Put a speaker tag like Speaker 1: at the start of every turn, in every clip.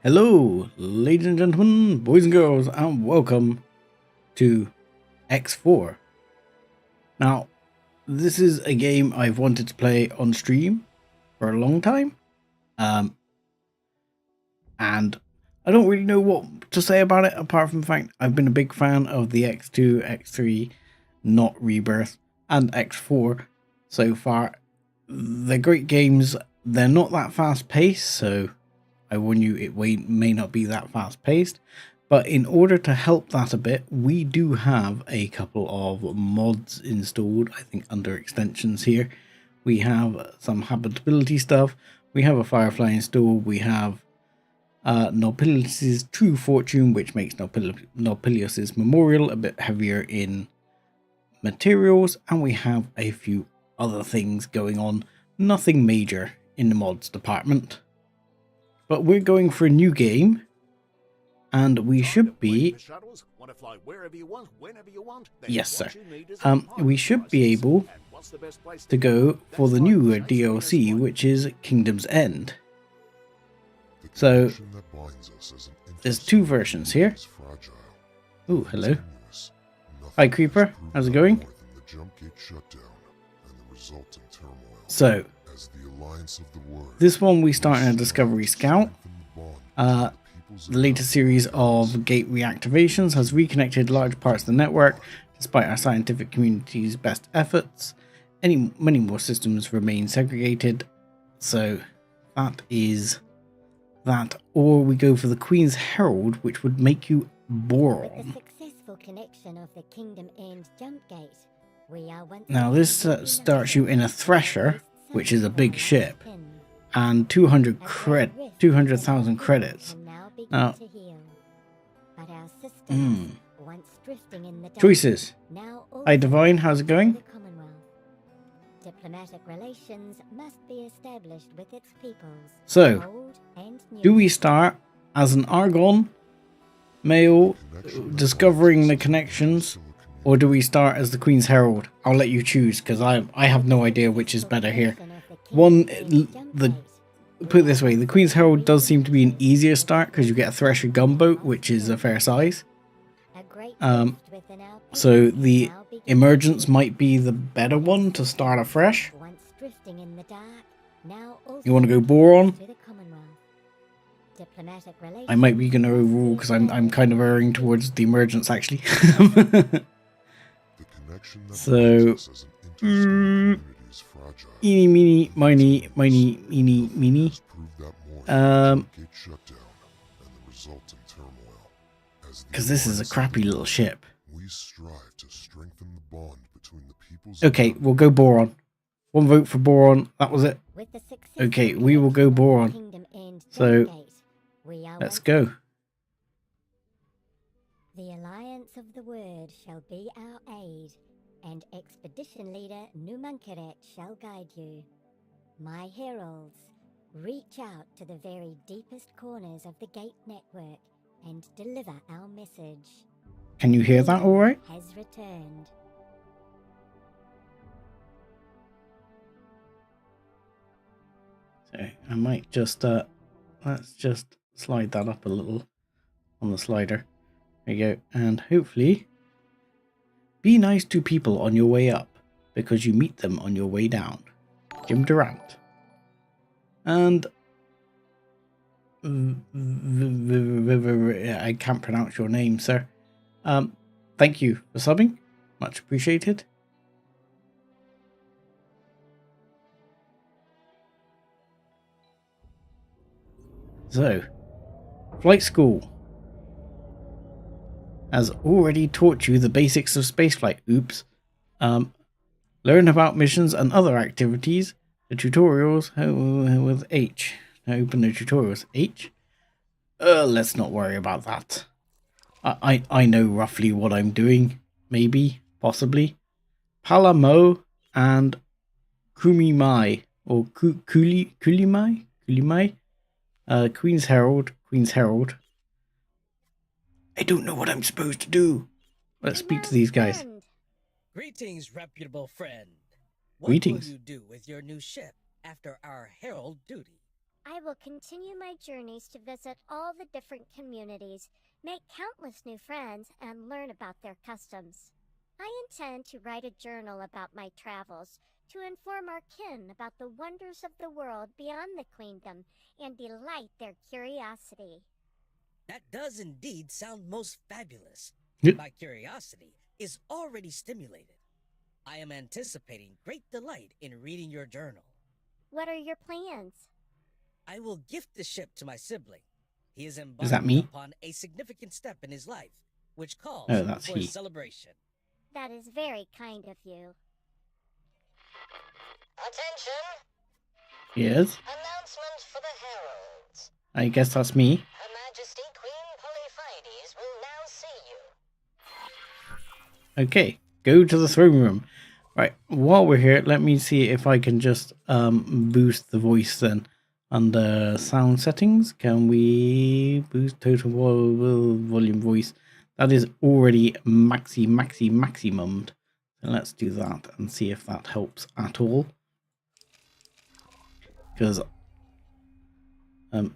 Speaker 1: Hello, ladies and gentlemen, boys and girls, and welcome to X4. Now, this is a game I've wanted to play on stream for a long time, and I don't really know what to say about it, apart from the fact I've been a big fan of the X2, X3, not Rebirth, and X4 so far. They're great games. They're not that fast paced, so I warn you, it may not be that fast paced, but in order to help that a bit, we do have a couple of mods installed, I think under extensions here. We have some habitability stuff, we have a Firefly installed, we have Norpilius's True Fortune, which makes Norpilius's Memorial a bit heavier in materials, and we have a few other things going on, nothing major in the mods department. But we're going for a new game, and we should be... Yes, sir. We should be able to go for the new DLC, which is Kingdom's End. So, there's two versions here. Ooh, hello. Hi, Creeper. How's it going? So, this one we start in a Discovery Scout. The latest series of gate reactivations has reconnected large parts of the network despite our scientific community's best efforts. Many more systems remain segregated, so that is that. Or we go for the Queen's Herald, which would make you Boron.
Speaker 2: With the successful connection of the Kindom End jump gate, we are
Speaker 1: now this starts you in a Thresher, which is a big ship, and 200,000 credits. Now, choices. Hi Divine, how's it going?
Speaker 2: Diplomatic relations must be established with its peoples.
Speaker 1: So, do we start as an Argon male discovering the connections, or do we start as the Queen's Herald? I'll let you choose, because I have no idea which is better here. Put it this way, the Queen's Herald does seem to be an easier start, because you get a Thresher gunboat, which is a fair size. So the Emergence might be the better one to start afresh. You want to go Boron? I might be going to overrule, because I'm kind of erring towards the Emergence, actually. So, eeny, meeny, miny, meeny. Because this is a crappy little ship. Okay, we'll go Boron. One vote for Boron. That was it. Okay, we will go Boron. So, let's go.
Speaker 2: The Alliance of the Word shall be our aid, and Expedition Leader Numankaret shall guide you. My heralds, reach out to the very deepest corners of the Gate network and deliver our message.
Speaker 1: Can you hear that all right?
Speaker 2: Has returned.
Speaker 1: So I might just let's just slide that up a little on the slider. There you go, and hopefully be nice to people on your way up, because you meet them on your way down. Jim Durant. And I can't pronounce your name, sir. Thank you for subbing. Much appreciated. So, flight school has already taught you the basics of spaceflight. Oops. Learn about missions and other activities. The tutorials with H. Now open the tutorials. H? Let's not worry about that. I know roughly what I'm doing. Maybe. Possibly. Palamo and Kumimai. Or Kulimai? Queen's Herald. I don't know what I'm supposed to do. Let's speak to these guys.
Speaker 3: Greetings, reputable friend. What
Speaker 1: Greetings.
Speaker 3: will you do with your new ship after our herald duty?
Speaker 2: I will continue my journeys to visit all the different communities, make countless new friends, and learn about their customs. I intend to write a journal about my travels to inform our kin about the wonders of the world beyond the queendom and delight their curiosity.
Speaker 3: That does indeed sound most fabulous.
Speaker 1: Yep.
Speaker 3: My curiosity is already stimulated. I am anticipating great delight in reading your journal.
Speaker 2: What are your plans?
Speaker 3: I will gift the ship to my sibling. He is
Speaker 1: that
Speaker 3: embarking
Speaker 1: me?
Speaker 3: upon a significant step in his life, which calls
Speaker 1: Oh, that's
Speaker 3: for a
Speaker 1: he.
Speaker 3: celebration.
Speaker 2: That is very kind of you.
Speaker 4: Attention!
Speaker 1: Yes.
Speaker 4: Announcement for the heralds.
Speaker 1: I guess that's me.
Speaker 4: Her Majesty Queen Polyphides will now see you.
Speaker 1: Okay, go to the throne room. Right, while we're here, let me see if I can just boost the voice then. Under sound settings, can we boost total volume voice? That is already maximumed. So let's do that and see if that helps at all. Because,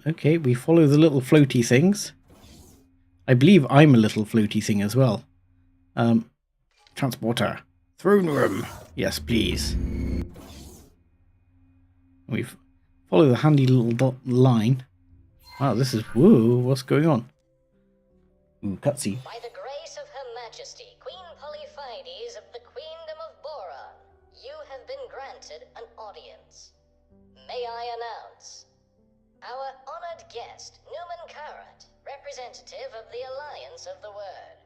Speaker 1: okay, we follow the little floaty things. I believe I'm a little floaty thing as well. Transporter. Throne room. Yes, please. We follow the handy little dot line. Wow, this is... Whoa, what's going on? Ooh, cutscene.
Speaker 4: By the grace of Her Majesty Queen Polyphides of the Queendom of Boron, you have been granted an audience. May I announce our honored guest, Newman Karat, representative of the Alliance of the Word.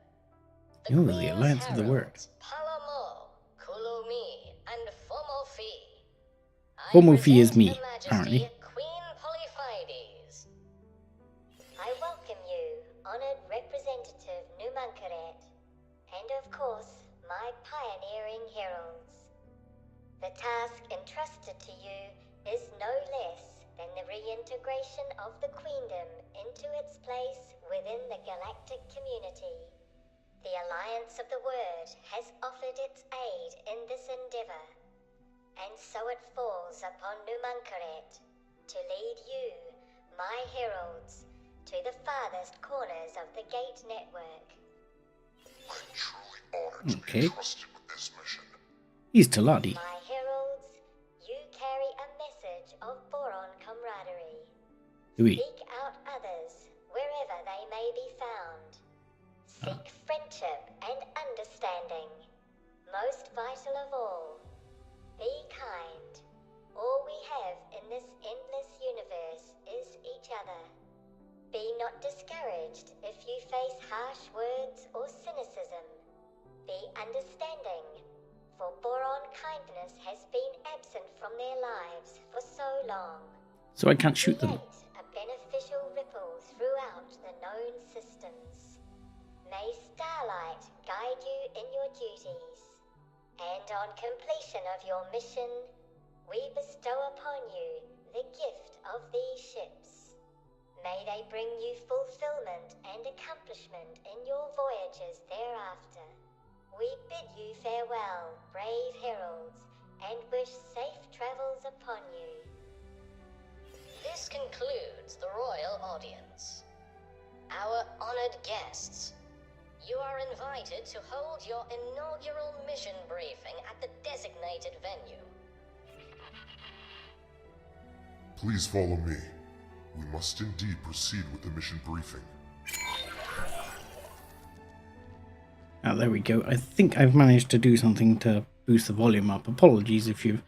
Speaker 1: Ooh, the
Speaker 4: Queen's
Speaker 1: Alliance of the Word.
Speaker 4: heralds, Palamo, Kulumi, and Fomofi. I
Speaker 1: Fomofi is
Speaker 4: present
Speaker 1: me,
Speaker 4: Her Majesty
Speaker 1: apparently.
Speaker 4: Queen Polyphides.
Speaker 2: I welcome you, honored representative Numankaret, and of course, my pioneering heralds. The task entrusted to you is no less than the reintegration of the Queendom into its place within the galactic community. The Alliance of the Word has offered its aid in this endeavor, and so it falls upon Numankaret to lead you, my heralds, to the farthest corners of the Gate Network.
Speaker 5: I'm truly honored to
Speaker 1: Okay.
Speaker 5: be trusted with this mission.
Speaker 1: He's Taladi.
Speaker 2: My heralds, you carry a message of Boron camaraderie.
Speaker 1: Oui.
Speaker 2: Seek out others wherever they may be found. Seek friendship and understanding. Most vital of all, be kind. All we have in this endless universe is each other. Be not discouraged if you face harsh words or cynicism. Be understanding, for Boron kindness has been absent from their lives for so long.
Speaker 1: So I can't shoot them.
Speaker 2: Create a beneficial ripple throughout the known systems. May starlight guide you in your duties, and on completion of your mission, we bestow upon you the gift of these ships. May they bring you fulfillment and accomplishment in your voyages thereafter. We bid you farewell, brave heralds, and wish safe travels upon you.
Speaker 4: This concludes the royal audience. Our honored guests, you are invited to hold your inaugural mission briefing at the designated venue.
Speaker 5: Please follow me. We must indeed proceed with the mission briefing.
Speaker 1: Ah, there we go. I think I've managed to do something to boost the volume up. Apologies if you've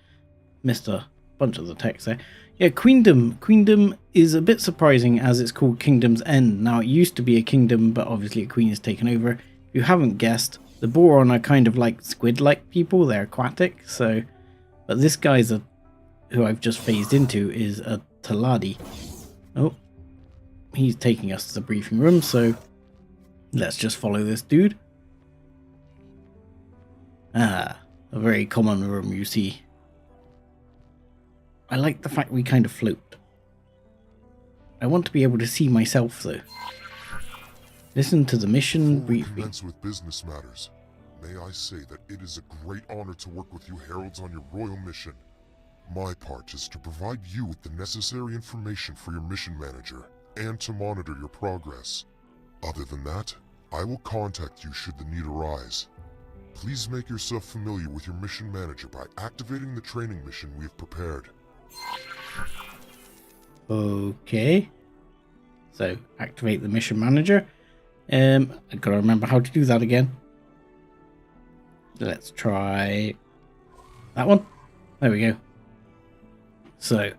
Speaker 1: missed a bunch of the text there. Yeah, Queendom. Queendom is a bit surprising as it's called Kingdom's End. Now, it used to be a kingdom, but obviously a queen has taken over. If you haven't guessed, the Boron are kind of like squid-like people. They're aquatic, so... But this guy's who I've just phased into is a Taladi. Oh, he's taking us to the briefing room, so let's just follow this dude. Ah, a very common room, you see. I like the fact we kind of float. I want to be able to see myself, though. Listen to the mission
Speaker 5: Before we
Speaker 1: briefing.
Speaker 5: commence with business matters, may I say that it is a great honor to work with you heralds on your royal mission. My part is to provide you with the necessary information for your mission manager and to monitor your progress. Other than that, I will contact you should the need arise. Please make yourself familiar with your mission manager by activating the training mission we have prepared.
Speaker 1: Okay. So, activate the mission manager. I gotta remember how to do that again. Let's try that one. There we go. So,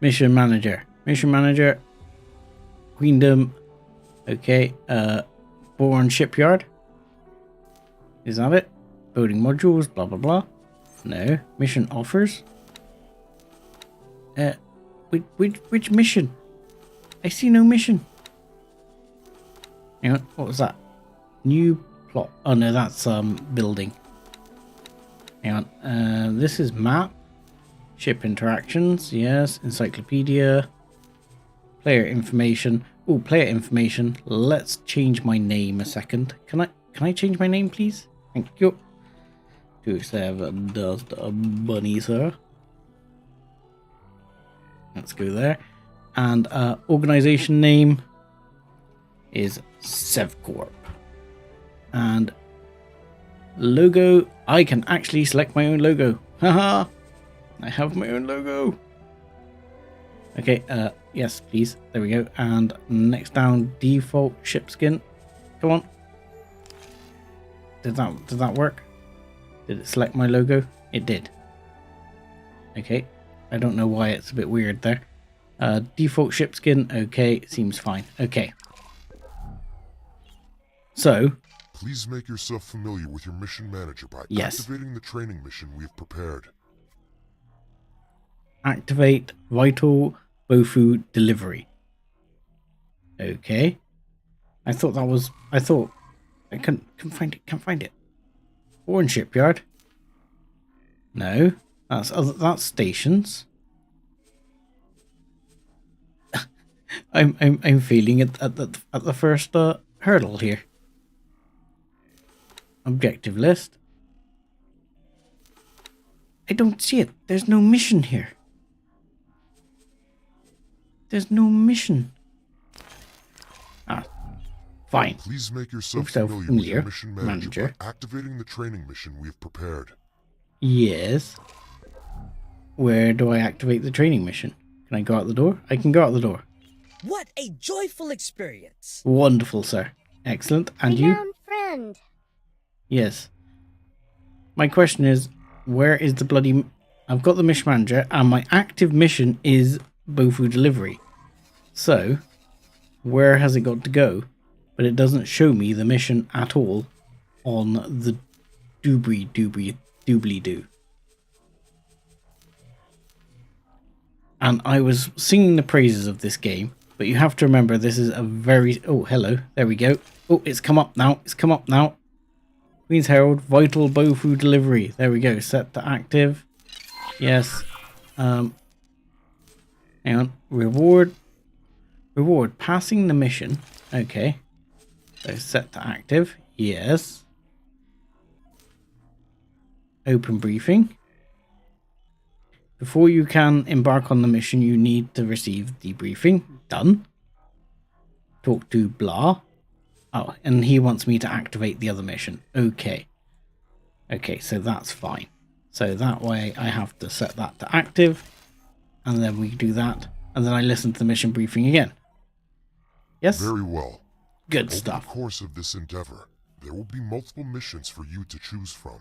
Speaker 1: mission manager. Mission manager. Queendom. Okay. Boron shipyard. Is that it? Building modules, blah blah blah. No. Mission offers. Which mission? I see no mission. Hang on, what was that? New plot. Oh no, that's building. Hang on. This is map. Ship interactions, yes. Encyclopedia. Player information. Oh, player information. Let's change my name a second. Can I change my name, please? Thank you. 27 Dust Bunny, sir. Let's go there. And organization name is SevCorp. And logo, I can actually select my own logo. Haha! I have my own logo. Okay, yes, please. There we go. And next down, default ship skin. Come on. Did that work? Did it select my logo? It did. Okay. I don't know why it's a bit weird there. Default ship skin. Okay, seems fine. Okay. So.
Speaker 5: Please make yourself familiar with your mission manager by activating the training mission we have prepared.
Speaker 1: Activate vital Bofu delivery. Okay. I thought I couldn't find it. Can't find it. Boron shipyard. No, that's stations. I'm failing at the first hurdle here. Objective list. I don't see it. There's no mission here. There's no mission. Ah, fine.
Speaker 5: Please make yourself familiar with your mission manager by activating the training mission we have prepared.
Speaker 1: Yes. Where do I activate the training mission? Can I go out the door? I can go out the door.
Speaker 3: What a joyful experience!
Speaker 1: Wonderful, sir. Excellent. And you?
Speaker 2: Renowned friend.
Speaker 1: Yes. My question is, where is the bloody... I've got the mission manager, and my active mission is Bofu delivery. So, where has it got to go? But it doesn't show me the mission at all on the doobly-doo. And I was singing the praises of this game, but you have to remember this is a very... Oh, hello. There we go. Oh, it's come up now. It's come up now. Queen's Herald, vital Bofu delivery. There we go. Set to active. Yes. Hang on. Reward. Passing the mission. Okay. So set to active. Yes. Open briefing. Before you can embark on the mission, you need to receive debriefing. Done. Talk to blah. Oh, and he wants me to activate the other mission. Okay. Okay, so that's fine. So that way I have to set that to active. And then we do that. And then I listen to the mission briefing again. Yes?
Speaker 5: Very well.
Speaker 1: Good stuff.
Speaker 5: Over the course of this endeavor, there will be multiple missions for you to choose from.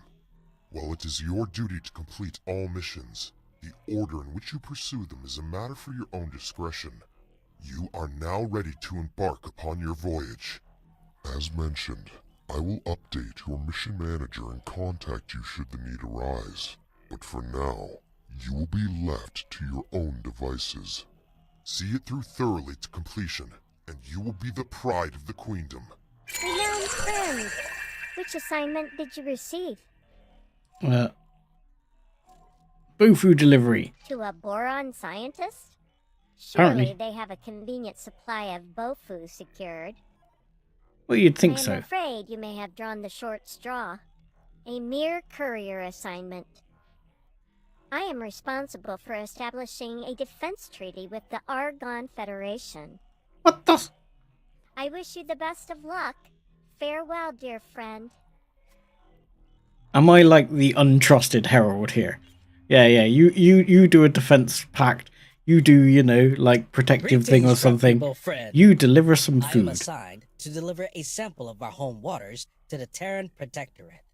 Speaker 5: While it is your duty to complete all missions, the order in which you pursue them is a matter for your own discretion. You are now ready to embark upon your voyage. As mentioned, I will update your mission manager and contact you should the need arise. But for now, you will be left to your own devices. See it through thoroughly to completion, and you will be the pride of the Queendom.
Speaker 2: Renowned friend, which assignment did you receive?
Speaker 1: Bofu delivery.
Speaker 2: To a Boron scientist?
Speaker 1: Apparently.
Speaker 2: Surely they have a convenient supply of Bofu secured.
Speaker 1: Well, you'd think
Speaker 2: I'm
Speaker 1: so.
Speaker 2: afraid you may have drawn the short straw. A mere courier assignment. I am responsible for establishing a defense treaty with the Argon Federation.
Speaker 1: What the?
Speaker 2: I wish you the best of luck. Farewell, dear friend.
Speaker 1: Am I like the untrusted herald here? Yeah, you do a defense pact. You do, you know, like protective thing or
Speaker 3: Greetings,
Speaker 1: something.
Speaker 3: reputable friend.
Speaker 1: You deliver some
Speaker 3: I am
Speaker 1: food.
Speaker 3: assigned to deliver a sample of our home waters to the Terran Protectorate.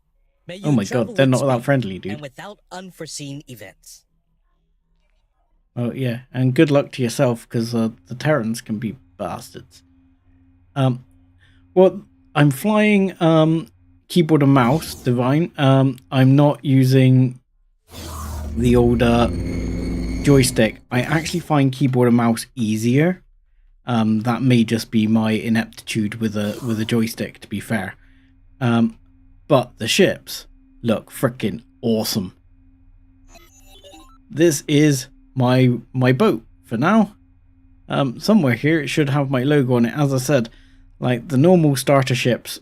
Speaker 3: May
Speaker 1: Oh
Speaker 3: you
Speaker 1: my
Speaker 3: travel
Speaker 1: god, they're
Speaker 3: with
Speaker 1: not that
Speaker 3: speed
Speaker 1: friendly, dude.
Speaker 3: and without unforeseen events.
Speaker 1: Oh yeah, and good luck to yourself, because the Terrans can be bastards. Well, I'm flying keyboard and mouse, Divine. I'm not using the old joystick. I actually find keyboard and mouse easier. That may just be my ineptitude with a joystick, to be fair. But the ships look freaking awesome. This is my boat for now. Somewhere here it should have my logo on it. As I said, like the normal starter ships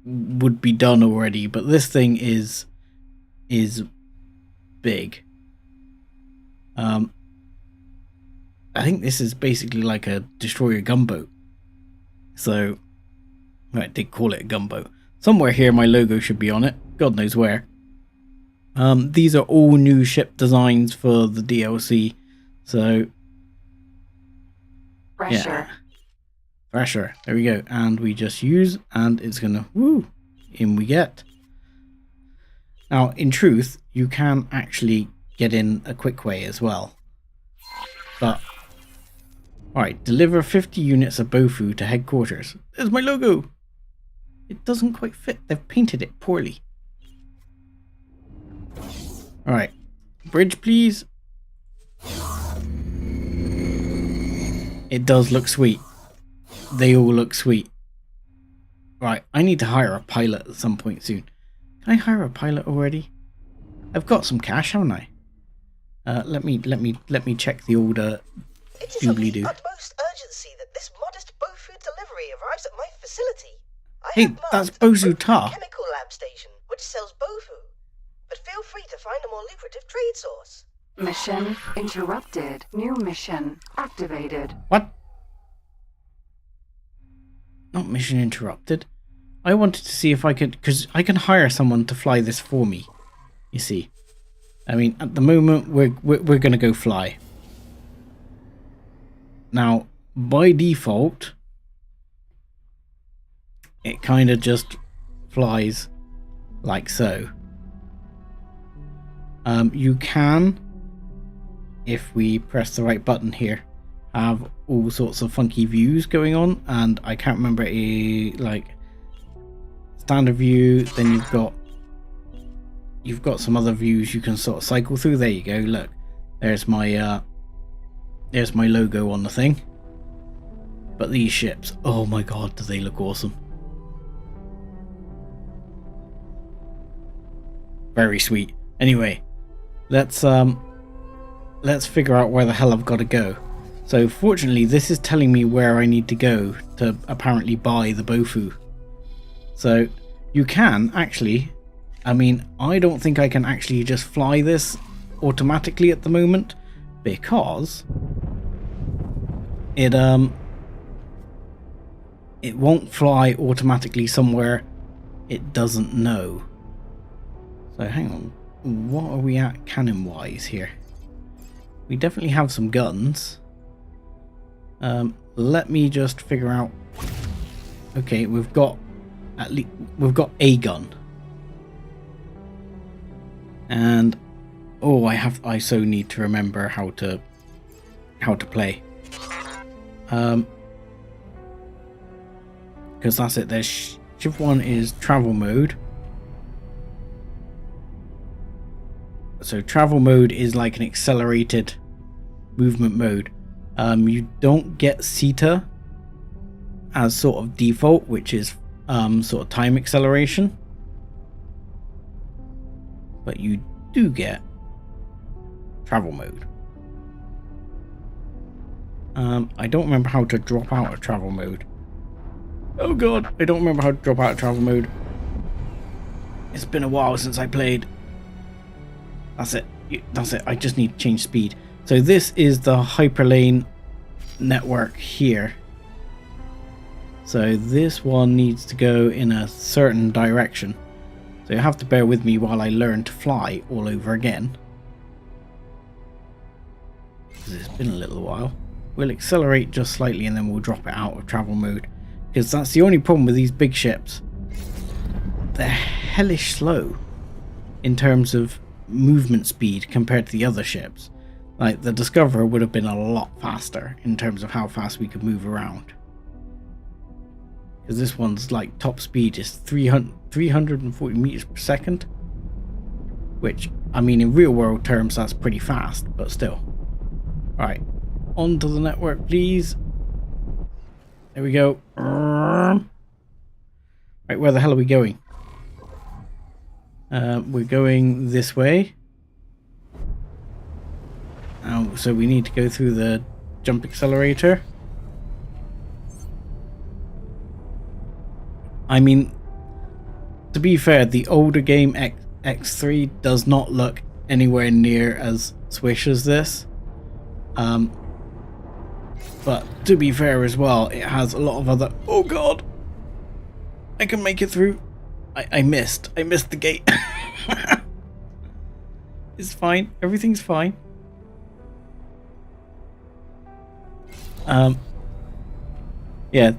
Speaker 1: would be done already, but this thing is big. I think this is basically like a destroyer gunboat. So I did call it a gunboat. Somewhere here my logo should be on it. God knows where. These are all new ship designs for the DLC. So
Speaker 6: Pressure.
Speaker 1: yeah. Pressure. There we go. And we just use, and it's gonna, woo, in we get. Now, in truth, you can actually get in a quick way as well. But, alright, deliver 50 units of Bofu to headquarters. There's my logo. It doesn't quite fit. They've painted it poorly. Alright, bridge please. It does look sweet. They all look sweet. Right, I need to hire a pilot at some point soon. Can I hire a pilot already? I've got some cash, haven't I? Let me check the order.
Speaker 7: It is of the
Speaker 1: Doobly-doo.
Speaker 7: utmost urgency that this modest Bofu delivery arrives at my facility. I
Speaker 1: Hey,
Speaker 7: have
Speaker 1: that's
Speaker 7: marked a
Speaker 1: Bozu
Speaker 7: Bofu
Speaker 1: Tar.
Speaker 7: chemical lab station, which sells Bofu. But feel free to find a more lucrative trade source.
Speaker 6: Mission interrupted. New mission activated.
Speaker 1: What? Not mission interrupted. I wanted to see if I could, because I can hire someone to fly this for me. You see, I mean, at the moment we're gonna go fly. Now, by default, it kind of just flies like so. You can, if we press the right button here, have all sorts of funky views going on, and I can't remember like standard view. Then you've got some other views you can sort of cycle through. There you go. Look, there's my logo on the thing. But these ships, oh my god, do they look awesome! Very sweet. Anyway, let's figure out where the hell I've got to go. So fortunately, this is telling me where I need to go to apparently buy the Bofu. So you can actually, I mean, I don't think I can actually just fly this automatically at the moment, because it won't fly automatically somewhere it doesn't know. So hang on, what are we at cannon wise here? We definitely have some guns. Let me just figure out. Okay, we've got a gun, and oh, I so need to remember how to play. Because that's it. There's shift 1 is travel mode. So travel mode is like an accelerated movement mode. You don't get CETA as sort of default, which is sort of time acceleration, but you do get travel mode. I don't remember how to drop out of travel mode. Oh god, I don't remember how to drop out of travel mode. It's been a while since I played. That's it. That's it. I just need to change speed. So this is the hyperlane network here. So this one needs to go in a certain direction. So you have to bear with me while I learn to fly all over again. Because it's been a little while. We'll accelerate just slightly and then we'll drop it out of travel mode. Because that's the only problem with these big ships. They're hellish slow in terms of movement speed compared to the other ships. Like the Discoverer would have been a lot faster in terms of how fast we could move around. Because this one's like top speed is 340 meters per second. Which, I mean, in real world terms, that's pretty fast, but still. Right, onto the network, please. There we go. Right, where the hell are we going? We're going this way. So we need to go through the jump accelerator. I mean, to be fair, the older game X3 does not look anywhere near as swish as this. But to be fair as well, it has a lot of other... Oh god! I can make it through. I missed. I missed the gate. It's fine. Everything's fine. Yeah,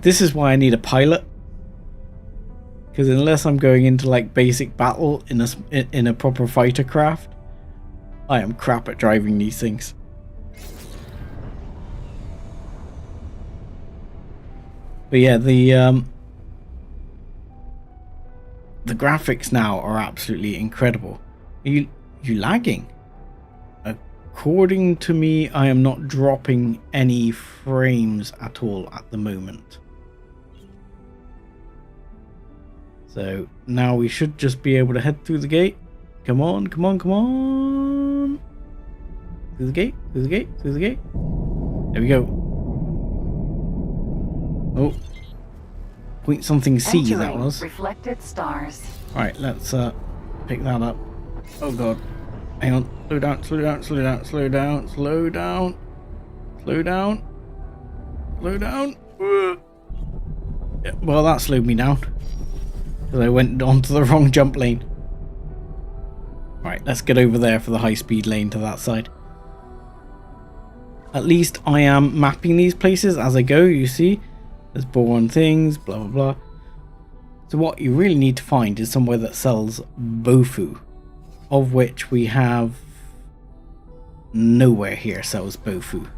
Speaker 1: this is why I need a pilot. Because unless I'm going into like basic battle in a proper fighter craft, I am crap at driving these things. But yeah, the graphics now are absolutely incredible. Are you lagging? According to me, I am not dropping any frames at all at the moment. So now we should just be able to head through the gate. Come on, come on, come on. Through the gate, through the gate, through the gate. There we go. Oh. Point something C,
Speaker 6: Entering
Speaker 1: that was.
Speaker 6: reflected stars.
Speaker 1: Right, let's pick that up. Oh god. Hang on. Slow down, slow down, slow down, slow down, slow down. Slow down. Slow down. Yeah, well, that slowed me down. Because I went onto the wrong jump lane. Right, let's get over there for the high speed lane to that side. At least I am mapping these places as I go, you see. There's Boron things, blah blah blah. So what you really need to find is somewhere that sells Bofu. Of which we have... nowhere here sells Bofu.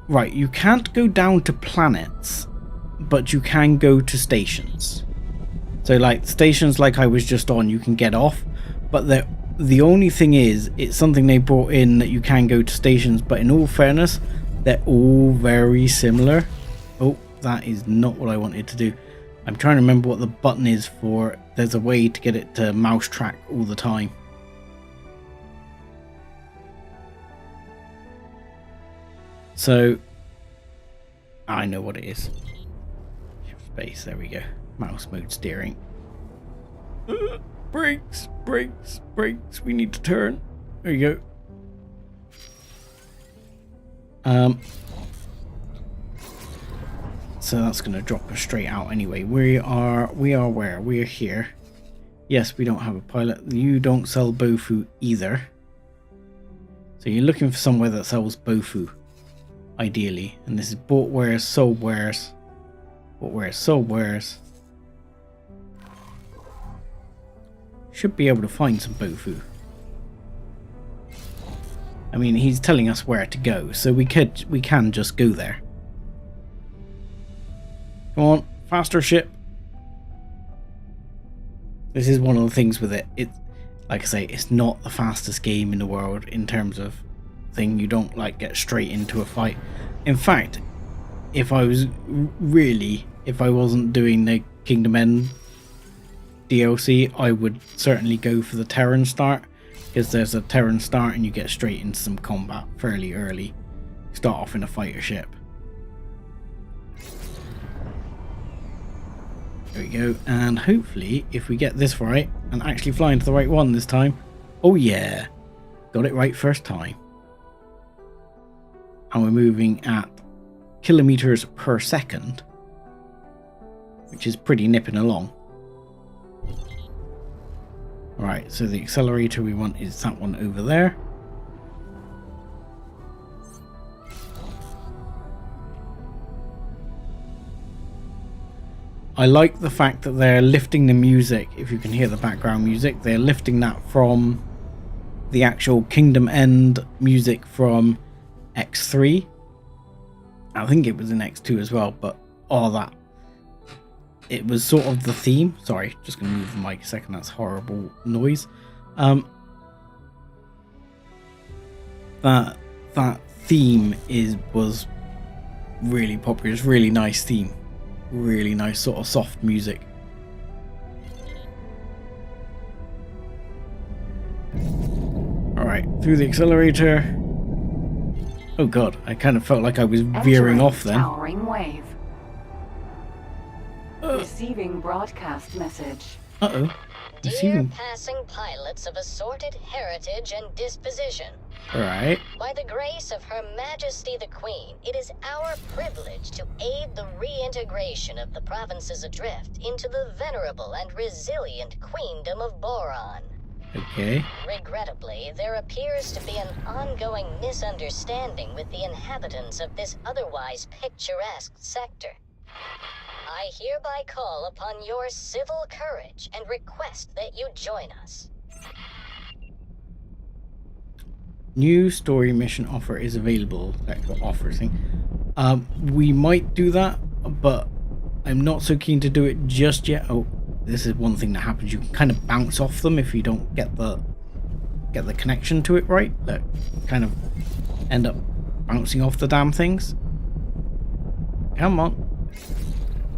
Speaker 1: Right, you can't go down to planets, but you can go to stations. So like stations like I was just on, you can get off, but the only thing is, it's something they brought in that you can go to stations, but in all fairness, they're all very similar. Oh, that is not what I wanted to do. I'm trying to remember what the button is for. There's a way to get it to mouse track all the time. So, I know what it is. Space, there we go. Mouse mode steering. Brakes, brakes, brakes. We need to turn. There you go. So that's going to drop us straight out anyway. We are where? We're here. Yes, we don't have a pilot. You don't sell Bofu either. So you're looking for somewhere that sells Bofu, ideally. And this is bought wares, sold wares. Bought wares, sold wares. Should be able to find some Bofu. I mean, he's telling us where to go, so we can just go there. Come on, faster ship. This is one of the things with it. It, like I say, it's not the fastest game in the world in terms of thing. You don't like get straight into a fight. In fact, if I wasn't doing the Kindom End DLC, I would certainly go for the Terran start, because there's a Terran start and you get straight into some combat fairly early. Start off in a fighter ship. There we go. And hopefully, if we get this right and actually fly into the right one this time. Oh yeah, got it right first time. And we're moving at kilometers per second, which is pretty nipping along. Alright, so the accelerator we want is that one over there. I like the fact that they're lifting the music. If you can hear the background music, they're lifting that from the actual Kindom End music from X3. I think it was in X2 as well, but all that. It was sort of the theme. Sorry, just going to move the mic a second. That's horrible noise. That theme was really popular. It's really nice theme. Really nice sort of soft music. Alright, through the accelerator. Oh god, I kind of felt like I was veering off then.
Speaker 6: Towering wave. Receiving broadcast message.
Speaker 1: Uh-oh.
Speaker 4: Dear passing pilots of assorted heritage and disposition.
Speaker 1: Alright.
Speaker 4: By the grace of Her Majesty the Queen, it is our privilege to aid the reintegration of the provinces adrift into the venerable and resilient Queendom of Boron.
Speaker 1: Okay.
Speaker 4: Regrettably, there appears to be an ongoing misunderstanding with the inhabitants of this otherwise picturesque sector. I hereby call upon your civil courage and request that you join us.
Speaker 1: New story mission offer is available. That offer thing. We might do that, but I'm not so keen to do it just yet. Oh, this is one thing that happens. You can kind of bounce off them if you don't get the connection to it right. That kind of end up bouncing off the damn things. Come on.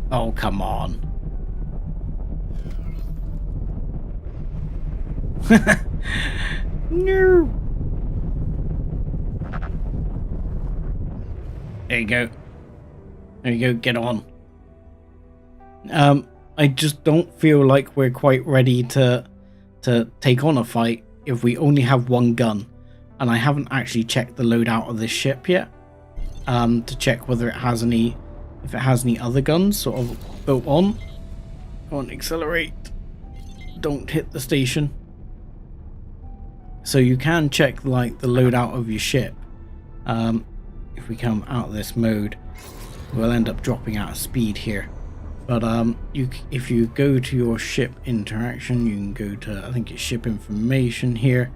Speaker 1: Oh, come on. No. There you go. There you go, get on. I just don't feel like we're quite ready to take on a fight if we only have one gun. And I haven't actually checked the loadout of this ship yet. To check whether it has any other guns sort of built on. Come on, accelerate. Don't hit the station. So you can check like the loadout of your ship. If we come out of this mode, we'll end up dropping out of speed here. But if you go to your ship interaction, you can go to, I think it's ship information here.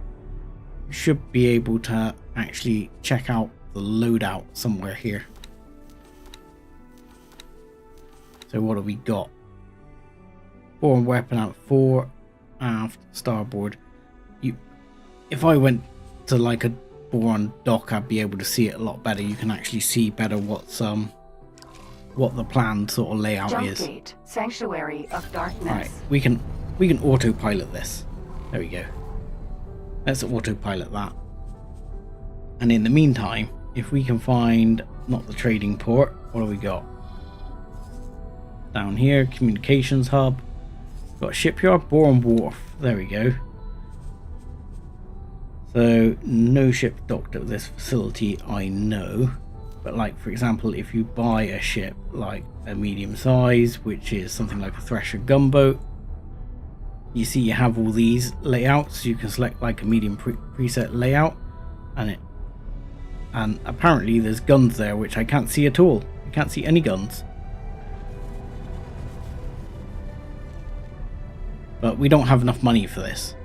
Speaker 1: You should be able to actually check out the loadout somewhere here. So what have we got? Boron weapon out 4, aft, starboard. If I went to like a Boron dock, I'd be able to see it a lot better. You can actually see better what the planned sort of layout
Speaker 6: Jump
Speaker 1: is.
Speaker 6: Gate, Sanctuary of Darkness.
Speaker 1: Right, we can autopilot this. There we go. Let's autopilot that. And in the meantime, if we can find not the trading port, what have we got? Down here, communications hub. Got a shipyard, Boron wharf. There we go. So no ship docked at this facility, I know. But like for example, if you buy a ship like a medium size, which is something like a Thresher gunboat, you see you have all these layouts. You can select like a medium preset layout, and apparently there's guns there which I can't see at all. I can't see any guns. But we don't have enough money for this.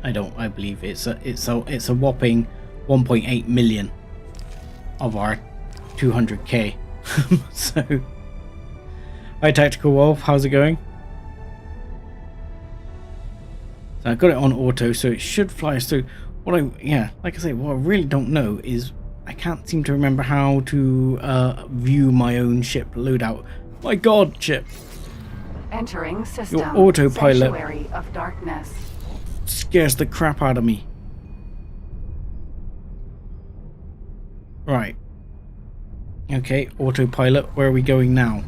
Speaker 1: I believe it's a whopping 1.8 million of our 200k. So, hi Tactical Wolf, how's it going? So I got it on auto, so it should fly us through. What I really don't know is I can't seem to remember how to view my own ship loadout. My god, ship!
Speaker 6: Entering system.
Speaker 1: Your autopilot
Speaker 6: Sanctuary of Darkness.
Speaker 1: Scares the crap out of me. Right. Okay, autopilot, where are we going now?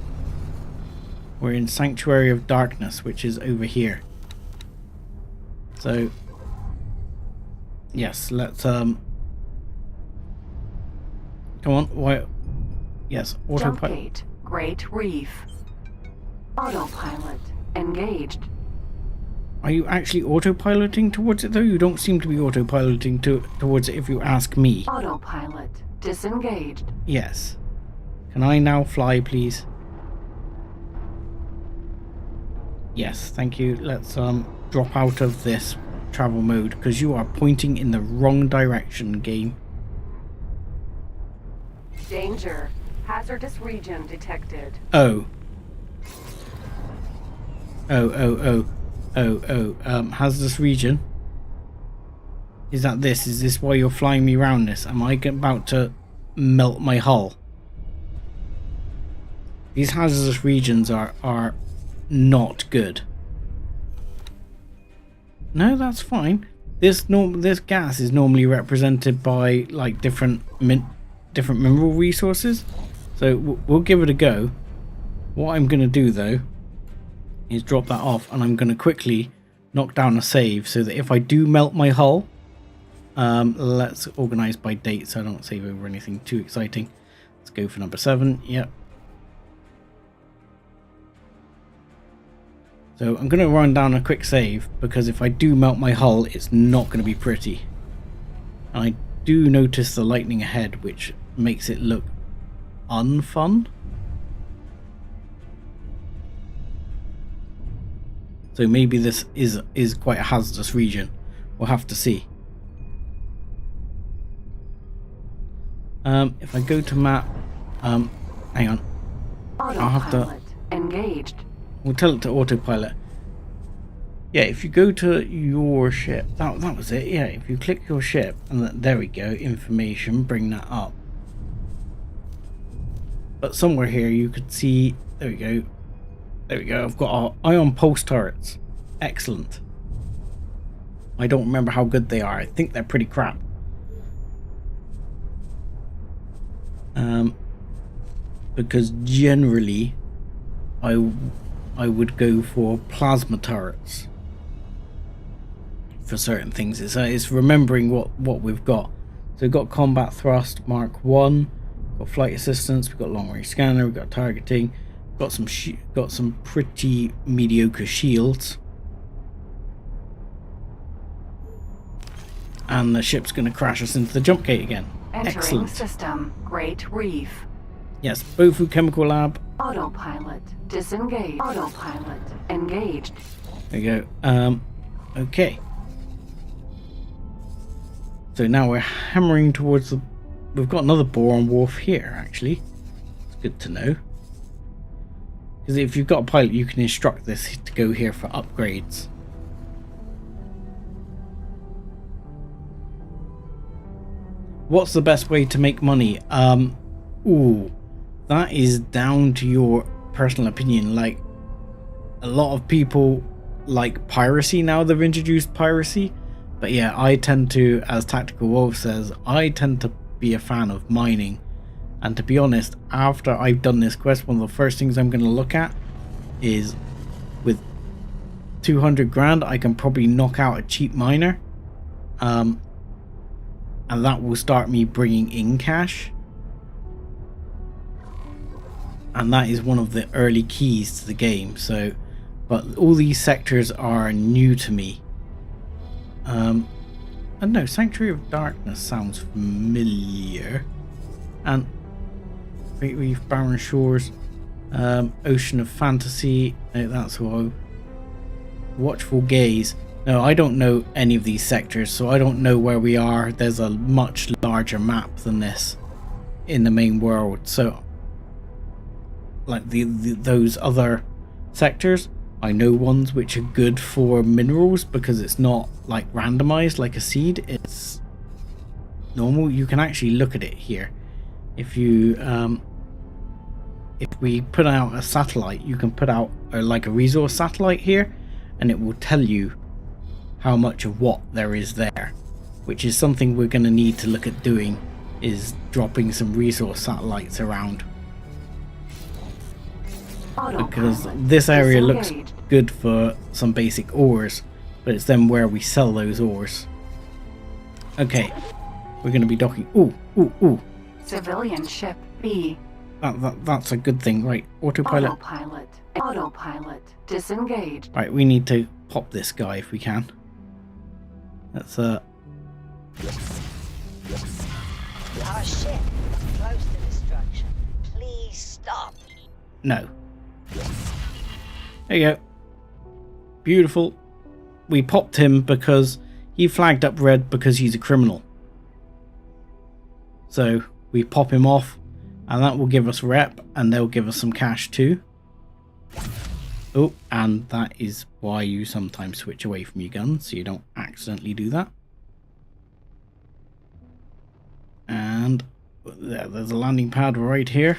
Speaker 1: We're in Sanctuary of Darkness, which is over here. So, yes, let's come on. Why? Yes,
Speaker 6: Jump
Speaker 1: autopilot.
Speaker 6: gate, Great Reef. Autopilot engaged.
Speaker 1: Are you actually autopiloting towards it though? You don't seem to be autopiloting towards it if you ask me.
Speaker 6: Autopilot disengaged.
Speaker 1: Yes. Can I now fly, please? Yes, thank you. Let's drop out of this travel mode because you are pointing in the wrong direction, game.
Speaker 6: Danger. Hazardous region detected.
Speaker 1: Oh. Hazardous region. Is that this? Is this why you're flying me around this? Am I about to melt my hull? These hazardous regions are not good. No, that's fine. This gas is normally represented by like different mineral resources, so we'll give it a go. What I'm going to do though is drop that off, and I'm going to quickly knock down a save so that if I do melt my hull, let's organize by date so I don't save over anything too exciting. Let's go for number 7. Yep. So I'm going to run down a quick save because if I do melt my hull, it's not going to be pretty. And I do notice the lightning ahead, which makes it look unfun. So maybe this is quite a hazardous region. We'll have to see. If I go to map, hang on. I'll have to
Speaker 6: engaged.
Speaker 1: We'll tell it to autopilot. Yeah, if you go to your ship, that was it. Yeah, if you click your ship, and there we go, information, bring that up. But somewhere here you could see, there we go. There we go, I've got our ion pulse turrets. Excellent. I don't remember how good they are. I think they're pretty crap. Because generally I would go for plasma turrets for certain things. It's remembering what we've got. So we've got combat thrust Mark 1, got flight assistance, we've got long range scanner, we've got targeting, got some pretty mediocre shields, and the ship's going to crash us into the jump gate again.
Speaker 6: Entering
Speaker 1: Excellent.
Speaker 6: system, Great Reef.
Speaker 1: Yes, Bofu Chemical Lab.
Speaker 6: Autopilot disengaged. Autopilot engaged.
Speaker 1: There we go. Okay. So now we're hammering towards the... We've got another Boron wharf here, actually. It's good to know. Because if you've got a pilot, you can instruct this to go here for upgrades. What's the best way to make money? Ooh, that is down to your personal opinion. Like, a lot of people like piracy now. They've introduced piracy. But yeah, I tend to, as Tactical Wolf says, I tend to be a fan of mining. And to be honest, after I've done this quest, one of the first things I'm going to look at is, with 200 grand, I can probably knock out a cheap miner. And that will start me bringing in cash. And that is one of the early keys to the game. So, but all these sectors are new to me. I don't know, Sanctuary of Darkness sounds familiar. And Great Reef, Barren Shores, Ocean of Fantasy, no, that's all. Watchful Gaze. No, I don't know any of these sectors, so I don't know where we are. There's a much larger map than this in the main world. So, like those other sectors, I know ones which are good for minerals because it's not like randomized like a seed. It's normal. You can actually look at it here. If you if we put out a satellite, you can put out like a resource satellite here, and it will tell you how much of what there is there, which is something we're going to need to look at doing, is dropping some resource satellites around. because this area looks
Speaker 6: Disengaged.
Speaker 1: good for some basic ores, but it's then where we sell those ores. Okay, we're going to be docking. Ooh.
Speaker 6: Civilian ship B.
Speaker 1: That's a good thing, right? Autopilot.
Speaker 6: Autopilot. Disengaged.
Speaker 1: Right, we need to pop this guy if we can. That's
Speaker 7: Our ship is close to destruction. Please stop.
Speaker 1: no. There you go. Beautiful. We popped him because he flagged up red because he's a criminal. So we pop him off, and that will give us rep, and they'll give us some cash too. Oh, and that is why you sometimes switch away from your gun, so you don't accidentally do that. And there's a landing pad right here.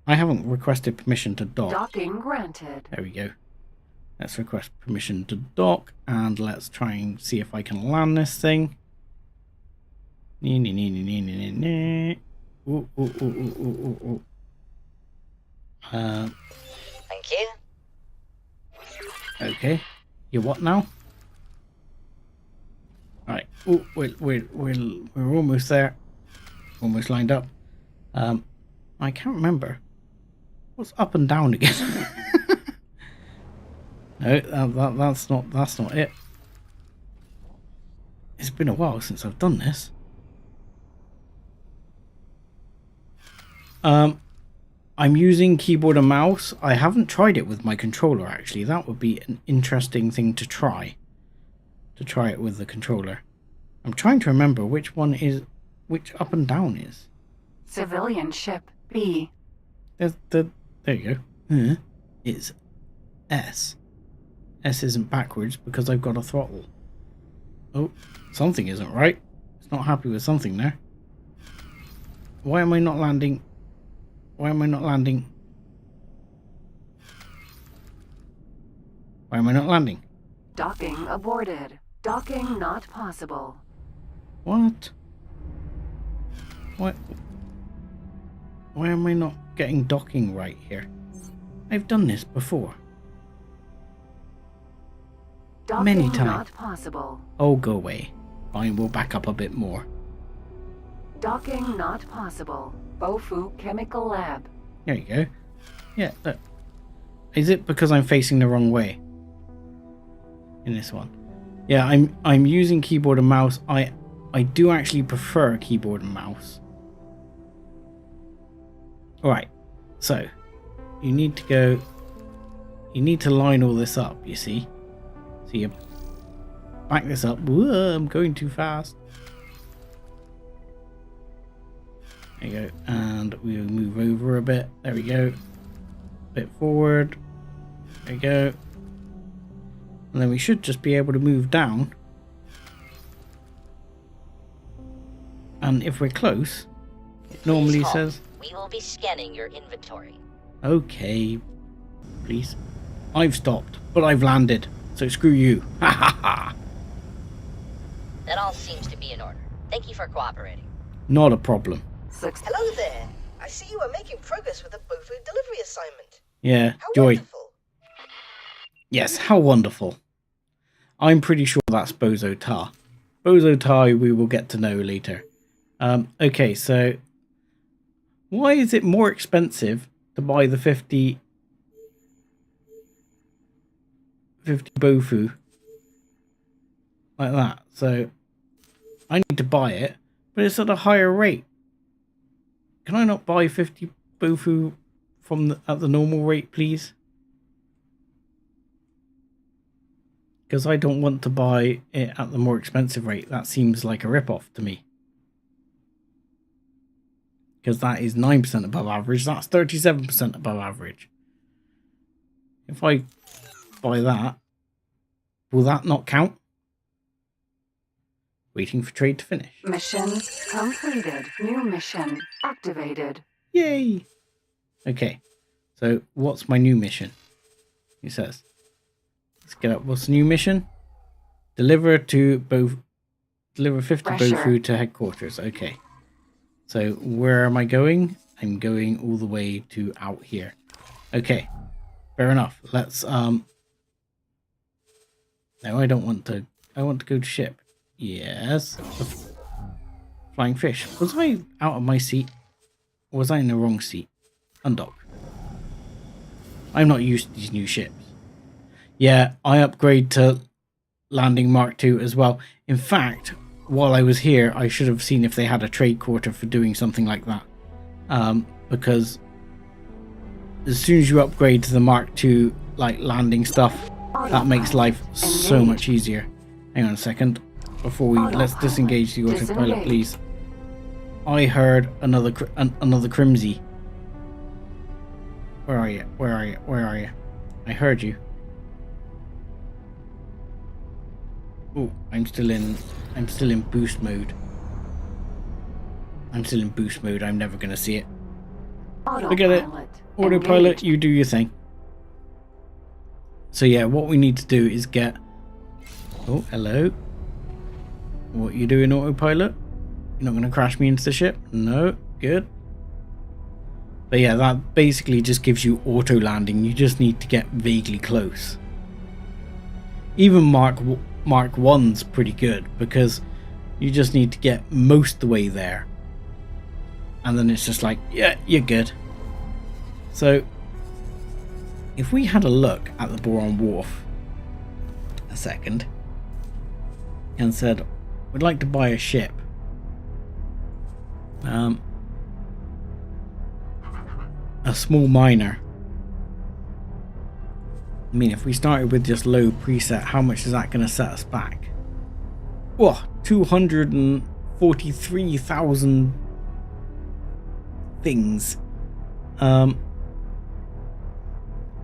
Speaker 1: I haven't requested permission to dock.
Speaker 6: Docking granted.
Speaker 1: There we go. Let's request permission to dock, and let's try and see if I can land this thing. Ooh.
Speaker 7: Thank you.
Speaker 1: Okay. You what now? Alright. Oh, we're almost there. Almost lined up. I can't remember. What's up and down again? No, that's not it. It's been a while since I've done this. I'm using keyboard and mouse. I haven't tried it with my controller actually. That would be an interesting thing to try. To try it with the controller. I'm trying to remember which up and down is.
Speaker 6: Civilian ship B.
Speaker 1: There you go. It's S. S isn't backwards because I've got a throttle. Oh, something isn't right. It's not happy with something there. Why am I not landing? Why am I not landing? Why am I not landing?
Speaker 6: Docking aborted. Docking not possible.
Speaker 1: What? What? Why am I not getting docking right here? I've done this before.
Speaker 6: Docking
Speaker 1: Many times.
Speaker 6: not possible.
Speaker 1: Oh, go away. Fine, we'll back up a bit more.
Speaker 6: Docking not possible. Bofu Chemical Lab.
Speaker 1: There you go. Yeah, look. Is it because I'm facing the wrong way? In this one. Yeah, I'm using keyboard and mouse. I do actually prefer keyboard and mouse. Alright, so you need to line all this up, you see? So you back this up. Whoa, I'm going too fast. There you go, and we'll move over a bit. There we go. A bit forward. There you go. And then we should just be able to move down. And if we're close, it normally says...
Speaker 4: We will be scanning your inventory.
Speaker 1: Okay, please. I've stopped, but I've landed. So screw you. Ha ha ha.
Speaker 4: That all seems to be in order. Thank you for cooperating.
Speaker 1: Not a problem.
Speaker 7: Hello there. I see you are making progress with the Bofu delivery assignment.
Speaker 1: Yeah,
Speaker 7: How
Speaker 1: Joy.
Speaker 7: wonderful.
Speaker 1: Yes, how wonderful. I'm pretty sure that's Bozo Tar. Bozo Tar we will get to know later. Okay, so why is it more expensive to buy the 50 Bofu like that? So I need to buy it, but it's at a higher rate. Can I not buy 50 Bofu at the normal rate, please? Because I don't want to buy it at the more expensive rate. That seems like a rip-off to me. Because that is 9% above average. That's 37% above average. If I buy that, will that not count? Waiting for trade to finish.
Speaker 6: Mission completed. New mission activated.
Speaker 1: Yay! Okay, so what's my new mission? He says. Let's get up. What's the new mission? Deliver 50 Bofu to headquarters. Okay. So where am I going? I'm going all the way to out here. Okay, fair enough. Let's no, I don't want to. I want to go to ship. Yes. Flying fish. Was I out of my seat? Or was I in the wrong seat? Undock. I'm not used to these new ships. Yeah, I upgrade to landing Mark II as well. In fact, while I was here, I should have seen if they had a trade quarter for doing something like that. Because as soon as you upgrade to the Mark II, like landing stuff, that makes life so much easier. Hang on a second. Before we let's disengage the autopilot, please. I heard another Crimsy. Where are you? Where are you? Where are you? I heard you. Oh, I'm still in boost mode. I'm still in boost mode. I'm never gonna see it. Forget it. Autopilot, you do your thing. So yeah, what we need to do is get. Oh, hello. What you doing, autopilot? You're not gonna crash me into the ship? No, good. But yeah, that basically just gives you auto landing. You just need to get vaguely close. Even Mark 1's pretty good because you just need to get most of the way there. And then it's just like, yeah, you're good. So, if we had a look at the Boron Wharf a second and said, we'd like to buy a ship. A small miner. I mean, if we started with just low preset, how much is that going to set us back? Whoa, 243,000 things.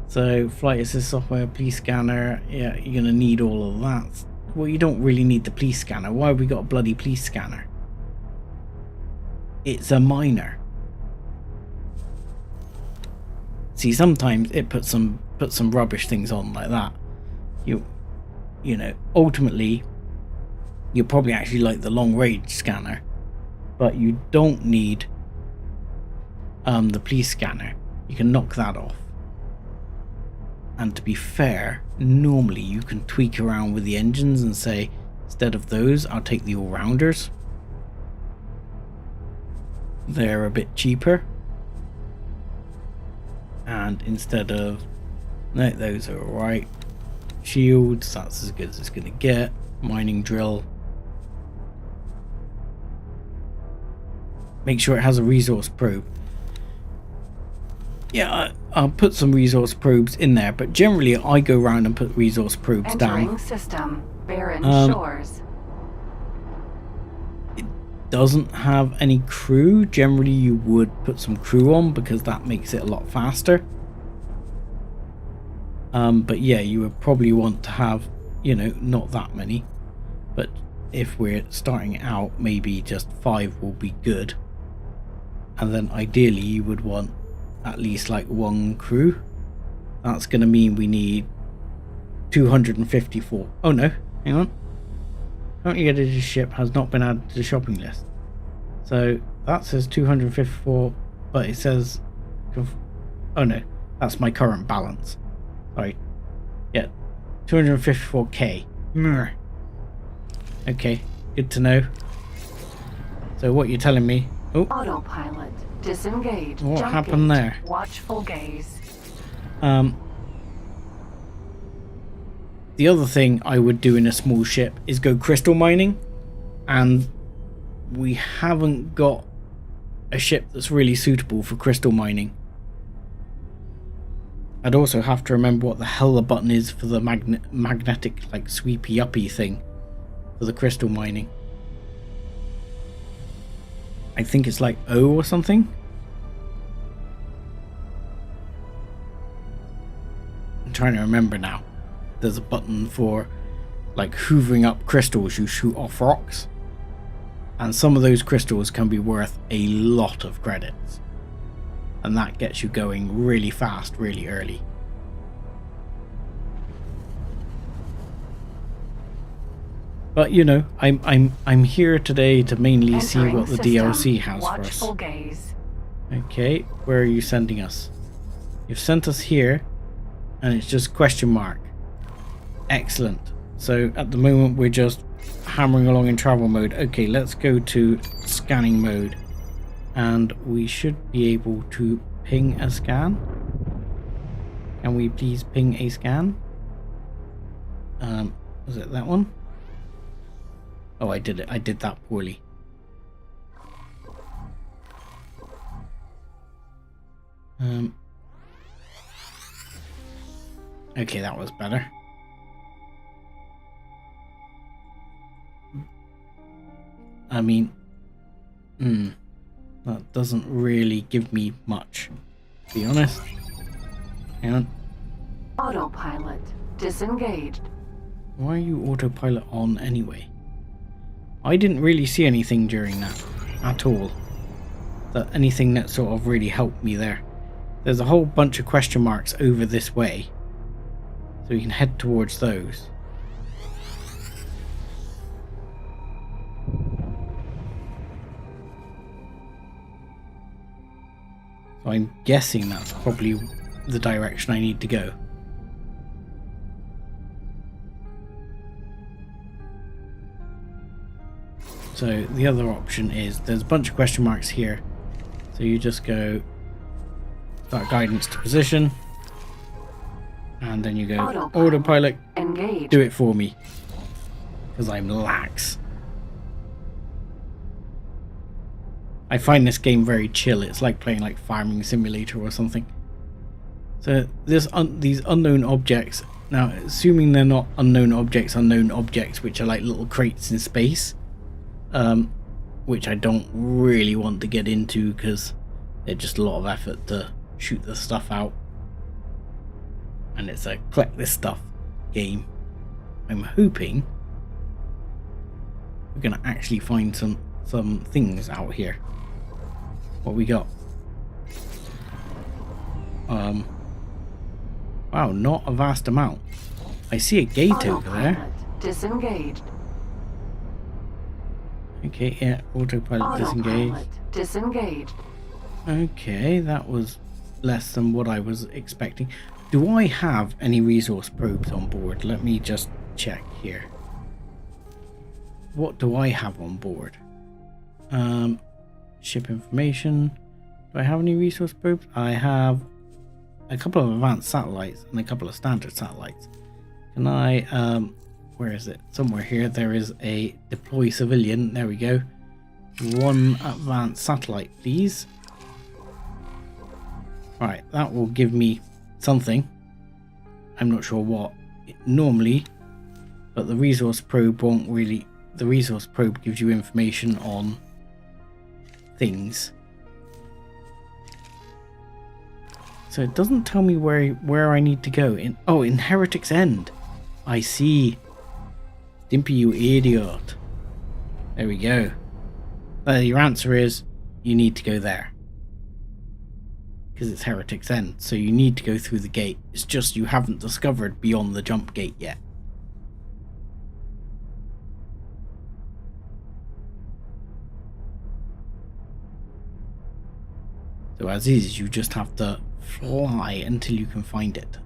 Speaker 1: So flight assist software, police scanner. Yeah, you're going to need all of that. Well, you don't really need the police scanner. Why have we got a bloody police scanner? It's a miner. See, sometimes it puts some rubbish things on like that. You know, ultimately, you probably actually like the long range scanner, but you don't need the police scanner. You can knock that off. And to be fair, normally you can tweak around with the engines and say, instead of those, I'll take the all-rounders. They're a bit cheaper. And instead of, no, those are alright. Shields, that's as good as it's going to get. Mining drill. Make sure it has a resource probe. Yeah, I'll put some resource probes in there, but generally I go around and put resource probes down.
Speaker 6: System, barren shores.
Speaker 1: It doesn't have any crew. Generally you would put some crew on because that makes it a lot faster. But yeah, you would probably want to have, you know, not that many. But if we're starting out, maybe just 5 will be good. And then ideally you would want at least like 1 crew. That's going to mean we need 254. Oh no, hang on. Currently edited ship has not been added to the shopping list. So that says 254, but it says, oh no, that's my current balance. Sorry. Yeah, 254k. Okay, good to know. So what you're telling me? Oh,
Speaker 6: autopilot. Disengage.
Speaker 1: What happened there?
Speaker 6: Watchful gaze.
Speaker 1: The other thing I would do in a small ship is go crystal mining, and we haven't got a ship that's really suitable for crystal mining. I'd also have to remember what the hell the button is for the magnetic, like, sweepy uppy thing for the crystal mining. I think it's like O or something. I'm trying to remember now. There's a button for like hoovering up crystals you shoot off rocks. And some of those crystals can be worth a lot of credits. And that gets you going really fast, really early. But you know, I'm here today to mainly see what the DLC has for us.
Speaker 6: Gaze.
Speaker 1: Okay, where are you sending us? You've sent us here, and it's just question mark. Excellent. So at the moment we're just hammering along in travel mode. Okay, let's go to scanning mode, and we should be able to ping a scan. Can we please ping a scan? Was it that one? Oh, I did it. I did that poorly. Okay, that was better. I mean, that doesn't really give me much, to be honest. Hang on.
Speaker 6: Autopilot disengaged.
Speaker 1: Why are you autopilot on anyway? I didn't really see anything during that at all. Anything that sort of really helped me there. There's a whole bunch of question marks over this way, so you can head towards those. So I'm guessing that's probably the direction I need to go. So the other option is, there's a bunch of question marks here, so you just go start guidance to position, and then you go autopilot,
Speaker 6: Engage.
Speaker 1: do it for me, because I'm lax. I find this game very chill. It's like playing like Farming Simulator or something. So these unknown objects, now assuming they're not unknown objects which are like little crates in space, which I don't really want to get into because they're just a lot of effort to shoot the stuff out, and it's a collect this stuff game. I'm hoping we're gonna actually find some things out here. What we got? Wow, not a vast amount. I see a gate over there.
Speaker 6: Autopilot disengaged.
Speaker 1: Okay, yeah, autopilot disengaged.
Speaker 6: Disengaged.
Speaker 1: Okay, that was less than what I was expecting. Do I have any resource probes on board? Let me just check here. What do I have on board? Ship information. Do I have any resource probes? I have a couple of advanced satellites and a couple of standard satellites. Can I, where is it? Somewhere here there is a deploy civilian. There we go. One advanced satellite, please. Right, that will give me something. I'm not sure what normally, but the resource probe won't really. The resource probe gives you information on things, so it doesn't tell me where I need to go. In Heretic's End. I see. Stimpy, you idiot. There we go. Your answer is you need to go there. Because it's Heretic's End, so you need to go through the gate. It's just you haven't discovered beyond the jump gate yet. So as is, you just have to fly until you can find it.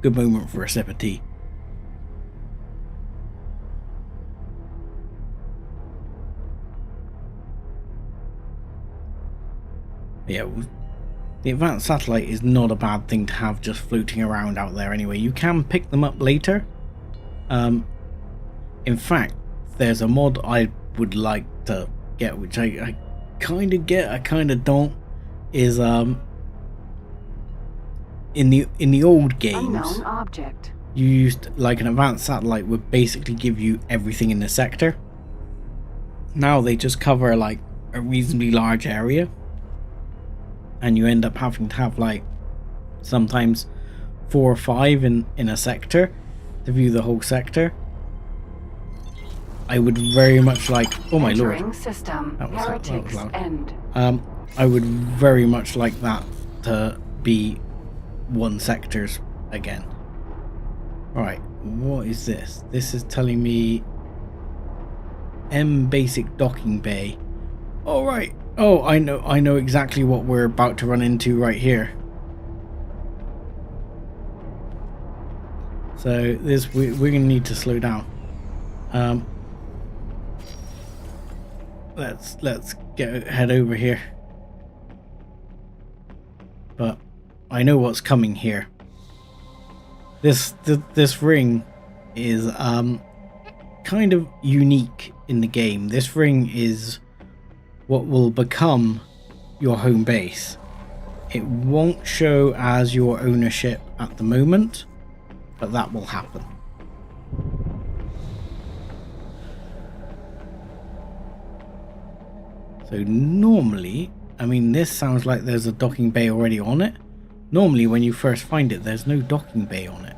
Speaker 1: Good moment for a sip of tea. Yeah, the advanced satellite is not a bad thing to have just floating around out there anyway. You can pick them up later. In fact, there's a mod I would like to get, which I kind of get, I kind of don't, is in the old games,
Speaker 6: Unknown object.
Speaker 1: you used like an advanced satellite would basically give you everything in the sector. Now they just cover like a reasonably large area, and you end up having to have like sometimes 4 or 5 in a sector to view the whole sector. I would very much like, oh my
Speaker 6: Entering
Speaker 1: lord,
Speaker 6: system.
Speaker 1: that was
Speaker 6: Heretic's
Speaker 1: loud.
Speaker 6: End.
Speaker 1: I would very much like that to be 1 sectors again. Right, what is this? This is telling me M basic docking bay. All right. Oh, I know exactly what we're about to run into right here. So this we're gonna need to slow down. Let's head over here. But I know what's coming here. This ring is kind of unique in the game. This ring is what will become your home base. It won't show as your ownership at the moment, but that will happen. So normally, I mean, this sounds like there's a docking bay already on it. Normally when you first find it, there's no docking bay on it.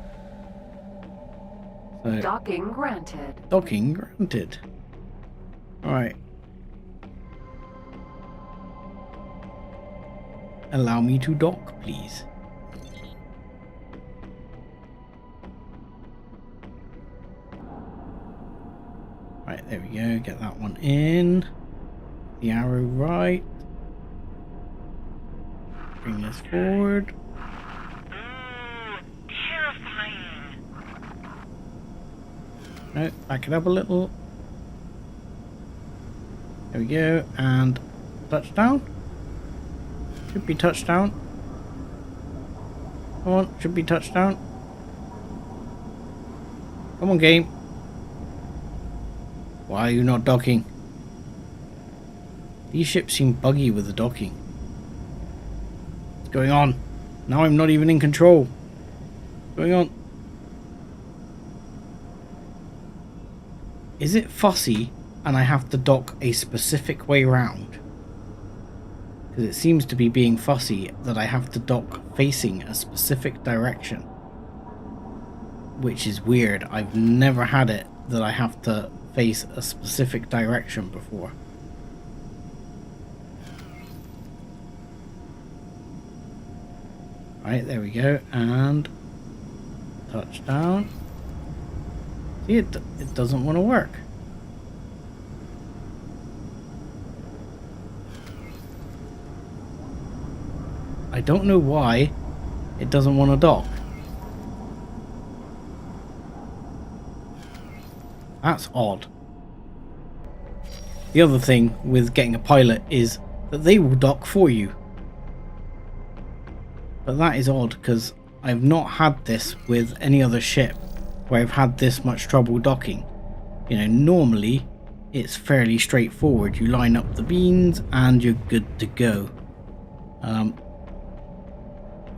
Speaker 1: So,
Speaker 6: Docking granted.
Speaker 1: docking granted. Alright. Allow me to dock, please. Right, there we go. Get that one in. The arrow right. Bring this forward. No, back it up a little. There we go. And touchdown. Should be touchdown. Come on, should be touchdown. Come on, game. Why are you not docking? These ships seem buggy with the docking. What's going on? Now I'm not even in control. What's going on? Is it fussy and I have to dock a specific way round? Because it seems to be being fussy that I have to dock facing a specific direction. Which is weird. I've never had it that I have to face a specific direction before. Right, there we go. And touchdown. See, it doesn't want to work. I don't know why it doesn't want to dock. That's odd. The other thing with getting a pilot is that they will dock for you. But that is odd because I've not had this with any other ship where I've had this much trouble docking. You know, normally it's fairly straightforward. You line up the beans and you're good to go.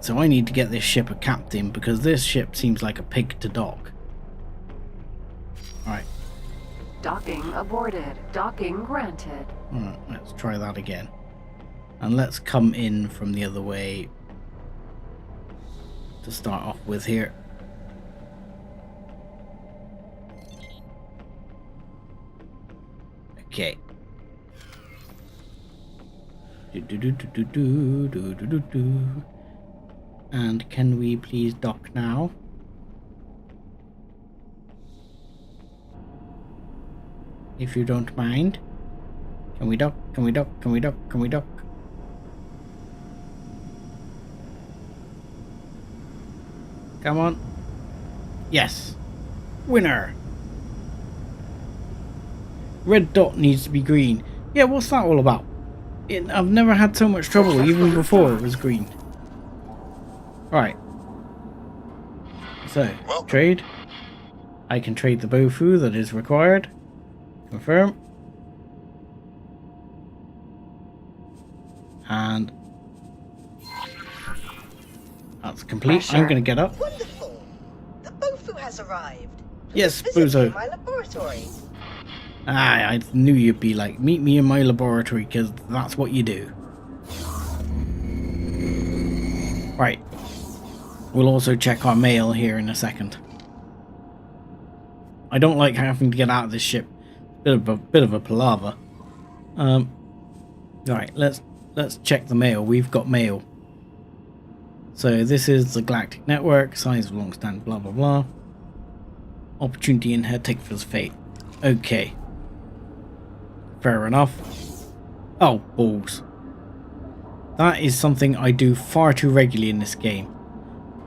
Speaker 1: So I need to get this ship a captain because this ship seems like a pig to dock. Alright.
Speaker 6: Docking aborted. Docking granted.
Speaker 1: Alright, let's try that again. And let's come in from the other way to start off with here. Okay. And can we please dock now? If you don't mind. Can we dock? Can we dock? Can we dock? Can we dock? Come on. Yes. Winner. Red dot needs to be green. Yeah, what's that all about? I've never had so much trouble, even before it was green. Right. So, trade. I can trade the Bofu that is required. Confirm. And that's complete.
Speaker 6: Pressure.
Speaker 1: I'm going to get up.
Speaker 7: Wonderful. The Bofu has arrived.
Speaker 1: Yes,
Speaker 7: Please visit
Speaker 1: Bozo.
Speaker 7: my laboratory.
Speaker 1: Ah, I knew you'd be like, meet me in my laboratory, because that's what you do. Right. We'll also check our mail here in a second. I don't like having to get out of this ship. Bit of a palaver. Right, let's check the mail. We've got mail. So this is the Galactic Network, signs of long-standing blah blah blah. Opportunity in her take for fate. Okay. Fair enough. Oh, balls. That is something I do far too regularly in this game.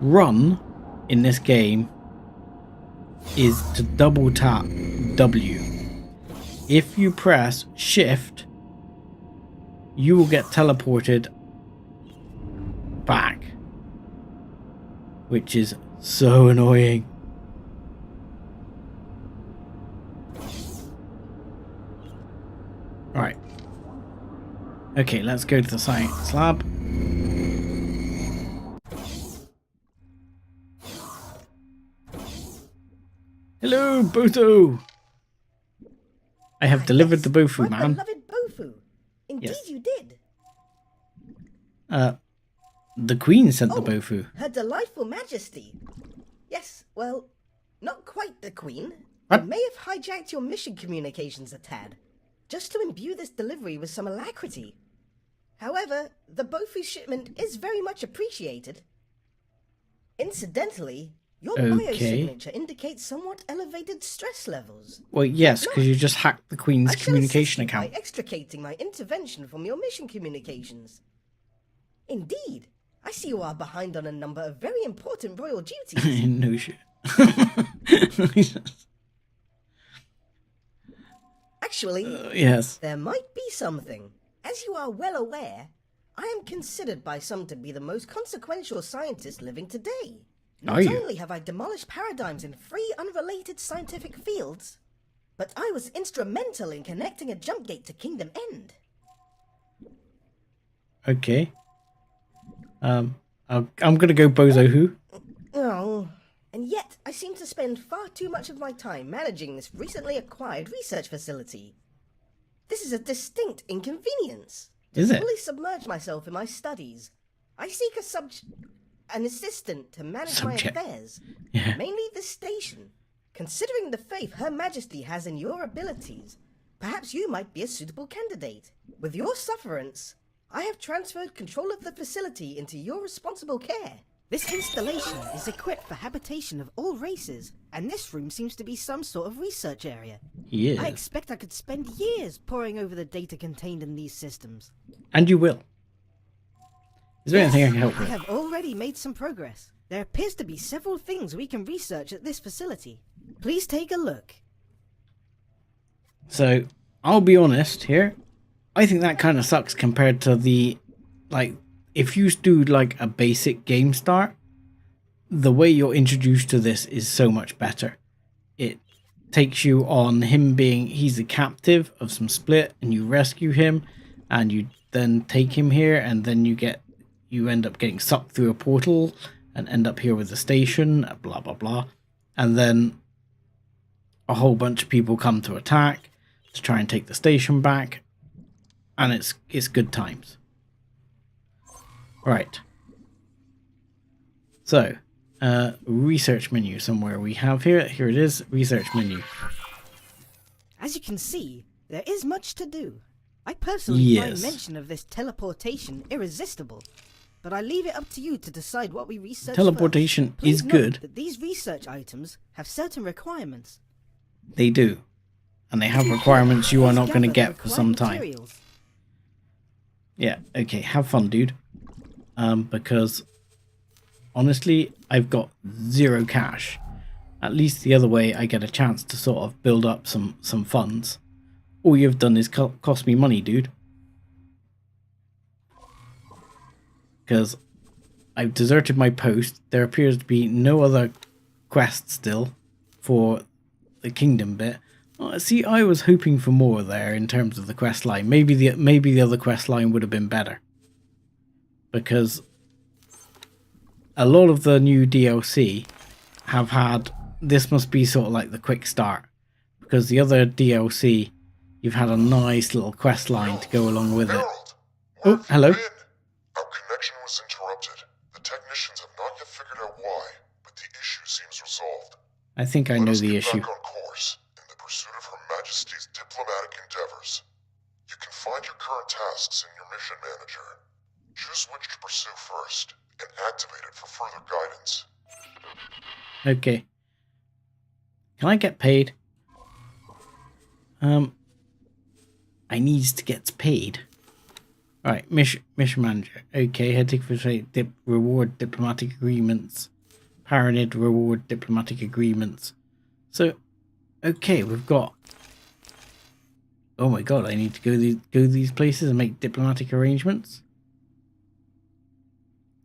Speaker 1: Run in this game is to double tap W. If you press shift, you will get teleported back, which is so annoying. Right. Okay, let's go to the science lab. Hello, Boto! I have delivered the Bofu,
Speaker 7: my
Speaker 1: man.
Speaker 7: beloved Bofu. Indeed
Speaker 1: Yes.
Speaker 7: you did.
Speaker 1: The Queen sent the
Speaker 7: Oh,
Speaker 1: Bofu.
Speaker 7: Her delightful majesty. Yes, well, not quite the Queen.
Speaker 1: What?
Speaker 7: I may have hijacked your mission communications a tad, just to imbue this delivery with some alacrity. However, the Bofu shipment is very much appreciated. Incidentally, your
Speaker 1: Okay.
Speaker 7: biosignature indicates somewhat elevated stress levels.
Speaker 1: Well, yes, because you just hacked the Queen's
Speaker 7: I shall
Speaker 1: communication
Speaker 7: assist you
Speaker 1: account.
Speaker 7: by extricating my intervention from your mission communications. Indeed, I see you are behind on a number of very important royal duties.
Speaker 1: No shit.
Speaker 7: Actually,
Speaker 1: Yes.
Speaker 7: there might be something. As you are well aware, I am considered by some to be the most consequential scientist living today. Not
Speaker 1: Are you?
Speaker 7: only have I demolished paradigms in 3 unrelated scientific fields, but I was instrumental in connecting a jump gate to Kindom End.
Speaker 1: Okay. I'm gonna go Bozo Who.
Speaker 7: Oh, and yet I seem to spend far too much of my time managing this recently acquired research facility. This is a distinct inconvenience.
Speaker 1: Is
Speaker 7: To
Speaker 1: it?
Speaker 7: fully submerge myself in my studies, I seek an assistant to manage
Speaker 1: Subject.
Speaker 7: my affairs,
Speaker 1: Yeah.
Speaker 7: mainly this station. Considering the faith Her Majesty has in your abilities, perhaps you might be a suitable candidate. With your sufferance, I have transferred control of the facility into your responsible care. This installation is equipped for habitation of all races, and this room seems to be some sort of research area.
Speaker 1: Yeah.
Speaker 7: I expect I could spend years poring over the data contained in these systems.
Speaker 1: And you will. Is there anything I can help
Speaker 7: I
Speaker 1: with?
Speaker 7: have already made some progress. There appears to be several things we can research at this facility. Please take a look.
Speaker 1: So, I'll be honest here. I think that kind of sucks compared to the, like, if you do like a basic game start, the way you're introduced to this is so much better. It takes you on him being, he's a captive of some Split, and you rescue him, and you then take him here, and then you end up getting sucked through a portal and end up here with the station, blah blah blah, and then a whole bunch of people come to attack to try and take the station back, and it's good times. Right. So, research menu somewhere we have here. Here it is, research menu.
Speaker 7: As you can see, there is much to do. I personally
Speaker 1: Yes.
Speaker 7: find mention of this teleportation irresistible, but I leave it up to you to decide what we research
Speaker 1: Teleportation
Speaker 7: first. Please
Speaker 1: is
Speaker 7: note
Speaker 1: good.
Speaker 7: that these research items have certain requirements.
Speaker 1: They do. And they have requirements you are not going to
Speaker 7: Gather the
Speaker 1: get for some
Speaker 7: required
Speaker 1: time.
Speaker 7: materials.
Speaker 1: Yeah, okay, have fun, dude. Because honestly, I've got 0 cash. At least the other way, I get a chance to sort of build up some funds. All you've done is cost me money, dude. Because I've deserted my post. There appears to be no other quest still for the kingdom bit. See, I was hoping for more there in terms of the quest line. Maybe the other quest line would have been better. Because a lot of the new DLC have had, this must be sort of like the quick start, because the other DLC, you've had a nice little quest line to go along with it.
Speaker 5: Harold,
Speaker 1: Oh,
Speaker 5: where have you
Speaker 1: hello.
Speaker 5: been? Our connection was interrupted. The technicians have not yet figured out why, but the issue seems resolved.
Speaker 1: I think I
Speaker 5: Let
Speaker 1: know
Speaker 5: us
Speaker 1: the
Speaker 5: get
Speaker 1: issue.
Speaker 5: back on course in the pursuit of Her Majesty's diplomatic endeavors. You can find your current tasks in your mission manager. Choose which to pursue first, and activate it for further guidance.
Speaker 1: Okay. Can I get paid? I needs to get paid. Right, mission manager. Okay, head to facilitate reward diplomatic agreements. Paranid reward diplomatic agreements. So, okay, we've got. Oh my god, I need to go these places and make diplomatic arrangements.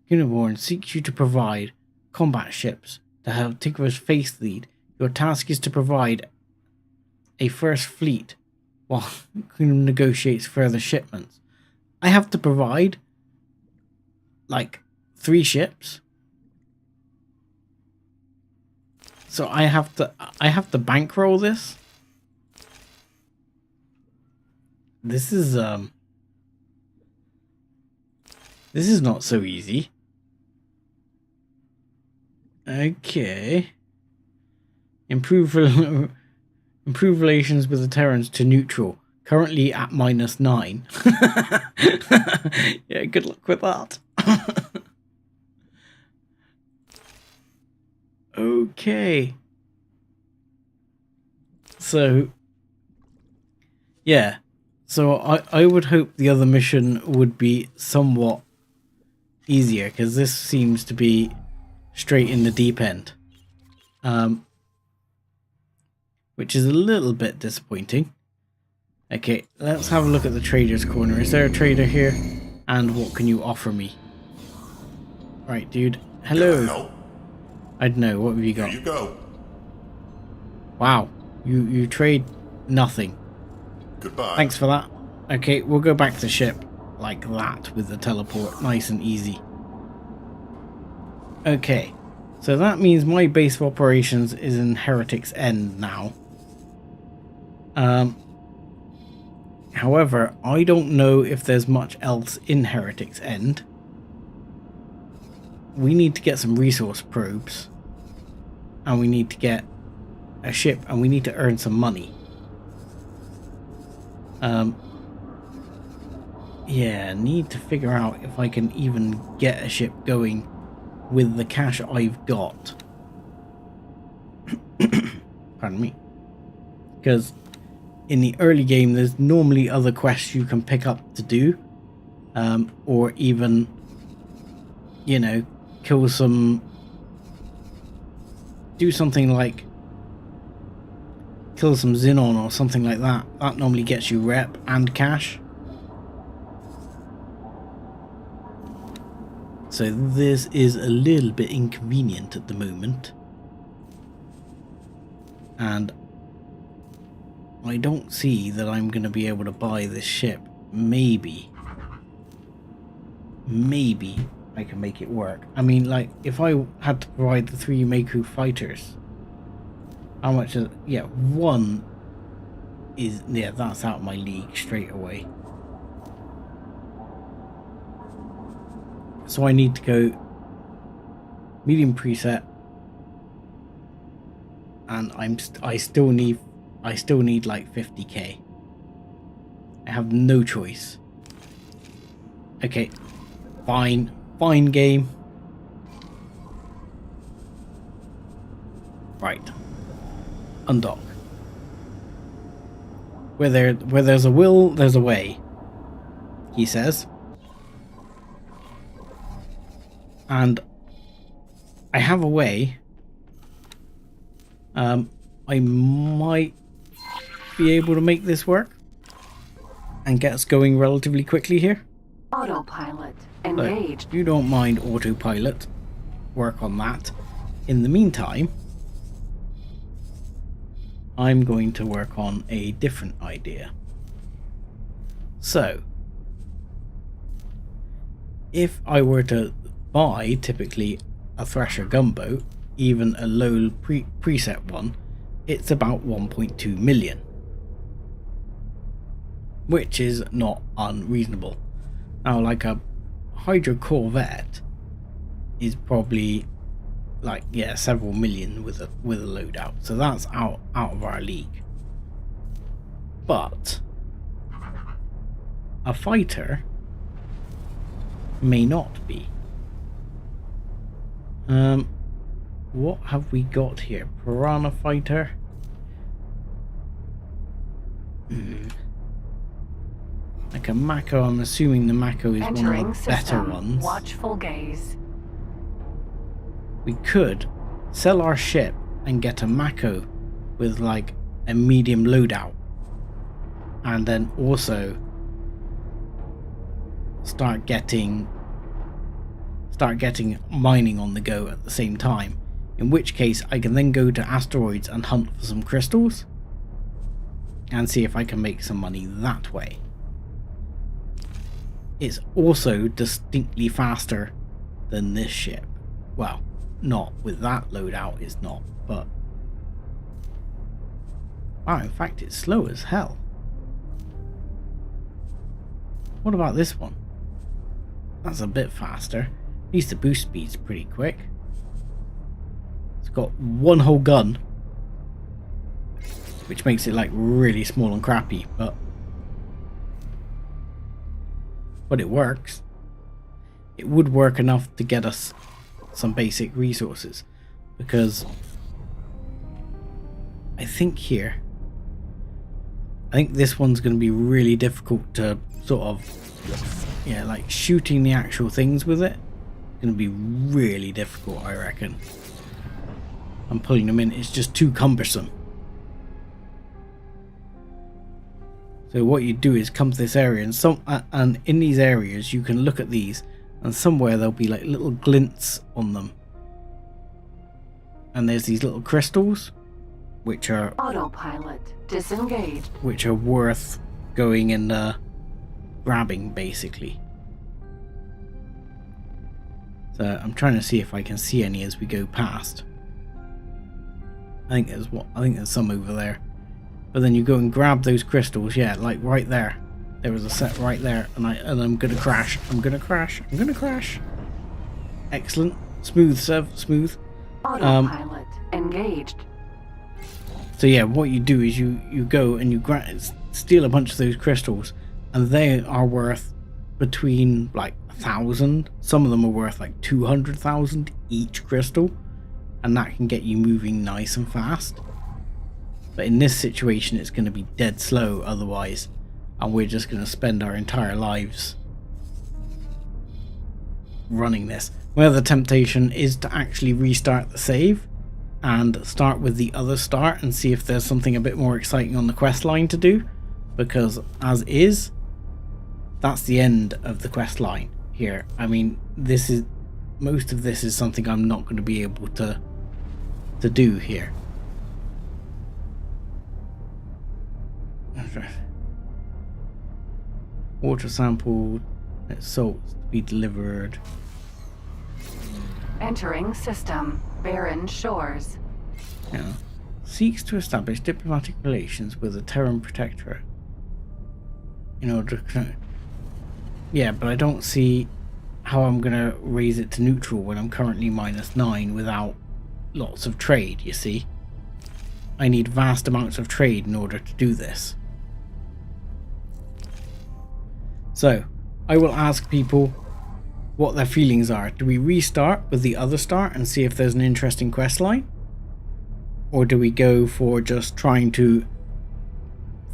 Speaker 1: Boron seeks you to provide combat ships to have Tigra's face lead. Your task is to provide a first fleet while Kingdom negotiates further shipments. I have to provide like 3 ships. So I have to bankroll this. This is not so easy. Okay. Improve relations with the Terrans to neutral. Currently at -9. Yeah, good luck with that. Okay. So, yeah. So I would hope the other mission would be somewhat easier, because this seems to be straight in the deep end. Which is a little bit disappointing. Okay, let's have a look at the trader's corner. Is there a trader here? And what can you offer me? Right, dude. Hello. I don't know. What have you got?
Speaker 8: Here you go.
Speaker 1: Wow. You trade nothing.
Speaker 8: Goodbye.
Speaker 1: Thanks for that. Okay, we'll go back to the ship like that with the teleport. Nice and easy. Okay. So that means my base of operations is in Heretic's End now. However, I don't know if there's much else in Heretic's End. We need to get some resource probes. And we need to get a ship, and we need to earn some money. Yeah, need to figure out if I can even get a ship going with the cash I've got. Pardon me. Because in the early game, there's normally other quests you can pick up to do. Or even, you know, kill some... Do something like... Kill some Xenon or something like that. That normally gets you rep and cash. So this is a little bit inconvenient at the moment. And I don't see that I'm going to be able to buy this ship. Maybe I can make it work. I mean, like, if I had to provide the 3 Meku fighters, how much is... Yeah, 1 is... Yeah, that's out of my league straight away. So I need to go medium preset, and I still need like 50k. I have no choice. Okay, fine game. Right, undock. Where there's a will, there's a way, he says. And I have a way. I might be able to make this work and get us going relatively quickly here.
Speaker 6: Autopilot engaged.
Speaker 1: If you don't mind autopilot, work on that. In the meantime, I'm going to work on a different idea. So, if I were to buy typically a Thresher gunboat, even a low preset one, it's about 1.2 million, which is not unreasonable. Now, like a Hydro Corvette is probably like, yeah, several million with a loadout, so that's out of our league. But a fighter may not be. What have we got here? Piranha fighter. I like a Mako. I'm assuming the Mako is one
Speaker 6: Entering
Speaker 1: of the better
Speaker 6: system.
Speaker 1: ones.
Speaker 6: Watchful gaze.
Speaker 1: We could sell our ship and get a Mako with like a medium loadout, and then also start getting mining on the go at the same time, in which case I can then go to asteroids and hunt for some crystals and see if I can make some money that way. It's also distinctly faster than this ship. Well, not with that loadout, it's not, but wow, in fact it's slow as hell. What about this one? That's a bit faster. At least the boost speed's pretty quick. It's got one whole gun, which makes it like really small and crappy, but it works. It would work enough to get us some basic resources, because I think this one's going to be really difficult to sort of, yeah, like shooting the actual things with it. Going to be really difficult, I reckon. I'm pulling them in, it's just too cumbersome. So what you do is come to this area, and in these areas you can look at these, and somewhere there'll be like little glints on them, and there's these little crystals which are
Speaker 6: Autopilot disengaged.
Speaker 1: which are worth going and grabbing, basically. So I'm trying to see if I can see any as we go past. I think there's some over there. But then you go and grab those crystals, yeah, like right there. There was a set right there, and I'm gonna crash. I'm gonna crash. Excellent. Smooth, Sev, smooth.
Speaker 6: Autopilot engaged.
Speaker 1: So yeah, what you do is you go and you steal a bunch of those crystals, and they are worth between like 1,000. Some of them are worth like 200,000 each crystal, and that can get you moving nice and fast. But in this situation, it's going to be dead slow otherwise, and we're just going to spend our entire lives running this. My other temptation is to actually restart the save and start with the other start and see if there's something a bit more exciting on the quest line to do, because as is, that's the end of the quest line here. I mean, most of this is something I'm not going to be able to do here. Water sample, salt to be delivered.
Speaker 6: Entering system. Barren shores.
Speaker 1: Yeah. Seeks to establish diplomatic relations with the Terran Protectorate in order to... Yeah, but I don't see how I'm going to raise it to neutral when I'm currently -9 without lots of trade, you see. I need vast amounts of trade in order to do this. So, I will ask people what their feelings are. Do we restart with the other start and see if there's an interesting quest line? Or do we go for just trying to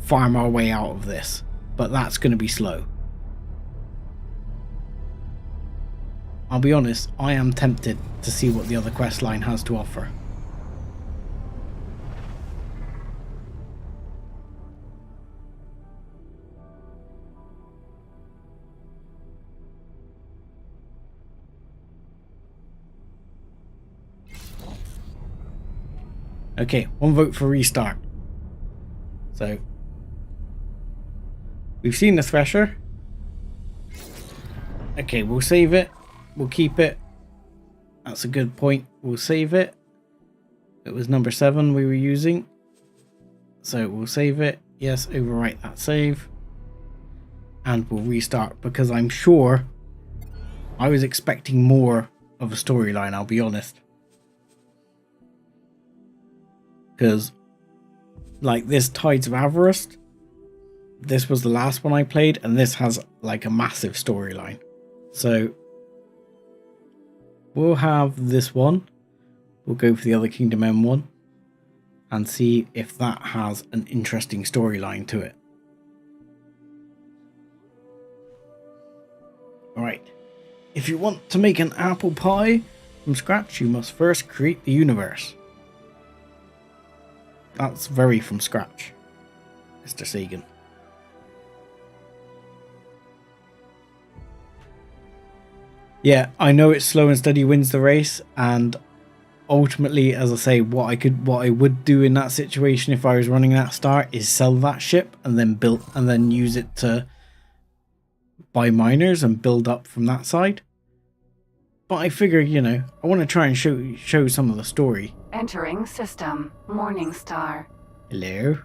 Speaker 1: farm our way out of this? But that's going to be slow. I'll be honest, I am tempted to see what the other quest line has to offer. Okay, one vote for restart. So, we've seen the Thresher. Okay, we'll save it. We'll keep it. That's a good point. We'll save it. It was number 7 we were using. So we'll save it. Yes, overwrite that save. And we'll restart, because I'm sure I was expecting more of a storyline, I'll be honest. Because, like, this Tides of Avarice, this was the last one I played, and this has, like, a massive storyline. So, we'll have this one. We'll go for the other Kindom End one, and see if that has an interesting storyline to it. If you want to make an apple pie from scratch, you must first create the universe. That's very from scratch, Mr. Sagan. Yeah, I know it's slow and steady wins the race, and ultimately, as I say, what I would do in that situation if I was running that star is sell that ship and then use it to buy miners and build up from that side. But I figure, you know, I want to try and show some of the story.
Speaker 6: Entering system. Morning Star.
Speaker 1: Hello.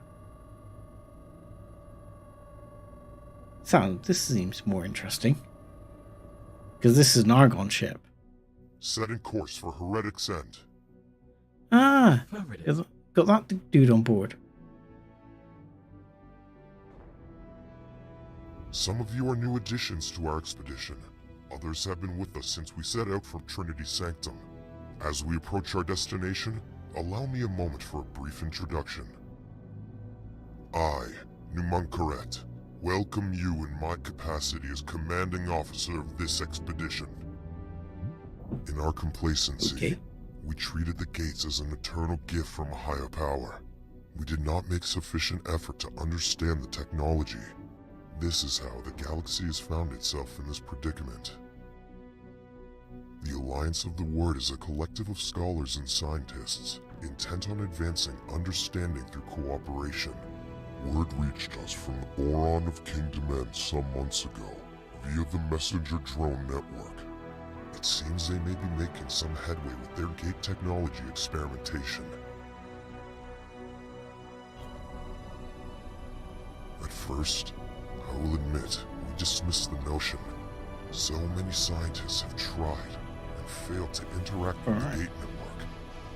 Speaker 1: This seems more interesting. Because this is an Argon ship.
Speaker 5: Setting course for Heretic's End.
Speaker 1: Ah, got that dude on board.
Speaker 5: Some of you are new additions to our expedition. Others have been with us since we set out from Trinity Sanctum. As we approach our destination, allow me a moment for a brief introduction. I, Numankaret, welcome you in my capacity as commanding officer of this expedition. In our complacency, we treated the gates as an eternal gift from a higher power. We did not make sufficient effort to understand the technology. This is how the galaxy has found itself in this predicament. The Alliance of the Word is a collective of scholars and scientists intent on advancing understanding through cooperation. Word reached us from the Boron of Kindom End some months ago via the messenger drone network. It seems they may be making some headway with their gate technology experimentation. At first, I will admit, we dismissed the notion. So many scientists have tried and failed to interact with the gate network.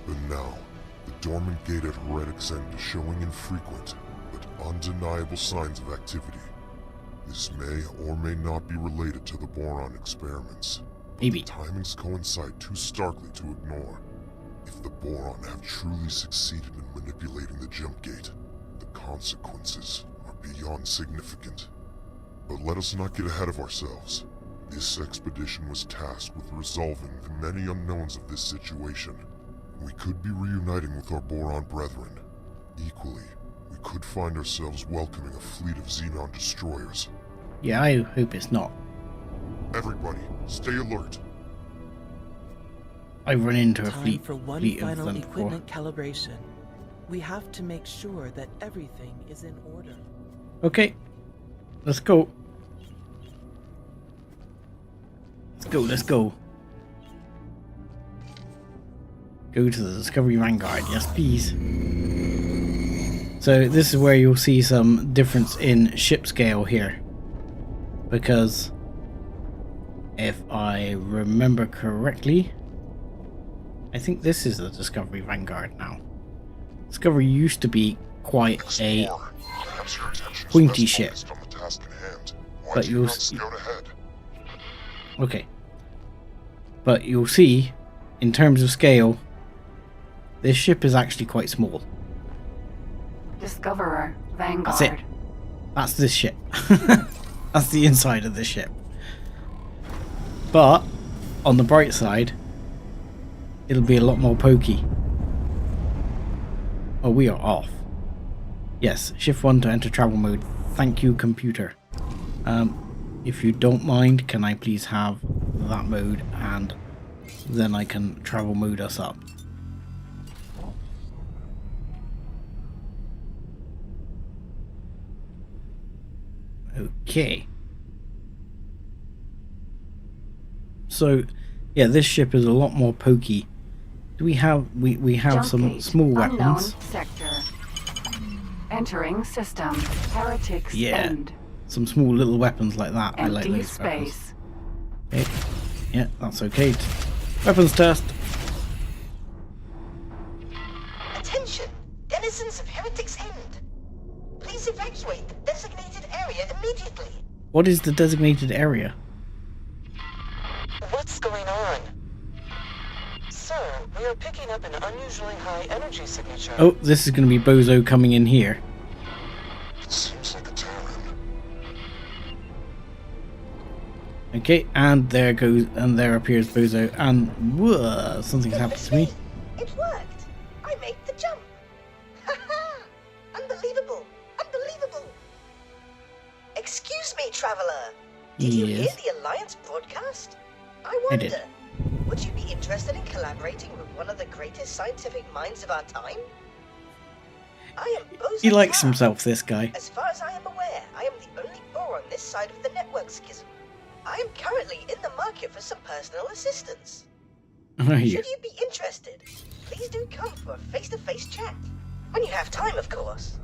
Speaker 5: But now, the dormant gate at Heretic's End is showing infrequent but undeniable signs of activity. This may or may not be related to the Boron experiments.
Speaker 1: Maybe.
Speaker 5: The timings coincide too starkly to ignore. If the Boron have truly succeeded in manipulating the jump gate, the consequences are beyond significant. But let us not get ahead of ourselves. This expedition was tasked with resolving the many unknowns of this situation. We could be reuniting with our Boron brethren. Equally, we could find ourselves welcoming a fleet of Xenon destroyers.
Speaker 1: Yeah, I hope it's not.
Speaker 5: Everybody, stay alert.
Speaker 1: I run into a
Speaker 8: Time
Speaker 1: fleet
Speaker 8: for one
Speaker 1: of
Speaker 8: final
Speaker 1: them before.
Speaker 8: equipment calibration. We have to make sure that everything is in order.
Speaker 1: Okay, let's go. Let's go. Go to the Discovery Vanguard, yes please. So this is where you'll see some difference in ship scale here. Because if I remember correctly, I think this is the Discovery Vanguard now. Discovery used to be quite a pointy ship. But you'll see. Okay. But you'll see, in terms of scale, this ship is actually quite small.
Speaker 6: Discoverer. Vanguard.
Speaker 1: That's it. That's this ship. That's the inside of this ship. But, on the bright side, it'll be a lot more pokey. Oh, we are off. Yes, shift 1 to enter travel mode. Thank you, computer. If you don't mind, can I please have that mode, and then I can travel mode us up. Okay. So, yeah, this ship is a lot more pokey. Do we have we have
Speaker 6: Jump
Speaker 1: some
Speaker 6: gate.
Speaker 1: small
Speaker 6: Unknown
Speaker 1: weapons?
Speaker 6: sector. Entering system. Heretic's
Speaker 1: Yeah.
Speaker 6: End.
Speaker 1: Some small little weapons like that. I like
Speaker 6: Empty
Speaker 1: those weapons.
Speaker 6: space.
Speaker 1: Okay. Yeah, that's okay. Weapons test.
Speaker 9: Attention! Denizens of Heretic's End! Please evacuate the designated area immediately!
Speaker 1: What is the designated area?
Speaker 10: What's going on? Sir, we are picking up an unusually high energy signature.
Speaker 1: Oh, this is going to be Bozo coming in here.
Speaker 5: It seems like a Terran.
Speaker 1: Okay, and there appears Bozo, and whoa, something's happened to me.
Speaker 9: It worked! I made the jump! Ha-ha! Unbelievable! Unbelievable! Excuse me, traveler! Did you hear the Alliance broadcast? I wonder, would you be interested in collaborating with one of the greatest scientific minds of our time? I am Bozo.
Speaker 1: He likes himself, this guy.
Speaker 9: As far as I am aware, I am the only Boron this side of the network schism. I am currently in the market for some personal assistance. Should you be interested, please do come for a face-to-face chat. When you have time, of course.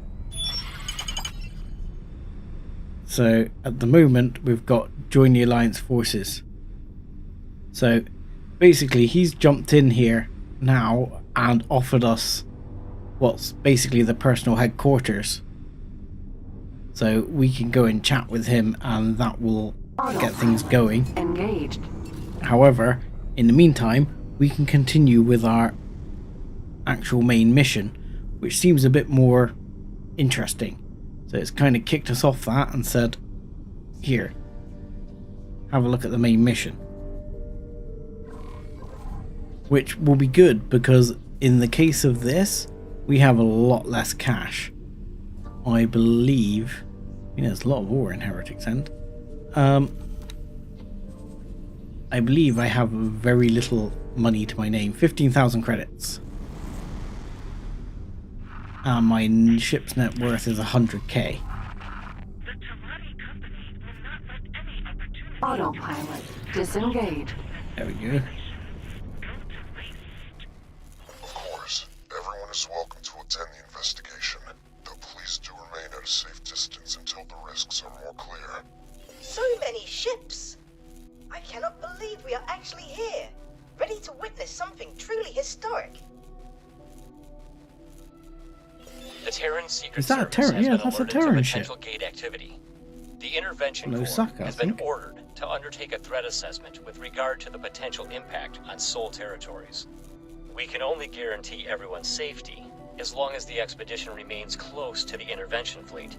Speaker 1: So, at the moment, we've got join the Alliance forces. So, basically, he's jumped in here now and offered us what's basically the personal headquarters. So, we can go and chat with him, and that will get things going.
Speaker 6: Engaged.
Speaker 1: However, in the meantime, we can continue with our actual main mission, which seems a bit more interesting. So it's kind of kicked us off that and said, here, have a look at the main mission. Which will be good, because in the case of this, we have a lot less cash. I believe, there's a lot of ore in Heretic's End. I believe I have very little money to my name, 15,000 credits. And my ship's net worth is 100k.
Speaker 6: Autopilot disengage.
Speaker 1: There we go.
Speaker 5: Of course, everyone is welcome to attend the investigation, though please do remain at a safe distance until the risks are more clear.
Speaker 9: So many ships! I cannot believe we are actually here, ready to witness something truly historic.
Speaker 11: The Terran Secret
Speaker 1: Is that a
Speaker 11: Service
Speaker 1: Terran?
Speaker 11: has
Speaker 1: Yeah,
Speaker 11: been
Speaker 1: that's a
Speaker 11: alerted
Speaker 1: Terran
Speaker 11: to
Speaker 1: ship.
Speaker 11: potential gate activity. The Intervention Corps
Speaker 1: Osaka,
Speaker 11: has
Speaker 1: I
Speaker 11: been
Speaker 1: think.
Speaker 11: ordered to undertake a threat assessment with regard to the potential impact on Sol territories. We can only guarantee everyone's safety as long as the expedition remains close to the intervention fleet.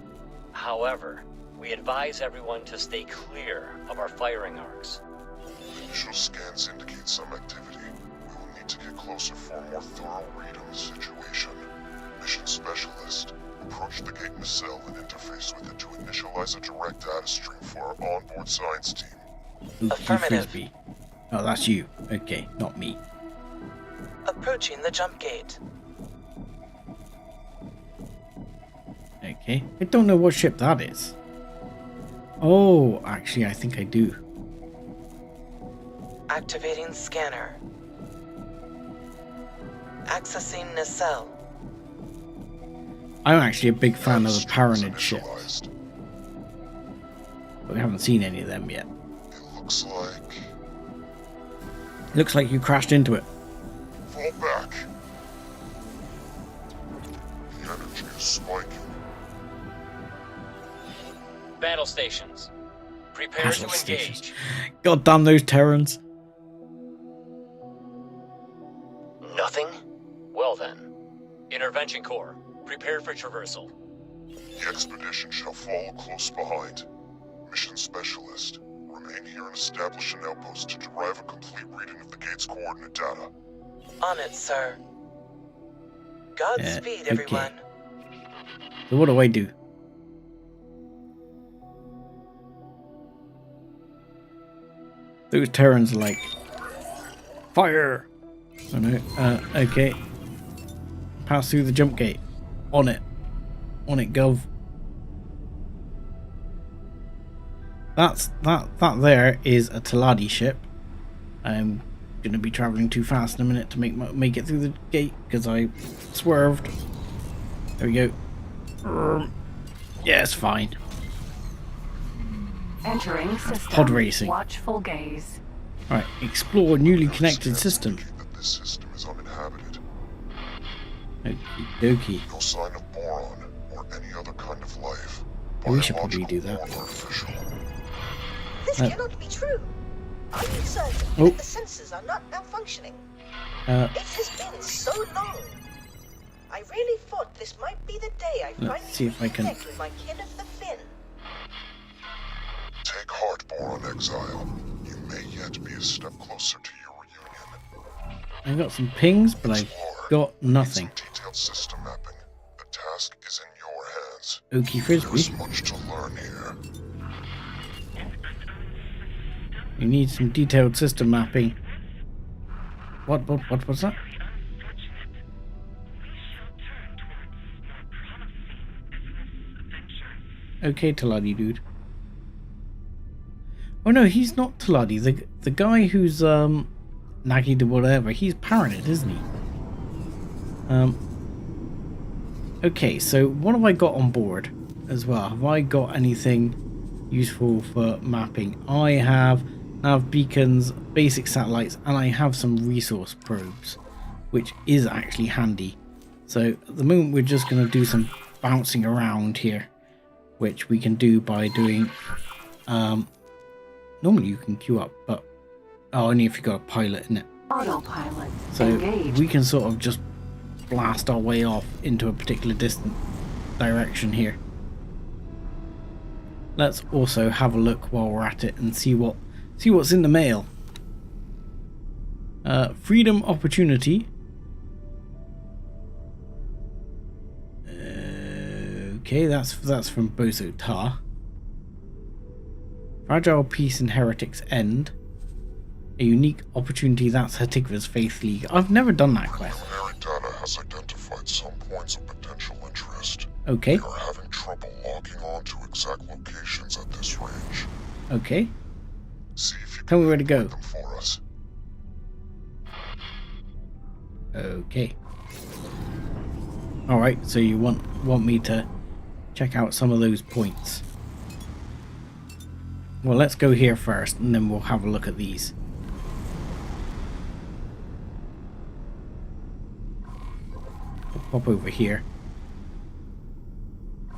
Speaker 11: However, we advise everyone to stay clear of our firing arcs.
Speaker 5: Initial scans indicate some activity. We will need to get closer for a more thorough read on the situation. Mission Specialist, approach the gate nacelle and interface with it to initialize a direct data stream for our onboard science team.
Speaker 8: Affirmative.
Speaker 1: Frisbee. Oh, that's you. Okay, not me.
Speaker 8: Approaching the jump gate.
Speaker 1: Okay, I don't know what ship that is. Oh, actually, I think I do.
Speaker 8: Activating scanner. Accessing nacelle.
Speaker 1: I'm actually a big fan of the Paranid ships, but we haven't seen any of them yet. Looks like you crashed into it.
Speaker 5: Fall back. The energy is spiking.
Speaker 11: Battle stations. Prepare
Speaker 1: Battle
Speaker 11: to
Speaker 1: stations.
Speaker 11: engage.
Speaker 1: God damn those Terrans.
Speaker 11: Nothing? Well then. Intervention Corps. Prepare for traversal.
Speaker 5: The expedition shall follow close behind. Mission Specialist, remain here and establish an outpost to derive a complete reading of the gate's coordinate data.
Speaker 8: On it, sir. Godspeed,
Speaker 1: okay.
Speaker 8: everyone.
Speaker 1: So what do I do? Those Terrans are like, fire! Oh no, okay. Pass through the jump gate. On it. On it, Gov. That there is a Taladi ship. I'm gonna be traveling too fast in a minute to make it through the gate because I swerved. There we go. Yeah, it's fine.
Speaker 6: Entering system.
Speaker 1: Pod racing.
Speaker 6: Watchful gaze.
Speaker 1: Alright, explore newly connected system.
Speaker 5: This system is uninhabited.
Speaker 1: Okie dokie.
Speaker 5: No sign of Boron or any other kind of life.
Speaker 1: We should probably do that.
Speaker 9: This cannot be true. Are you certain
Speaker 1: Oh.
Speaker 9: that the sensors are not malfunctioning?
Speaker 1: Uh,
Speaker 9: It has been so long. I really thought this might be the day I
Speaker 1: Let's see
Speaker 9: finally
Speaker 1: if I can-
Speaker 9: reconnect with my kin of the Fin.
Speaker 5: Take heart, Boron exile, you may yet be a step closer to your reunion.
Speaker 1: I got some pings, but I got nothing.
Speaker 5: Some detailed system mapping. The task is in your hands.
Speaker 1: Okie frisbee.
Speaker 5: There's much to learn here.
Speaker 1: You need some detailed system mapping. What was that? Okay, Taladi dude. Oh no, he's not Taladi. The guy who's Nagi to whatever, he's Paraded, isn't he? Okay, so what have I got on board as well? Have I got anything useful for mapping? I have nav beacons, basic satellites, and I have some resource probes, which is actually handy. So at the moment we're just going to do some bouncing around here, which we can do by doing normally you can queue up, but only if you got a pilot in it.
Speaker 6: Autopilot.
Speaker 1: So
Speaker 6: Engage.
Speaker 1: we can sort of just blast our way off into a particular distant direction here. Let's also have a look while we're at it and see what's in the mail. Freedom opportunity. Okay, that's from Bozo Tar. Fragile Peace and Heretics End. A unique opportunity, that's Hatikva's Faith League. I've never done that quest.
Speaker 5: Preliminary data has identified some points of potential interest.
Speaker 1: Okay.
Speaker 5: We are having trouble locking on to exact locations at this range.
Speaker 1: Okay.
Speaker 5: See if you
Speaker 1: Tell
Speaker 5: can
Speaker 1: me where to go.
Speaker 5: them for us.
Speaker 1: Okay. Alright, so you want me to check out some of those points. Well, let's go here first, and then we'll have a look at these. We'll pop over here.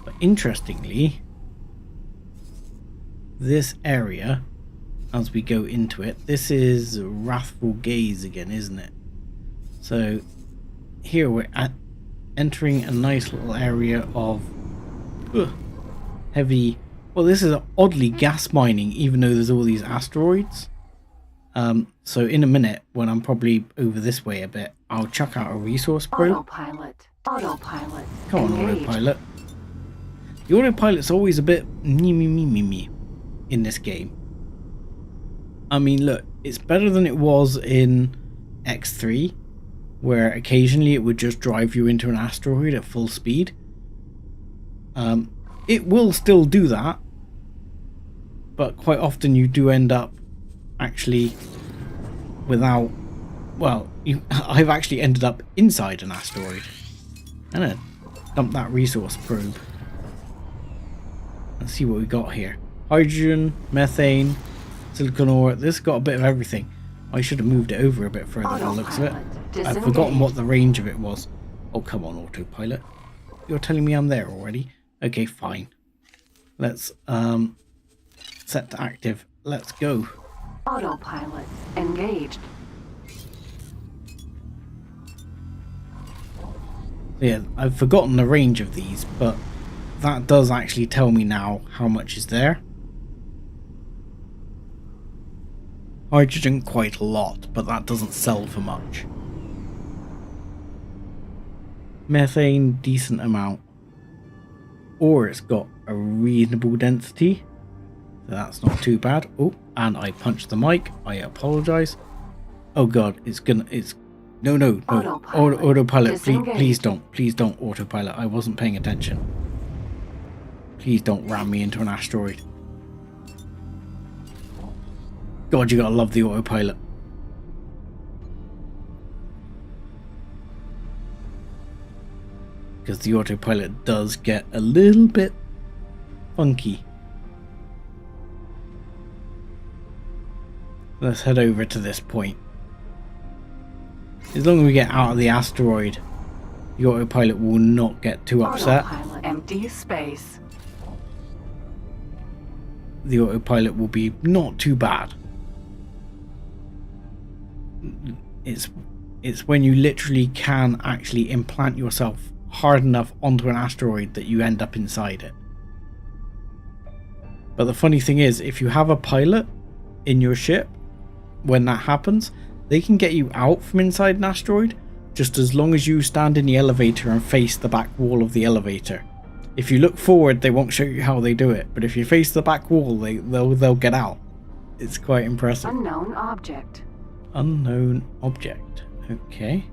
Speaker 1: But interestingly, this area, as we go into it, this is Wrathful Gaze again, isn't it? So here we're entering a nice little area of heavy. Well, this is oddly gas mining, even though there's all these asteroids. So in a minute, when I'm probably over this way a bit, I'll chuck out a resource probe.
Speaker 6: Autopilot. Autopilot.
Speaker 1: Come on,
Speaker 6: Engage.
Speaker 1: autopilot. The autopilot's always a bit me in this game. I mean, look, it's better than it was in X3, where occasionally it would just drive you into an asteroid at full speed. It will still do that, but quite often you do end up actually without, well, I've actually ended up inside an asteroid. I'm gonna dump that resource probe. Let's see what we got here. Hydrogen, methane, silicon ore. This has got a bit of everything. I should have moved it over a bit further by the looks of it. I've forgotten what the range of it was. Oh, come on, autopilot. You're telling me I'm there already? Okay, fine. Let's set to active. Let's go.
Speaker 6: Autopilot. Engaged.
Speaker 1: Yeah, I've forgotten the range of these, but that does actually tell me now how much is there. Hydrogen quite a lot, but that doesn't sell for much. Methane, decent amount. Or it's got a reasonable density, so that's not too bad. Oh, and I punched the mic. I apologize. Oh god, no. Autopilot, please don't autopilot. I wasn't paying attention. Please don't ram me into an asteroid. God, you gotta love the autopilot. Because the autopilot does get a little bit funky. Let's head over to this point. As long as we get out of the asteroid, the autopilot will not get too upset.
Speaker 6: Autopilot. Empty space.
Speaker 1: The autopilot will be not too bad. It's when you literally can actually implant yourself hard enough onto an asteroid that you end up inside it. But the funny thing is, if you have a pilot in your ship, when that happens, they can get you out from inside an asteroid just as long as you stand in the elevator and face the back wall of the elevator. If you look forward, they won't show you how they do it, but if you face the back wall, they'll get out. It's quite impressive.
Speaker 6: Unknown object.
Speaker 1: Unknown object. Okay.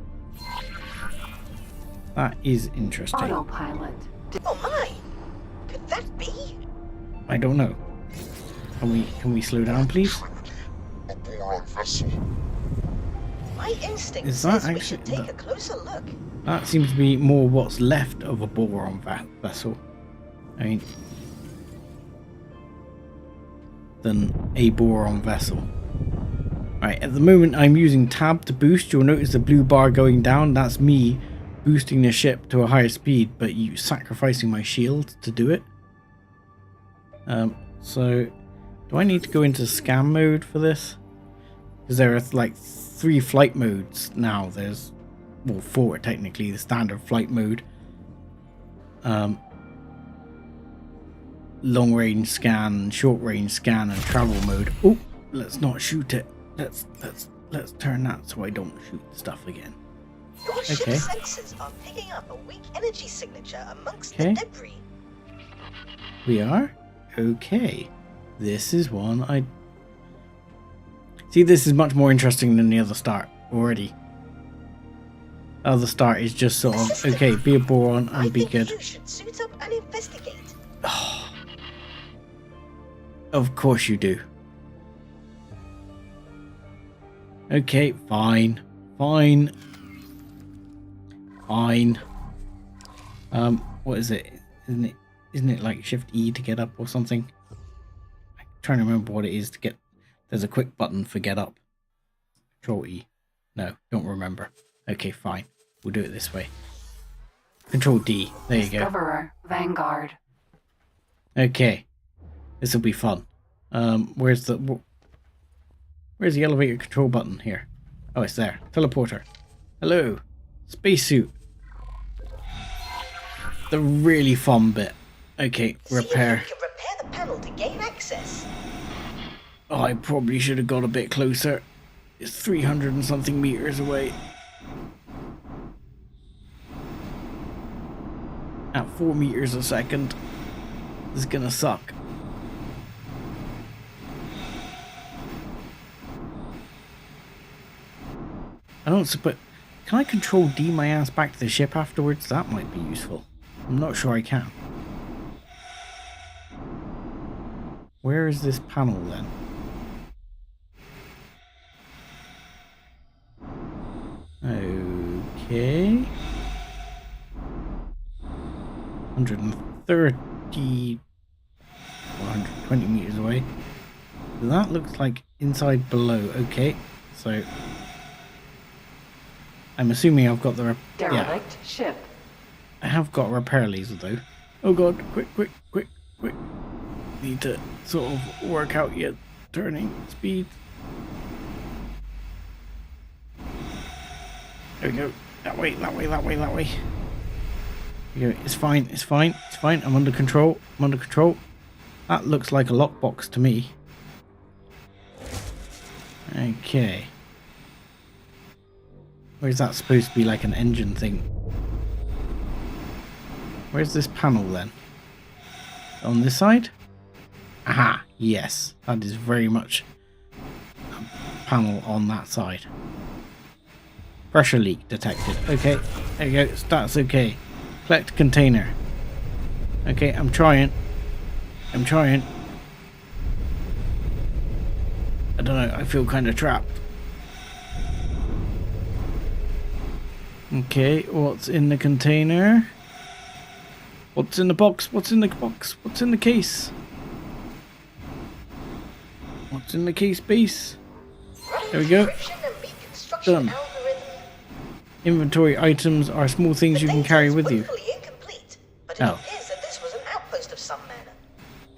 Speaker 1: That is interesting.
Speaker 6: Autopilot.
Speaker 9: Oh my! Could that be?
Speaker 1: I don't know. Can we slow down, please?
Speaker 5: A Boron vessel.
Speaker 9: My instinct
Speaker 1: Is that
Speaker 9: says we
Speaker 1: actually
Speaker 9: should take a closer look.
Speaker 1: That seems to be more what's left of a Boron vessel. I mean, than a Boron vessel. Right, at the moment I'm using tab to boost. You'll notice the blue bar going down. That's me boosting the ship to a higher speed, but you sacrificing my shield to do it. So do I need to go into scan mode for this? Because there are like 3 flight modes now. There's, well, 4 technically. The standard flight mode, long range scan, short range scan, and travel mode. Oh, let's not shoot it. Let's turn that so I don't shoot stuff again.
Speaker 9: Your ship's sensors are picking up a weak energy signature amongst the debris.
Speaker 1: We are? Okay. This is one I... See, this is much more interesting than the other start already. The other start is just sort of, okay, be a Boron and be good.
Speaker 9: You should suit up and investigate.
Speaker 1: Oh, of course you do. Okay, fine. Fine. Fine. What is it? Isn't it like Shift E to get up or something? I'm trying to remember what it is to get. There's a quick button for get up. Control E. No, don't remember. Okay, fine. We'll do it this way. Control D. There you go.
Speaker 6: Discoverer, Vanguard.
Speaker 1: Okay. This will be fun. Where's the elevator control button here? Oh, it's there. Teleporter. Hello. Spacesuit. The really fun bit. Okay, repair.
Speaker 9: See if you can repair the panel to gain access.
Speaker 1: Oh, I probably should have got a bit closer. It's 300 and something meters away. At 4 meters a second. This is gonna suck. I don't suppose... Can I control D my ass back to the ship afterwards? That might be useful. I'm not sure I can. Where is this panel then? Okay. 130... 120 meters away. That looks like inside below. Okay, so... I'm assuming I've got the...
Speaker 6: Derelict ship.
Speaker 1: I have got a repair laser though. Oh god, quick. Need to sort of work out your turning speed. There we go. That way. There we go. It's fine. I'm under control. That looks like a lockbox to me. Okay. Or is that supposed to be like an engine thing? Where's this panel then? On this side? Aha, yes. That is very much a panel on that side. Pressure leak detected. Okay, there you go. That's okay. Collect container. Okay, I'm trying. I don't know, I feel kind of trapped. Okay, what's in the container? What's in the box? What's in the box? What's in the case? What's in the case base? There we go. Done. Inventory items are small things you can carry with you.
Speaker 9: But it appears that this was an outpost of some manner.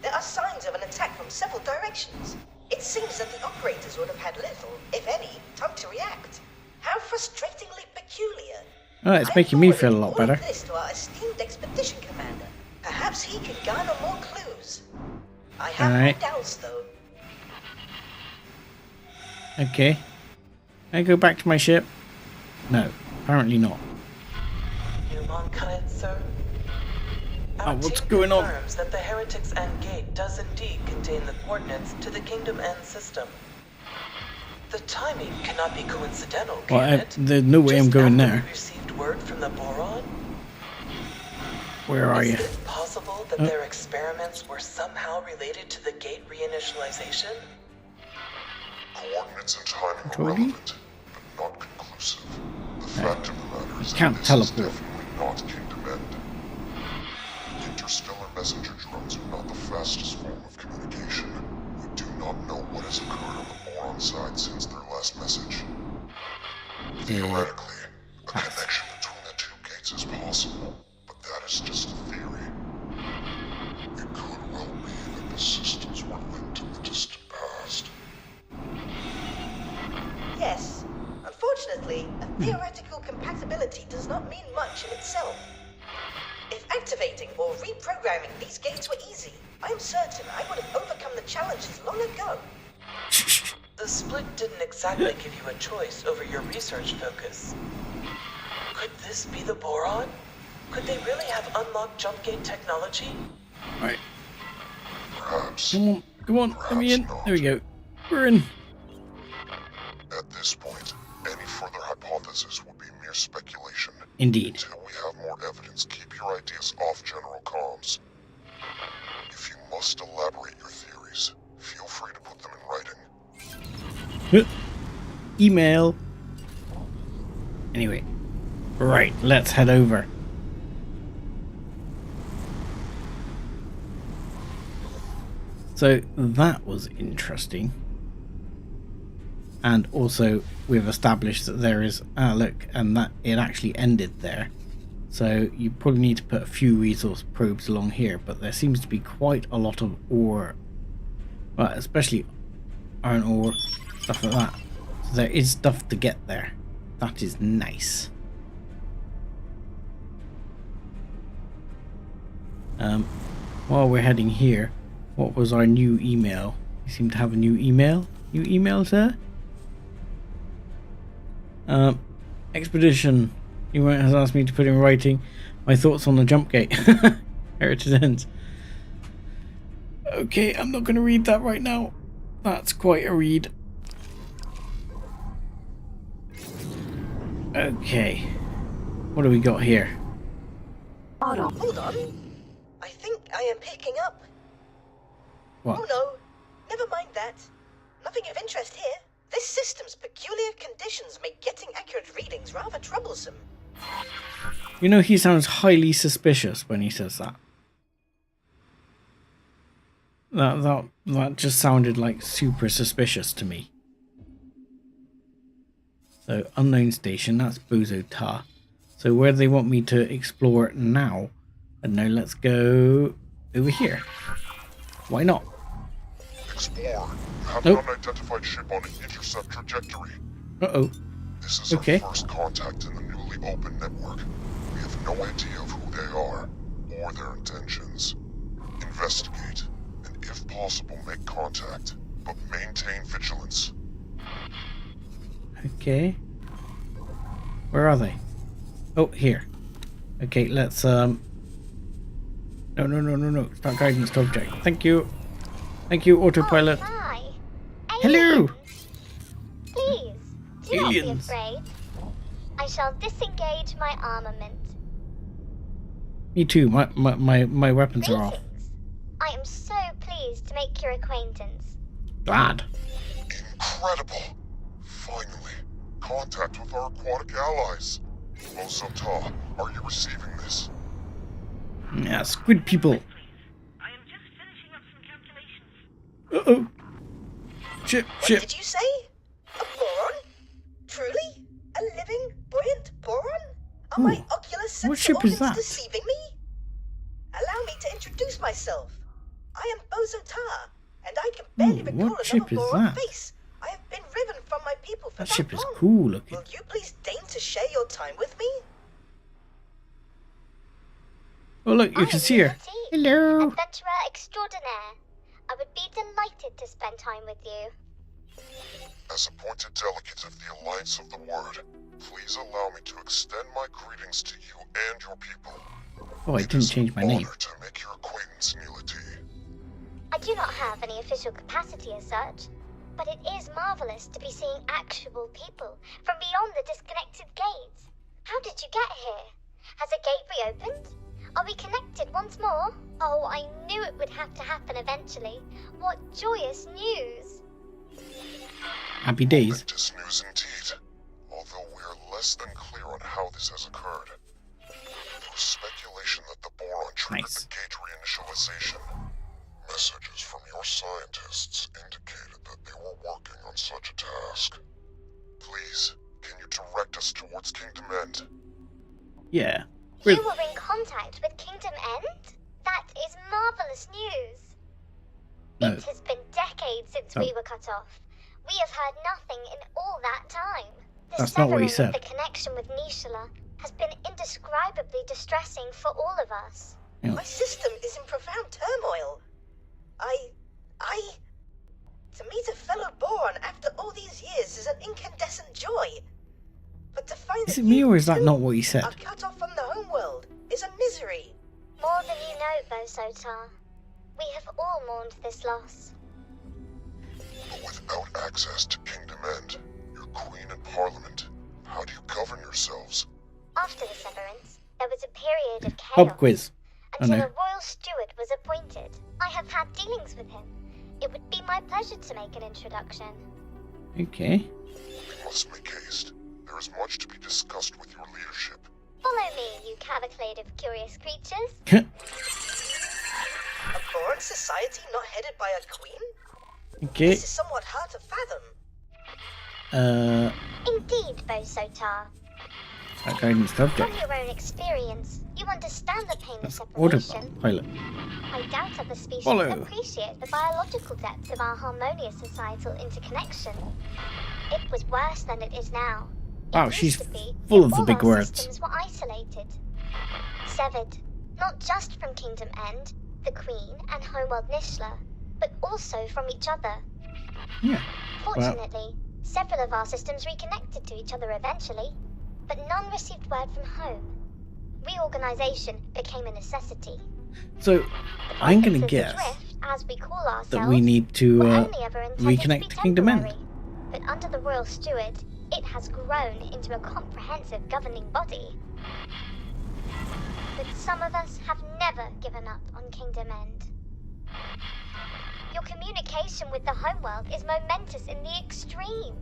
Speaker 9: There are signs of an attack from several directions. It seems that the operators would have had little, if any, time to react. How frustratingly peculiar.
Speaker 1: Oh, it's making me feel a lot better.
Speaker 9: This to our esteemed expedition commander. Perhaps he can garner more clues. I have my
Speaker 1: Alright.
Speaker 9: doubts, though.
Speaker 1: Okay. Can I go back to my ship? No, apparently not.
Speaker 8: Numankaret, sir?
Speaker 1: Oh,
Speaker 8: Our
Speaker 1: what's
Speaker 8: team
Speaker 1: going on?
Speaker 8: confirms that the Heretics End Gate does indeed contain the coordinates to the Kindom End system. The timing cannot be coincidental,
Speaker 1: Well,
Speaker 8: can it?
Speaker 1: there's no way I'm
Speaker 8: Just
Speaker 1: going
Speaker 8: after
Speaker 1: there.
Speaker 8: we received word from the Boron?
Speaker 1: Where are you?
Speaker 8: Is it possible that
Speaker 1: Oh.
Speaker 8: their experiments were somehow related to the gate reinitialization?
Speaker 5: Coordinates and timing are
Speaker 1: Told you?
Speaker 5: relevant, but not conclusive. The fact of the matter is
Speaker 1: Can't
Speaker 5: that this
Speaker 1: teleport.
Speaker 5: is definitely not Kingdom End. Interstellar messenger drones are not the fastest form of communication. We do not know what has occurred on the Boron side since their last message. Theoretically, a connection between the two gates is possible, but that is just a theory. It could well be that the systems were linked in the distant past.
Speaker 9: Yes. Unfortunately, a theoretical compatibility does not mean much in itself. If activating or reprogramming these gates were easy, I am certain I would have overcome the challenges long ago.
Speaker 8: The split didn't exactly give you a choice over your research focus. Could this be the Boron? Could they really have unlocked jump gate technology?
Speaker 1: Right.
Speaker 5: Perhaps.
Speaker 1: Come on, let me in. There we go. We're in.
Speaker 5: At this point, any further hypothesis would be mere speculation.
Speaker 1: Indeed.
Speaker 5: Until we have more evidence, keep your ideas off general comms. If you must elaborate your theories, feel free to put them in writing.
Speaker 1: Email. Anyway. Right, let's head over. So that was interesting. And also we've established that there is look, and that it actually ended there. So you probably need to put a few resource probes along here, but there seems to be quite a lot of ore, well, especially iron ore, stuff like that. So there is stuff to get there. That is nice. While we're heading here, what was our new email? You seem to have a new email. New email, sir? Expedition. You has asked me to put in writing my thoughts on the jump gate. Heritage ends. Okay, I'm not going to read that right now. That's quite a read. Okay. What do we got here?
Speaker 9: Hold on. I think I am picking up.
Speaker 1: What?
Speaker 9: Oh no, never mind that. Nothing of interest here. This system's peculiar conditions make getting accurate readings rather troublesome.
Speaker 1: You know, he sounds highly suspicious when he says that. That just sounded like super suspicious to me. So, unknown station, that's Bozo Tar. So where do they want me to explore now? I don't know, let's go over here. Why not?
Speaker 5: Explorer, you have
Speaker 1: Nope.
Speaker 5: an unidentified ship on an intercept trajectory.
Speaker 1: Uh-oh.
Speaker 5: This is
Speaker 1: Okay.
Speaker 5: our first contact in the newly opened network. We have no idea of who they are, or their intentions. Investigate, and if possible, make contact, but maintain vigilance.
Speaker 1: Okay. Where are they? Oh, here. Okay, let's No. Start guidance to object. Thank you. Thank you, autopilot.
Speaker 2: Oh, hi.
Speaker 1: Hello.
Speaker 2: Please, do not
Speaker 1: Aliens.
Speaker 2: be afraid. I shall disengage my armament.
Speaker 1: Me too. My weapons are off.
Speaker 2: Greetings. I am so pleased to make your acquaintance.
Speaker 1: Glad.
Speaker 5: Incredible! Finally, contact with our aquatic allies. Ozota, are you receiving this?
Speaker 1: Yeah, squid people.
Speaker 10: I am just finishing up some calculations.
Speaker 1: Uh-oh. Ship.
Speaker 9: What did you say? A boron? Truly? A living, buoyant boron? Are my ocular sensor
Speaker 1: what ship is
Speaker 9: organs
Speaker 1: that?
Speaker 9: deceiving me? Allow me to introduce myself. I am Bozo Tar, and I can barely
Speaker 1: what
Speaker 9: recall
Speaker 1: ship
Speaker 9: another
Speaker 1: is
Speaker 9: boron
Speaker 1: that?
Speaker 9: face. I have been riven from my people for
Speaker 1: That ship is
Speaker 9: long.
Speaker 1: cool looking.
Speaker 9: Will you please deign to share your time with me?
Speaker 1: Oh look, you can see her.
Speaker 2: Letty,
Speaker 1: Hello.
Speaker 2: Adventurer extraordinaire. I would be delighted to spend time with you.
Speaker 5: As appointed delegate of the Alliance of the Word, please allow me to extend my greetings to you and your people.
Speaker 1: Oh, I didn't change my name.
Speaker 5: It is an honor to make your acquaintance, Neelity.
Speaker 2: I do not have any official capacity as such, but it is marvelous to be seeing actual people from beyond the disconnected gates. How did you get here? Has a gate reopened? Are we connected once more? Oh, I knew it would have to happen eventually. What joyous news!
Speaker 1: Happy days.
Speaker 5: Momentous news indeed, although we are less than clear on how this has occurred. There was speculation that the Boron triggered the gate reinitialization. Messages from your scientists indicated that they were working on such a task. Please, can you direct us towards Kindom End?
Speaker 1: Yeah.
Speaker 2: You were in contact with Kindom End? That is marvelous news.
Speaker 1: No.
Speaker 2: It has been decades since we were cut off. We have heard nothing in all that time. The
Speaker 1: That's not what he
Speaker 2: severing
Speaker 1: said.
Speaker 2: of the connection with Nishala has been indescribably distressing for all of us.
Speaker 1: Yeah.
Speaker 9: My system is in profound turmoil. To meet a fellow Boron after all these years is an incandescent joy. But to find
Speaker 1: Is it me or is that not what he said?
Speaker 9: are cut off from the homeworld is a misery.
Speaker 2: More than you know, Bosotar. We have all mourned this loss.
Speaker 5: But without access to Kindom End, your queen and parliament, how do you govern yourselves?
Speaker 2: After the severance, there was a period of chaos.
Speaker 1: Pub quiz.
Speaker 2: Until
Speaker 1: I know.
Speaker 2: a royal steward was appointed. I have had dealings with him. It would be my pleasure to make an introduction.
Speaker 1: Okay.
Speaker 5: We must make haste. There is much to be discussed with your leadership.
Speaker 2: Follow me, you cavalcade of curious creatures.
Speaker 9: A Boron society not headed by a queen?
Speaker 1: Okay.
Speaker 9: This is somewhat hard to fathom.
Speaker 2: Indeed, Bosotar.
Speaker 1: That guidance subject.
Speaker 2: From your own experience, you understand the pain of
Speaker 1: That's
Speaker 2: separation.
Speaker 1: autopilot.
Speaker 2: I doubt other species
Speaker 1: Follow.
Speaker 2: appreciate the biological depth of our harmonious societal interconnection. It was worse than it is now.
Speaker 1: Wow,
Speaker 2: It
Speaker 1: she's
Speaker 2: used to be
Speaker 1: full of
Speaker 2: that
Speaker 1: the
Speaker 2: all
Speaker 1: big
Speaker 2: our
Speaker 1: words.
Speaker 2: systems were isolated, severed, not just from Kindom End, the Queen, and Homeworld Nishala, but also from each other.
Speaker 1: Yeah.
Speaker 2: Fortunately, several of our systems reconnected to each other eventually, but none received word from home. Reorganization became a necessity.
Speaker 1: So, I'm gonna
Speaker 2: The
Speaker 1: guess
Speaker 2: drift, as we call ourselves,
Speaker 1: that we need to
Speaker 2: were only ever intended
Speaker 1: reconnect
Speaker 2: to
Speaker 1: to
Speaker 2: be
Speaker 1: Kindom End.
Speaker 2: temporary. But under the Royal Steward, it has grown into a comprehensive governing body. But some of us have never given up on Kindom End. Your communication with the homeworld is momentous in the extreme.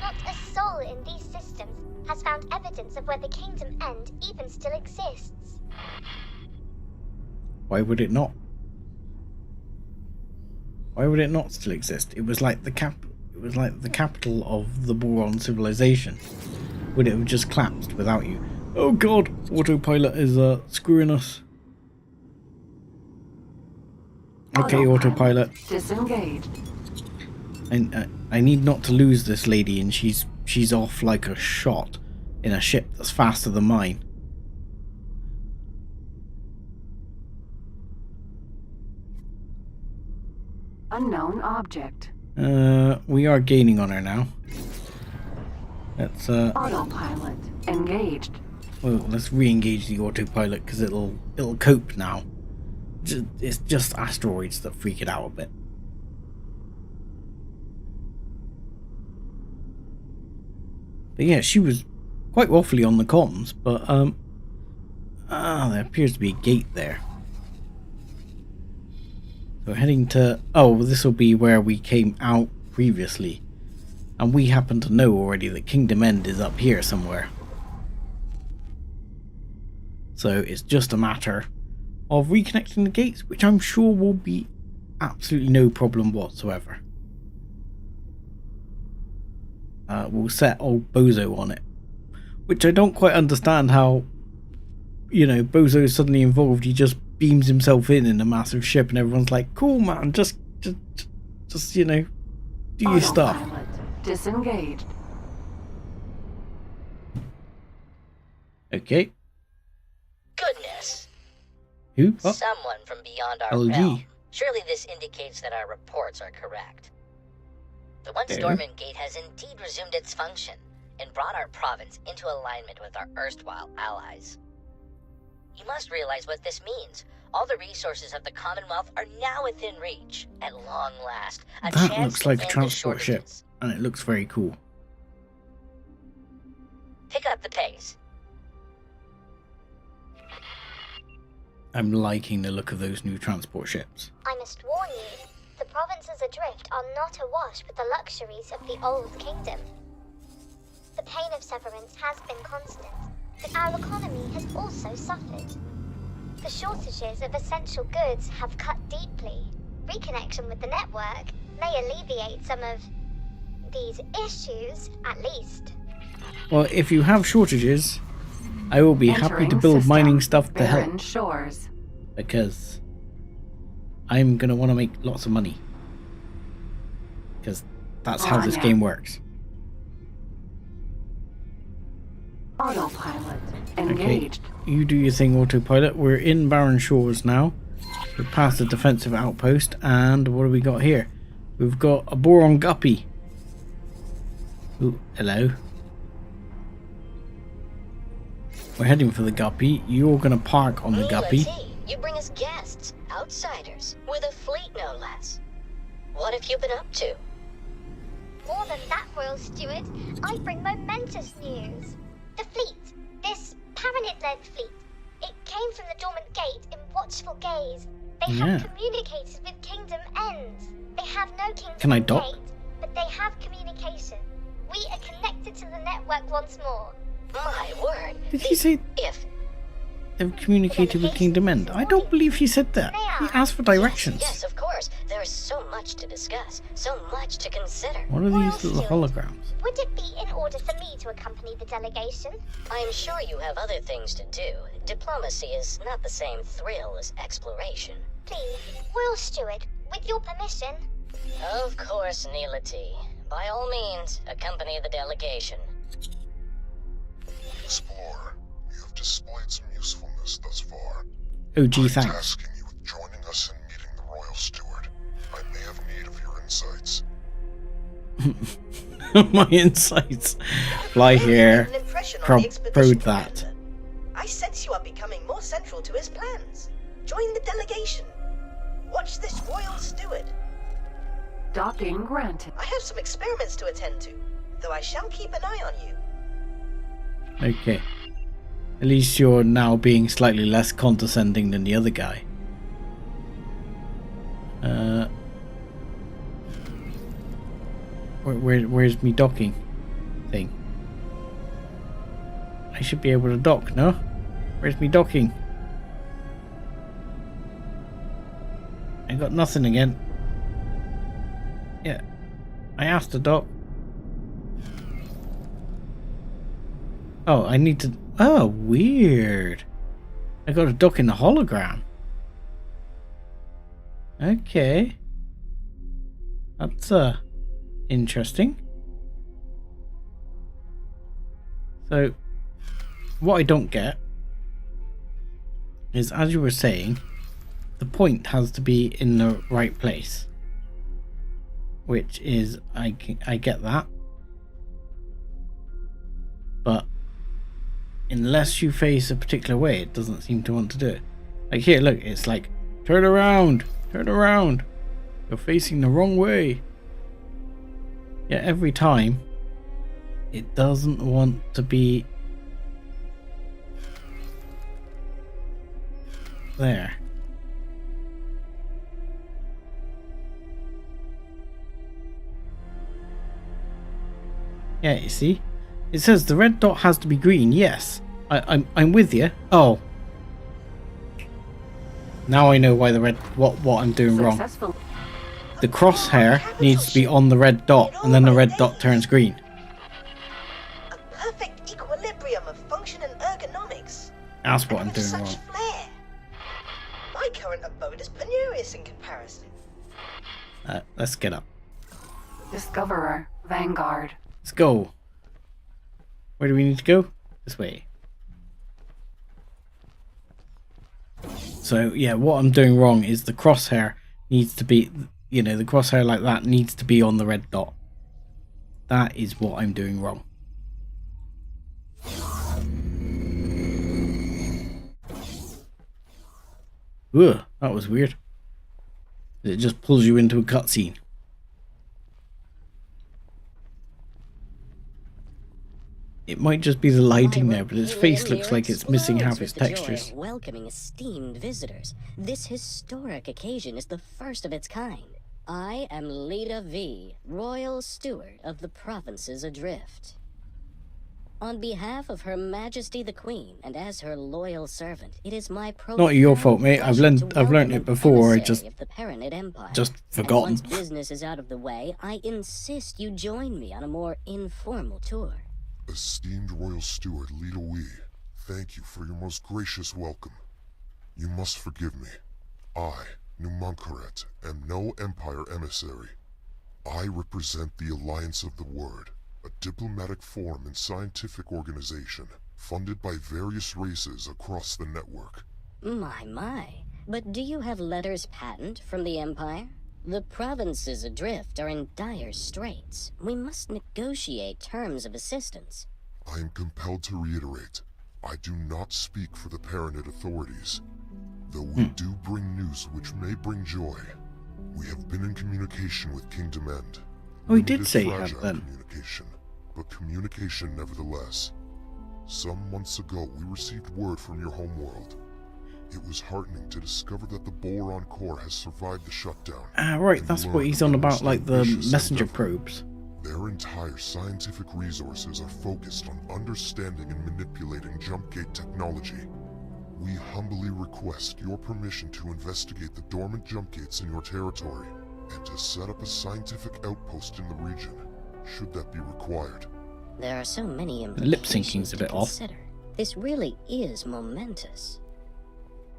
Speaker 2: Not a soul in these systems has found evidence of where the Kindom End even still exists.
Speaker 1: Why would it not? Why would it not still exist? It was like the capital of the Boron civilization. Would it have just collapsed without you? Oh god, autopilot is screwing us. Okay, autopilot.
Speaker 6: Disengaged.
Speaker 1: I need not to lose this lady, and she's off like a shot in a ship that's faster than mine.
Speaker 6: Unknown object.
Speaker 1: We are gaining on her now. Let's
Speaker 6: Autopilot engaged.
Speaker 1: well, let's re-engage the autopilot because it'll cope now. It's just asteroids that freak it out a bit. But yeah, she was quite waffly on the comms, but there appears to be a gate there. So heading to this will be where we came out previously, and we happen to know already that Kindom End is up here somewhere. So it's just a matter of reconnecting the gates, which I'm sure will be absolutely no problem whatsoever. We'll set old Bozo on it, which I don't quite understand how, Bozo is suddenly involved. He just beams himself in a massive ship and everyone's like, cool man, just do your stuff.
Speaker 6: Autopilot disengaged.
Speaker 4: Goodness.
Speaker 1: Who? Oh,
Speaker 4: Someone from beyond our
Speaker 1: LG.
Speaker 4: realm. Surely this indicates that our reports are correct. The Once
Speaker 1: There.
Speaker 4: Dormant Gate has indeed resumed its function and brought our province into alignment with our erstwhile allies. You must realize what this means. All the resources of the Commonwealth are now within reach. At long last, a
Speaker 1: That
Speaker 4: chance
Speaker 1: looks
Speaker 4: to
Speaker 1: like a
Speaker 4: end the
Speaker 1: transport ship,
Speaker 4: shortages.
Speaker 1: and it looks very cool.
Speaker 4: Pick up the pace.
Speaker 1: I'm liking the look of those new transport ships.
Speaker 12: I must warn you, the provinces adrift are not awash with the luxuries of the old kingdom. The pain of severance has been constant, but our economy has also suffered. The shortages of essential goods have cut deeply. Reconnection with the network may alleviate some of these issues, at least.
Speaker 1: Well, if you have shortages, I will be happy to
Speaker 6: Entering
Speaker 1: build
Speaker 6: system.
Speaker 1: mining stuff to
Speaker 6: Barren
Speaker 1: help.
Speaker 6: Shores.
Speaker 1: Because I'm going to want to make lots of money. Because that's how this
Speaker 6: Anya.
Speaker 1: game works.
Speaker 6: Autopilot.
Speaker 1: Okay,
Speaker 6: Engaged.
Speaker 1: you do your thing, autopilot. We're in Barren Shores now. We're past the defensive outpost, and what do we got here? We've got a Boron guppy. Ooh, hello. We're heading for the guppy. You're gonna park on the guppy.
Speaker 4: You bring us guests, outsiders, with a fleet no less. What have you been up to?
Speaker 12: More than that, Royal Steward, I bring momentous news. The fleet, this Paranid-led fleet, it came from the Dormant Gate in watchful gaze. They
Speaker 1: Yeah.
Speaker 12: have communicated with Kindom End. They have no Kingdom
Speaker 1: Can I
Speaker 12: End
Speaker 1: dock?
Speaker 12: Gate, but they have communication. We are connected to the network once more.
Speaker 4: My word.
Speaker 1: Did he say
Speaker 4: If
Speaker 1: they've communicated with Kindom End? I don't believe he said that. He asked for directions.
Speaker 4: Yes, of course. There is so much to discuss, so much to consider.
Speaker 1: What are these little holograms?
Speaker 12: Would it be in order for me to accompany the delegation?
Speaker 4: I'm sure you have other things to do. Diplomacy is not the same thrill as exploration.
Speaker 12: Please, Royal Steward, with your permission.
Speaker 4: Of course, Neelati. By all means, accompany the delegation.
Speaker 5: Explorer, you have displayed some usefulness thus far.
Speaker 1: Oh, gee,
Speaker 5: I'm
Speaker 1: thanks.
Speaker 5: tasking you with joining us in meeting the Royal Steward. I may have need of your insights.
Speaker 1: My insights. Fly here.
Speaker 9: An impression on
Speaker 1: Prod
Speaker 9: the expedition,
Speaker 1: that.
Speaker 9: Commander. I sense you are becoming more central to his plans. Join the delegation. Watch this Royal Steward.
Speaker 6: Docking granted.
Speaker 9: I have some experiments to attend to, though I shall keep an eye on you.
Speaker 1: Okay. At least you're now being slightly less condescending than the other guy. Where's me docking thing? I should be able to dock, no? Where's me docking? I got nothing again. Yeah. I asked to dock. Oh, I need to... Oh, weird. I got a dock in the hologram. Okay. That's, interesting. So, what I don't get is, as you were saying, the point has to be in the right place. Which is, I get that. But unless you face a particular way, it doesn't seem to want to do it. Like here, look, it's like, turn around, you're facing the wrong way. Yeah, every time it doesn't want to be there. Yeah, you see? It says the red dot has to be green. Yes, I'm with you. Oh, now I know why the red what I'm doing wrong. The crosshair needs to be on the red dot, and then the red dot turns green.
Speaker 9: A perfect equilibrium of function and ergonomics.
Speaker 1: That's what I'm
Speaker 9: And with
Speaker 1: doing
Speaker 9: such
Speaker 1: wrong.
Speaker 9: flair. My current abode is penurious in comparison.
Speaker 1: Let's get up.
Speaker 6: Discoverer. Vanguard.
Speaker 1: Let's go. Where do we need to go? This way. So yeah, what I'm doing wrong is the crosshair needs to be, you know, the crosshair like that needs to be on the red dot. That is what I'm doing wrong. Ugh, that was weird. It just pulls you into a cutscene. It might just be the lighting there, but his face looks like it's missing half its textures.
Speaker 13: Welcoming esteemed visitors. This historic occasion is the first of its kind. I am Leda V, Royal Steward of the provinces adrift. On behalf of Her Majesty the Queen, and as her loyal servant, it is my
Speaker 1: not your fault, mate. I've learned it before. I just forgotten.
Speaker 13: Once business is out of the way, I insist you join me on a more informal tour.
Speaker 5: Esteemed Royal Steward Leda V, thank you for your most gracious welcome. You must forgive me. I, Numankaret, am no Empire emissary. I represent the Alliance of the Word, a diplomatic forum and scientific organization funded by various races across the network.
Speaker 13: My. But do you have letters patent from the Empire? The provinces adrift are in dire straits. We must negotiate terms of assistance.
Speaker 5: I am compelled to reiterate, I do not speak for the Paranid authorities. Though we do bring news which may bring joy. We have been in communication with Kindom End.
Speaker 1: Oh, he did say that then.
Speaker 5: Communication, but communication nevertheless. Some months ago, we received word from your homeworld. It was heartening to discover that the Boron core has survived the shutdown.
Speaker 1: Ah, right, that's what he's on about, like the messenger probes.
Speaker 5: Their entire scientific resources are focused on understanding and manipulating jump gate technology. We humbly request your permission to investigate the dormant jump gates in your territory, and to set up a scientific outpost in the region, should that be required.
Speaker 13: There are so many
Speaker 1: implications. Lip syncing's a bit off.
Speaker 13: This really is momentous.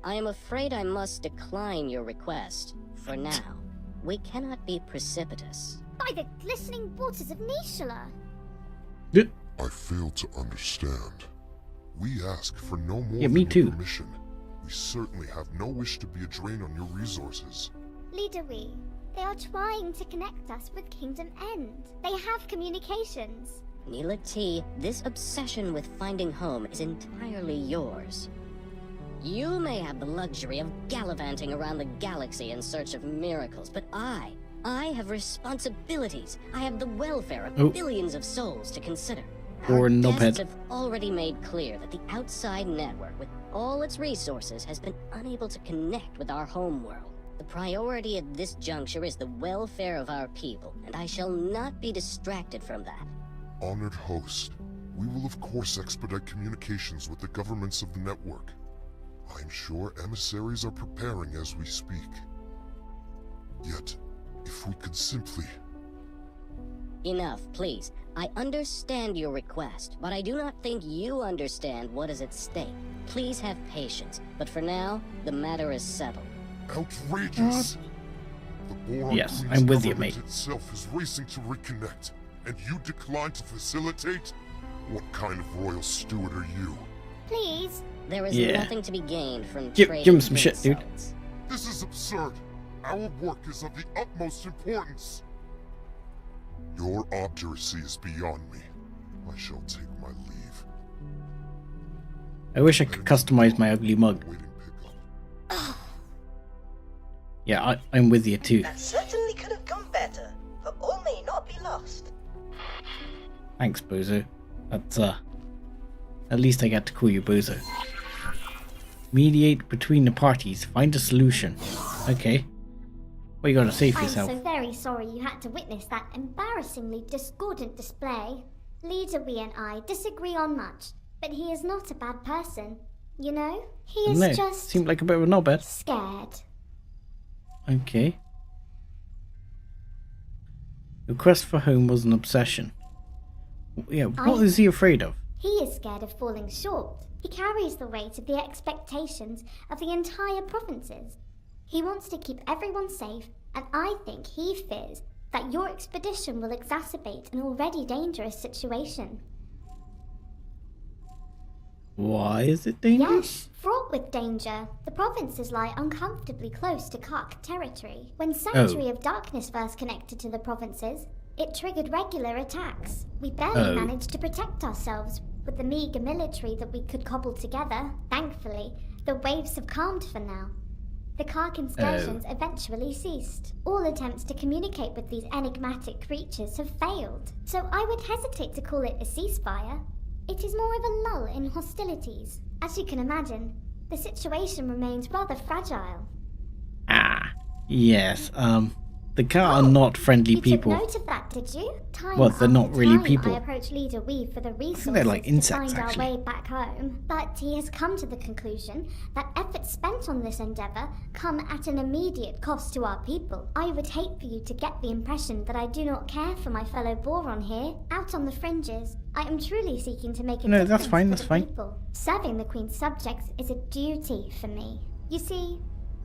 Speaker 13: I am afraid I must decline your request, for now. We cannot be precipitous.
Speaker 12: By the glistening waters of Nishala!
Speaker 5: I fail to understand. We ask for no more
Speaker 1: than your
Speaker 5: permission. We certainly have no wish to be a drain on your resources.
Speaker 12: Leda V, they are trying to connect us with Kindom End. They have communications.
Speaker 13: Neela T, this obsession with finding home is entirely yours. You may have the luxury of gallivanting around the galaxy in search of miracles, but I have responsibilities. I have the welfare of billions of souls to consider. Our guests have already made clear that the outside network, with all its resources, has been unable to connect with our homeworld. The priority at this juncture is the welfare of our people, and I shall not be distracted from that.
Speaker 5: Honored host, we will of course expedite communications with the governments of the network. I'm sure emissaries are preparing as we speak. Yet, if we could simply...
Speaker 13: Enough, please. I understand your request, but I do not think you understand what is at stake. Please have patience, but for now, the matter is settled.
Speaker 5: Outrageous! The Boron
Speaker 1: yes, I'm with you, mate.
Speaker 5: Itself is racing to reconnect, and you decline to facilitate? What kind of royal steward are you?
Speaker 12: Please?
Speaker 13: There is nothing to be gained from
Speaker 1: give him some shit, dude.
Speaker 5: This is absurd. Our work is of the utmost importance. Your obduracy is beyond me. I shall take my leave.
Speaker 1: I wish I could customize my ugly mug. Yeah, I'm with you too.
Speaker 9: That certainly could have gone better, but all may not be lost.
Speaker 1: Thanks, Bozo. That's at least I get to call you Bozo. Mediate between the parties. Find a solution. Okay. What you gotta say for yourself?
Speaker 12: I'm so very sorry you had to witness that embarrassingly discordant display. Leda V and I disagree on much, but he is not a bad person. You know? He is just...
Speaker 1: seemed like a bit of a knobhead.
Speaker 12: Scared.
Speaker 1: Okay. Your quest for home was an obsession. Yeah, what is he afraid of?
Speaker 12: He is scared of falling short. He carries the weight of the expectations of the entire provinces. He wants to keep everyone safe, and I think he fears that your expedition will exacerbate an already dangerous situation.
Speaker 1: Why is it dangerous?
Speaker 12: Yes, fraught with danger. The provinces lie uncomfortably close to Kage territory. When Sanctuary of Darkness first connected to the provinces, it triggered regular attacks. We barely managed to protect ourselves with the meager military that we could cobble together. Thankfully, the waves have calmed for now. The Kage incursions eventually ceased. All attempts to communicate with these enigmatic creatures have failed, so I would hesitate to call it a ceasefire. It is more of a lull in hostilities. As you can imagine, the situation remains rather fragile.
Speaker 1: Yes, the Kage are not friendly people.
Speaker 12: You took note of that, did you?
Speaker 1: Well, they're not really people.
Speaker 12: I approached Leader Weave for the resources
Speaker 1: they're like insects,
Speaker 12: to find
Speaker 1: actually.
Speaker 12: our way back home, but he has come to the conclusion that efforts spent on this endeavor come at an immediate cost to our people. I would hate for you to get the impression that I do not care for my fellow Boron here. Out on the fringes, I am truly seeking to make a difference
Speaker 1: that's fine,
Speaker 12: for
Speaker 1: that's
Speaker 12: the
Speaker 1: fine.
Speaker 12: people. Serving the Queen's subjects is a duty for me. You see,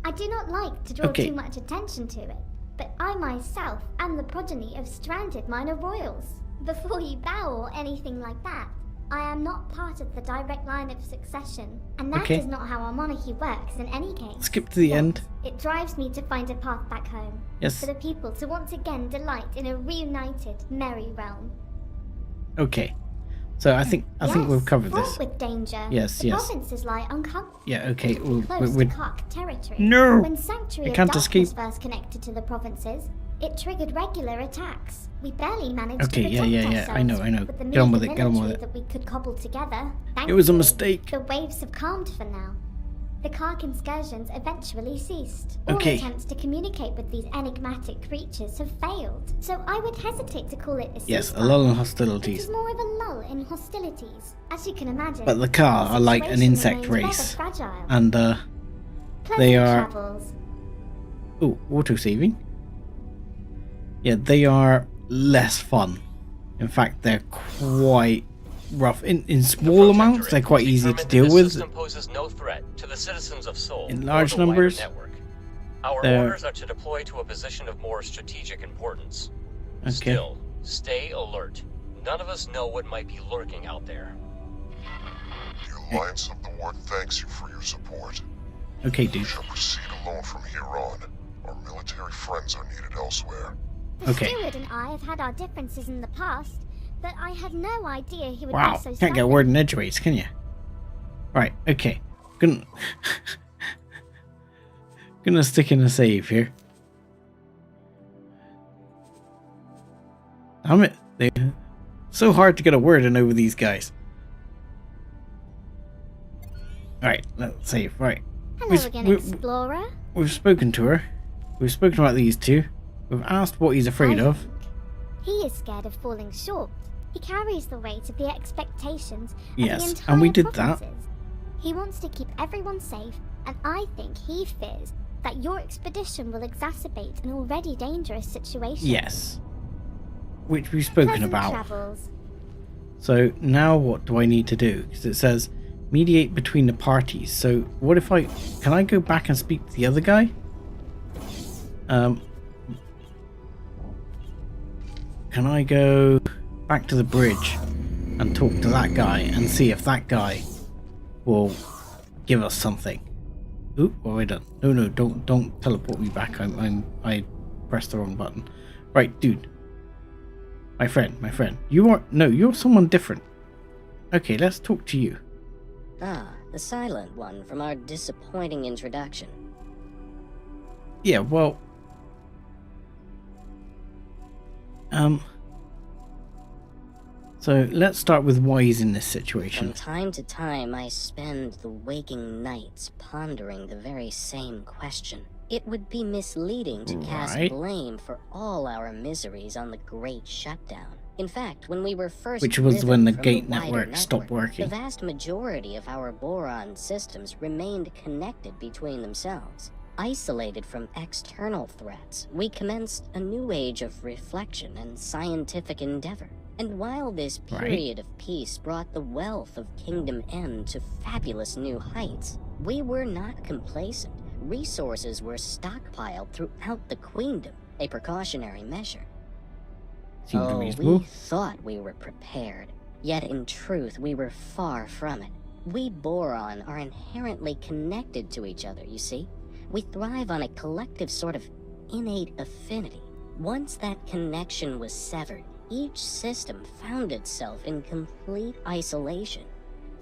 Speaker 12: I do not like to draw too much attention to it, but I myself am the progeny of stranded minor royals. Before you bow or anything like that, I am not part of the direct line of succession, and that is not how our monarchy works in any case.
Speaker 1: Skip to the end.
Speaker 12: It drives me to find a path back home.
Speaker 1: Yes.
Speaker 12: For the people to once again delight in a reunited, merry realm.
Speaker 1: Okay. So I think we've covered this.
Speaker 12: With danger.
Speaker 1: Yes,
Speaker 12: the provinces lie uncomfortably
Speaker 1: Yeah, okay.
Speaker 12: close to Kage territory.
Speaker 1: No!
Speaker 12: When Sanctuary
Speaker 1: I can't
Speaker 12: of
Speaker 1: escape.
Speaker 12: Darkness first connected to the provinces, it triggered regular attacks. We barely managed
Speaker 1: Okay,
Speaker 12: to protect
Speaker 1: yeah. I know.
Speaker 12: ourselves with the
Speaker 1: Get on with
Speaker 12: meager
Speaker 1: it. Get on with
Speaker 12: military
Speaker 1: it.
Speaker 12: that we could cobble together.
Speaker 1: It was a
Speaker 12: Thankfully,
Speaker 1: mistake.
Speaker 12: The waves have calmed for now. The Kage incursions eventually ceased.
Speaker 1: Okay.
Speaker 12: All attempts to communicate with these enigmatic creatures have failed, so I would hesitate to call it a ceasefire.
Speaker 1: Yes, a lull in
Speaker 12: It
Speaker 1: hostilities.
Speaker 12: is more of a lull in hostilities. As you can imagine,
Speaker 1: But the Kage are like an
Speaker 12: situation
Speaker 1: insect
Speaker 12: remains
Speaker 1: race.
Speaker 12: rather fragile.
Speaker 1: And they
Speaker 12: Pleasant
Speaker 1: are...
Speaker 12: travels.
Speaker 1: Oh, auto-saving? Yeah, they are less fun. In fact, they're quite rough. In small amounts, they're quite easy to deal
Speaker 11: The
Speaker 1: with.
Speaker 11: system poses no threat to the citizens of Seoul
Speaker 1: In
Speaker 11: or
Speaker 1: large
Speaker 11: the wider
Speaker 1: numbers,
Speaker 11: network. Our
Speaker 1: they're-
Speaker 11: orders are to deploy to a position of more strategic importance.
Speaker 1: Okay.
Speaker 11: Still, stay alert. None of us know what might be lurking out there.
Speaker 5: The Alliance of the Ward thanks you for your support.
Speaker 1: Okay, dude.
Speaker 5: You shall proceed alone from here on. Our military friends are needed elsewhere.
Speaker 12: The
Speaker 1: Okay.
Speaker 12: steward and I have had our differences in the past, but I had no idea he would
Speaker 1: Wow,
Speaker 12: be so
Speaker 1: can't get a word in edgeways, can you? Right, okay. Gonna stick in a save here. Damn it. They're so hard to get a word in over these guys. Alright, let's save. Right.
Speaker 12: Hello again, Explorer.
Speaker 1: We've spoken to her. We've spoken about these two. We've asked what he's afraid of.
Speaker 12: He is scared of falling short. He carries the weight of the expectations of
Speaker 1: Yes,
Speaker 12: the entire
Speaker 1: and we did that.
Speaker 12: provinces. He wants to keep everyone safe, and I think he fears that your expedition will exacerbate an already dangerous situation.
Speaker 1: Yes. Which we've spoken
Speaker 12: Pleasant
Speaker 1: about.
Speaker 12: travels.
Speaker 1: So now what do I need to do? Because it says mediate between the parties. So what if can I go back and speak to the other guy? Can I go back to the bridge and talk to that guy and see if that guy will give us something? Oop, what have I done? No, don't teleport me back. I pressed the wrong button. Right, dude. My friend. You're someone different. Okay, let's talk to you.
Speaker 13: Ah, the silent one from our disappointing introduction.
Speaker 1: Yeah, well... So, let's start with why he's in this situation.
Speaker 13: From time to time, I spend the waking nights pondering the very same question. It would be misleading to cast
Speaker 1: Right.
Speaker 13: blame for all our miseries on the Great Shutdown. In fact, when we were first
Speaker 1: Which was
Speaker 13: driven
Speaker 1: when the
Speaker 13: from
Speaker 1: gate
Speaker 13: wider
Speaker 1: network stopped working.
Speaker 13: The vast majority of our Boron systems remained connected between themselves. Isolated from external threats, we commenced a new age of reflection and scientific endeavor. And while this period of peace brought the wealth of Kindom End to fabulous new heights, we were not complacent. Resources were stockpiled throughout the Queendom, a precautionary measure.
Speaker 1: Seemed reasonable.
Speaker 13: We thought we were prepared, yet in truth we were far from it. We Boron are inherently connected to each other, you see? We thrive on a collective sort of innate affinity. Once that connection was severed, each system found itself in complete isolation.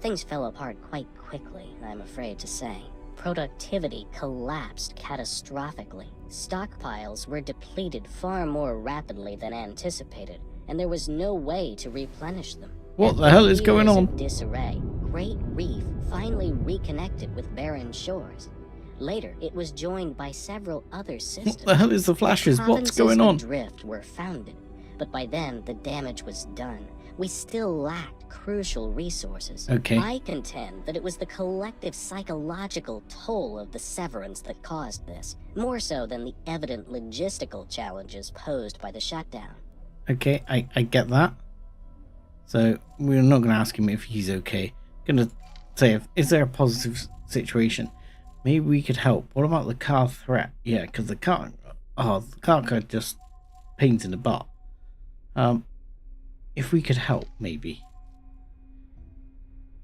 Speaker 13: Things fell apart quite quickly, I'm afraid to say. Productivity collapsed catastrophically. Stockpiles were depleted far more rapidly than anticipated, and there was no way to replenish them.
Speaker 1: What the hell is going on?
Speaker 13: After years of disarray, Great Reef finally reconnected with barren shores. Later, it was joined by several other systems.
Speaker 1: What the hell is the flashes? What's going on?
Speaker 13: Adrift were founded, but by then the damage was done. We still lacked crucial resources.
Speaker 1: Okay.
Speaker 13: I contend that it was the collective psychological toll of the severance that caused this, more so than the evident logistical challenges posed by the shutdown.
Speaker 1: Okay, I get that. So we're not going to ask him if he's okay. Going to say, is there a positive situation? Maybe we could help. What about the car threat? Yeah, because the car could just pains in the butt. If we could help, maybe.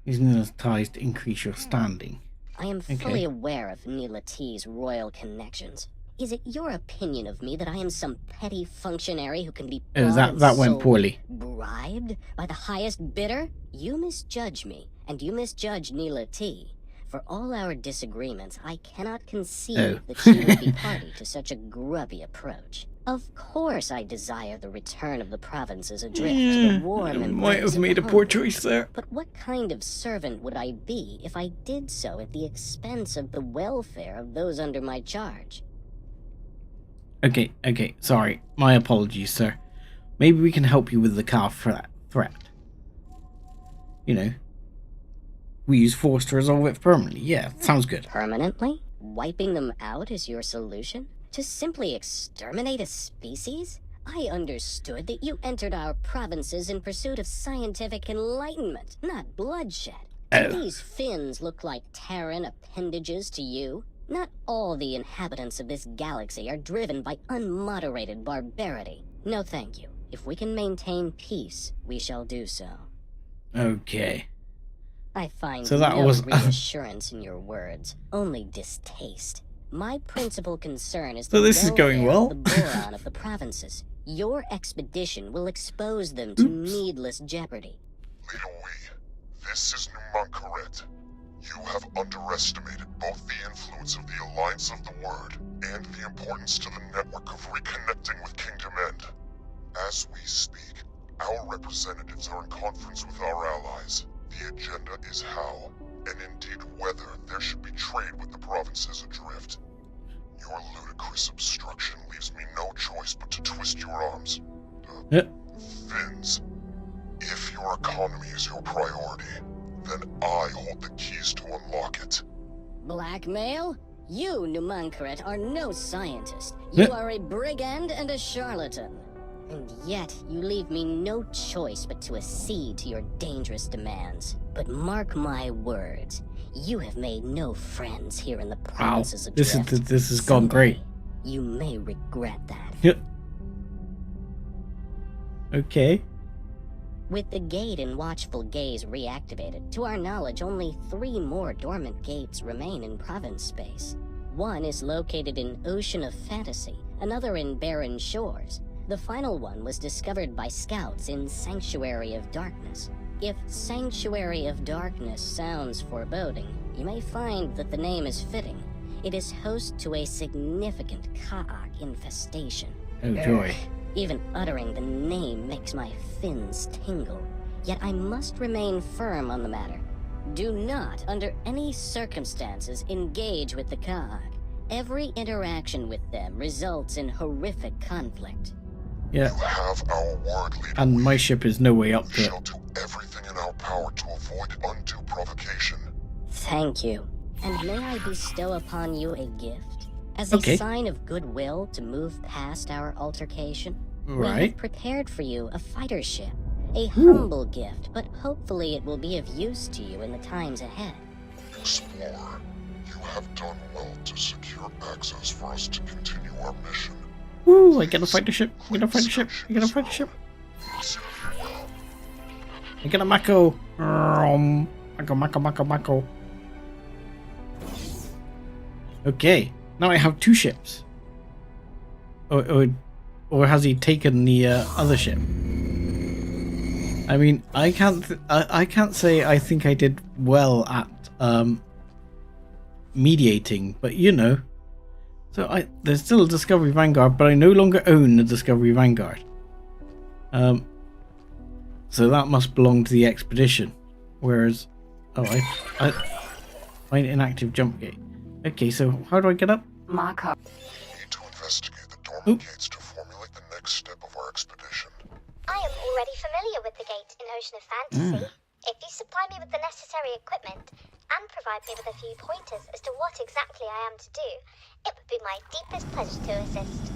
Speaker 1: Using those ties to increase your standing.
Speaker 13: I am fully aware of Neela T's royal connections. Is it your opinion of me that I am some petty functionary who can be
Speaker 1: that went poorly.
Speaker 13: Bribed by the highest bidder? You misjudge me, and you misjudge Neela T. For all our disagreements, I cannot conceive that she would be party to such a grubby approach. Of course I desire the return of the provinces adrift to the warm and
Speaker 1: might have made a poor choice there.
Speaker 13: But what kind of servant would I be if I did so at the expense of the welfare of those under my charge?
Speaker 1: Okay, sorry. My apologies, sir. Maybe we can help you with the car threat. You know, we use force to resolve it permanently. Yeah, sounds good.
Speaker 13: Permanently? Wiping them out is your solution? To simply exterminate a species? I understood that you entered our provinces in pursuit of scientific enlightenment, not bloodshed. Do these fins look like Terran appendages to you? Not all the inhabitants of this galaxy are driven by unmoderated barbarity. No thank you. If we can maintain peace, we shall do so.
Speaker 1: Okay.
Speaker 13: I find
Speaker 1: so that
Speaker 13: no
Speaker 1: was
Speaker 13: reassurance in your words, only distaste. My principal concern is
Speaker 1: so this is going well.
Speaker 13: The Boron of the provinces. Your expedition will expose them to needless jeopardy.
Speaker 5: Leader Wee, this is Numankaret. You have underestimated both the influence of the Alliance of the Word and the importance to the network of reconnecting with Kindom End. As we speak, our representatives are in conference with our allies. The agenda is how, and indeed whether, there should be trade with the provinces adrift. Your ludicrous obstruction leaves me no choice but to twist your arms. Fins. If your economy is your priority, then I hold the keys to unlock it.
Speaker 13: Blackmail? You, Numankaret, are no scientist. You are a brigand and a charlatan. And yet, you leave me no choice but to accede to your dangerous demands. But mark my words, you have made no friends here in the provinces of Drift.
Speaker 1: This has gone great.
Speaker 13: You may regret that.
Speaker 1: Yep. Okay.
Speaker 13: With the gate and watchful gaze reactivated, to our knowledge only 3 more dormant gates remain in province space. One is located in Ocean of Fantasy, another in Barren Shores. The final one was discovered by scouts in Sanctuary of Darkness. If Sanctuary of Darkness sounds foreboding, you may find that the name is fitting. It is host to a significant Kage infestation.
Speaker 1: Oh joy.
Speaker 13: Even uttering the name makes my fins tingle. Yet I must remain firm on the matter. Do not, under any circumstances, engage with the Kage. Every interaction with them results in horrific conflict.
Speaker 1: Yeah.
Speaker 5: You have our word, Leader.
Speaker 1: And my ship is no way up to
Speaker 5: we
Speaker 1: it.
Speaker 5: shall do everything in our power to avoid undue provocation.
Speaker 13: Thank you. And may I bestow upon you a gift? As a sign of goodwill to move past our altercation, we have prepared for you a fighter ship. A humble gift, but hopefully it will be of use to you in the times ahead.
Speaker 5: Explorer, you have done well to secure access for us to continue our mission.
Speaker 1: Woo, I get a fighter ship. I get a fighter ship. I get a fighter ship. I get a Mako. Mako. Okay, now I have 2 ships. Or has he taken the other ship? I mean, I can't say I think I did well at mediating, but you know. So there's still a Discovery Vanguard, but I no longer own the Discovery Vanguard. So that must belong to the expedition. Whereas, I find inactive jump gate. Okay, so how do I get up?
Speaker 6: Mako.
Speaker 5: We need to investigate the dormant gates to formulate the next step of our expedition.
Speaker 12: I am already familiar with the gate in Ocean of Fantasy. If you supply me with the necessary equipment and provide me with a few pointers as to what exactly I am to do, it would be my deepest pleasure to assist.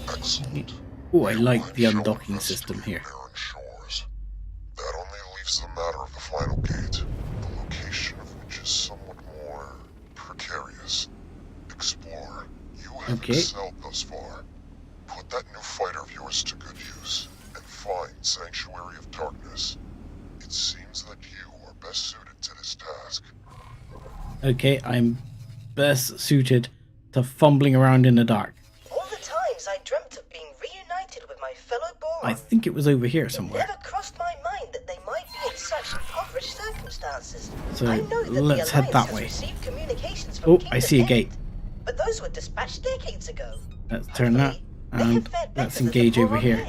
Speaker 5: Excellent.
Speaker 1: Oh, I like the undocking system here.
Speaker 5: Barren shores. That only leaves the matter of the final gate, the location of which is somewhat more precarious. Explore. You have excelled thus far. Put that new fighter of yours to good use, and find Sanctuary of Darkness. It seems that you are best suited to this task.
Speaker 1: Okay, I'm best suited to fumbling around in the dark.
Speaker 7: All the times I dreamt of being reunited with my fellow Boron.
Speaker 1: I think it was over here somewhere.
Speaker 7: It never crossed my mind that they might be in such impoverished circumstances.
Speaker 1: So
Speaker 7: I know that
Speaker 1: let's
Speaker 7: the
Speaker 1: head that
Speaker 7: Alliance
Speaker 1: way.
Speaker 7: has received communications from
Speaker 1: Oh,
Speaker 7: Kindom
Speaker 1: I see a
Speaker 7: End,
Speaker 1: gate.
Speaker 7: But those were dispatched decades ago.
Speaker 1: Let's turn that and let's engage over here.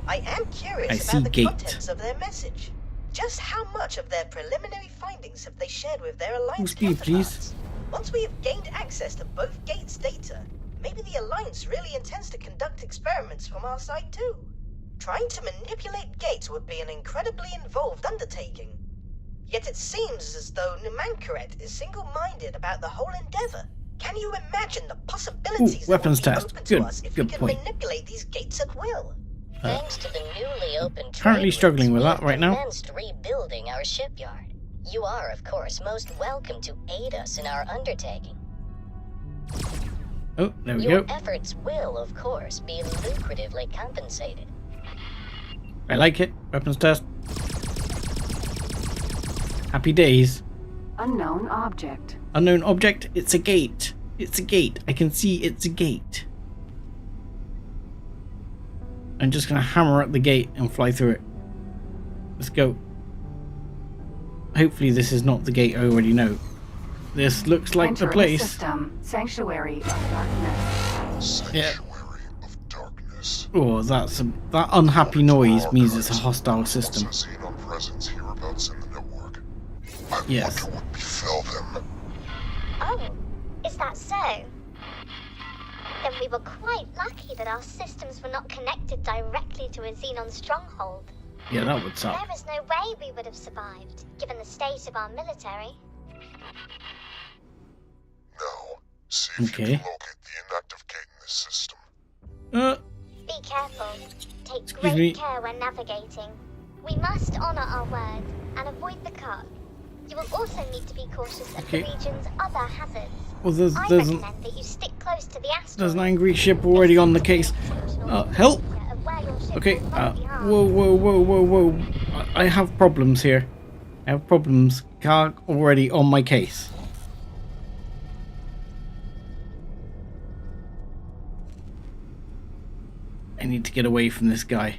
Speaker 7: I am curious
Speaker 1: I see
Speaker 7: about the
Speaker 1: gate.
Speaker 7: contents of their message. Just how much of their preliminary findings have they shared with their Alliance
Speaker 1: speed,
Speaker 7: counterparts? Once we have gained access to both gates' data, maybe the Alliance really intends to conduct experiments from our side too. Trying to manipulate gates would be an incredibly involved undertaking. Yet it seems as though Numankaret is single-minded about the whole endeavor. Can you imagine the possibilities that
Speaker 1: weapons
Speaker 7: would be
Speaker 1: test.
Speaker 7: open
Speaker 1: Good,
Speaker 7: to us if
Speaker 1: good
Speaker 7: we could
Speaker 1: point.
Speaker 7: manipulate these gates at will?
Speaker 4: Thanks to the newly opened
Speaker 1: Currently
Speaker 4: trade
Speaker 1: struggling with
Speaker 4: routes,
Speaker 1: that right now.
Speaker 4: we have commenced rebuilding our shipyard. You are, of course, most welcome to aid us in our undertaking.
Speaker 1: Oh, there we
Speaker 4: Your
Speaker 1: go.
Speaker 4: efforts will, of course, be lucratively compensated.
Speaker 1: I like it. Weapons test. Happy days.
Speaker 6: Unknown object.
Speaker 1: Unknown object. It's a gate. It's a gate. I can see it's a gate. I'm just gonna hammer at the gate and fly through it. Let's go. Hopefully this is not the gate I already know. This looks like the
Speaker 6: Enter
Speaker 1: place.
Speaker 6: System. Sanctuary of Darkness.
Speaker 1: Yeah.
Speaker 5: Of Darkness.
Speaker 1: Oh, that unhappy noise means it's a hostile system.
Speaker 5: Xenon presence hereabouts in the network. I
Speaker 1: Yes.
Speaker 5: wonder what befell them.
Speaker 12: Oh, is that so? Then we were quite lucky that our systems were not connected directly to a Xenon stronghold.
Speaker 1: Yeah, that would suck.
Speaker 12: There is no way we would have survived, given the state of our military.
Speaker 5: Now, see if you can locate the inactive gate in this system.
Speaker 12: Be careful. Take
Speaker 1: Excuse
Speaker 12: great
Speaker 1: me.
Speaker 12: care when navigating. We must honor our word and avoid the cut. You will also need to be cautious of
Speaker 1: Okay.
Speaker 12: the region's other hazards.
Speaker 1: Well, there's
Speaker 12: I
Speaker 1: an,
Speaker 12: recommend that you stick close to the asteroid.
Speaker 1: there's an angry ship already on the case. Help! Okay, whoa. I have problems here. I have problems. Car already on my case. I need to get away from this guy.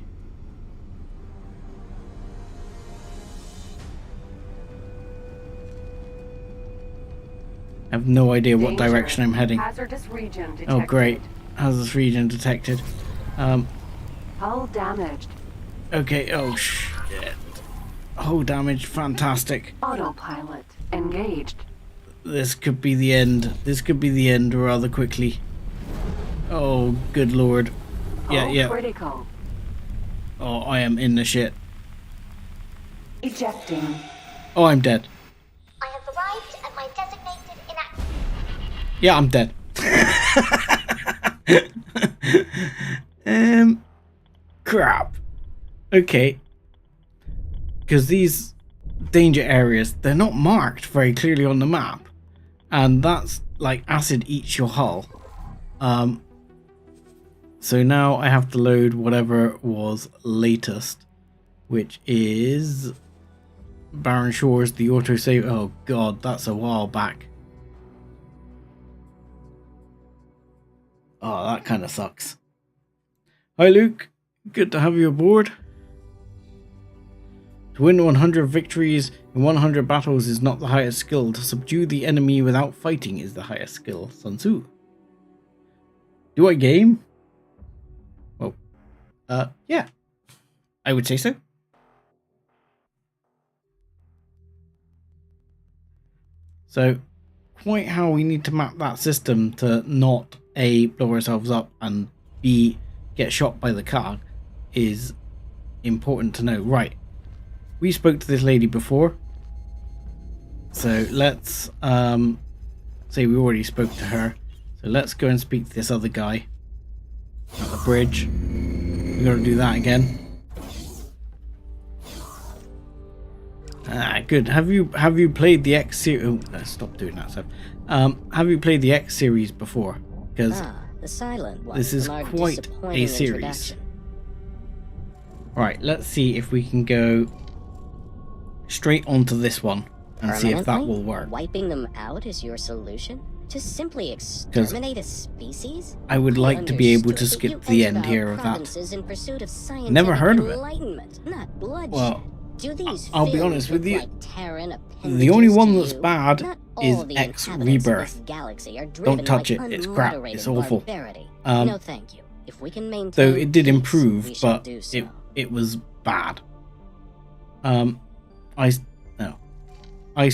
Speaker 1: I have no idea what
Speaker 6: Danger.
Speaker 1: direction I'm heading.
Speaker 6: Hazardous region detected.
Speaker 1: Oh great, hazardous region detected.
Speaker 6: Hull damaged.
Speaker 1: Okay, oh shit. Hull damage, fantastic.
Speaker 6: Autopilot engaged.
Speaker 1: This could be the end. This could be the end rather quickly. Oh, good lord. Yeah.
Speaker 6: Critical.
Speaker 1: Oh, I am in the shit.
Speaker 6: Ejecting.
Speaker 1: Oh, I'm dead.
Speaker 12: I have arrived at my designated inactive.
Speaker 1: Yeah, I'm dead. Crap. Okay. Because these danger areas, they're not marked very clearly on the map. And that's like acid eats your hull. So now I have to load whatever was latest, which is Barren Shores, the autosave. Oh god, that's a while back. Oh, that kind of sucks. Hi Luke, good to have you aboard. To win 100 victories in 100 battles is not the highest skill. To subdue the enemy without fighting is the highest skill. Sun Tzu. Do I game? Well, yeah. I would say so. So, quite how we need to map that system to not A, blow ourselves up, and B, get shot by the car is important to know. Right. We spoke to this lady before. So let's say we already spoke to her. So let's go and speak to this other guy at the bridge. We're gonna do that again. Good. Have you played the X series? Oh, let's stop doing that stuff. Have you played the X series before? Because
Speaker 13: the silent one
Speaker 1: this is
Speaker 13: from our
Speaker 1: quite a
Speaker 13: disappointing
Speaker 1: series.
Speaker 13: introduction.
Speaker 1: Right, let's see if we can go straight onto this one and see if that
Speaker 13: Permanently?
Speaker 1: will work.
Speaker 13: Wiping them out is your solution? To simply exterminate a species?
Speaker 1: I would like to be able to
Speaker 13: Understood that
Speaker 1: skip
Speaker 13: you
Speaker 1: the
Speaker 13: entered
Speaker 1: end
Speaker 13: our
Speaker 1: here of that.
Speaker 13: provinces in pursuit of scientific
Speaker 1: Never heard of it.
Speaker 13: enlightenment, not bloodshed.
Speaker 1: Well,
Speaker 13: Do these
Speaker 1: I'll be
Speaker 13: films
Speaker 1: honest with
Speaker 13: look
Speaker 1: you.
Speaker 13: like Terran
Speaker 1: The only
Speaker 13: appendages
Speaker 1: one
Speaker 13: to
Speaker 1: that's
Speaker 13: you?
Speaker 1: bad
Speaker 13: Not
Speaker 1: is
Speaker 13: all the
Speaker 1: X
Speaker 13: inhabitants of
Speaker 1: Rebirth.
Speaker 13: this galaxy are
Speaker 1: Don't
Speaker 13: driven
Speaker 1: touch
Speaker 13: by
Speaker 1: it. It's crap.
Speaker 13: unmoderated
Speaker 1: It's awful.
Speaker 13: barbarity.
Speaker 1: Um,
Speaker 13: No, thank you. If we can maintain
Speaker 1: Though it did
Speaker 13: peace,
Speaker 1: improve,
Speaker 13: we shall
Speaker 1: but
Speaker 13: do so.
Speaker 1: it was bad. I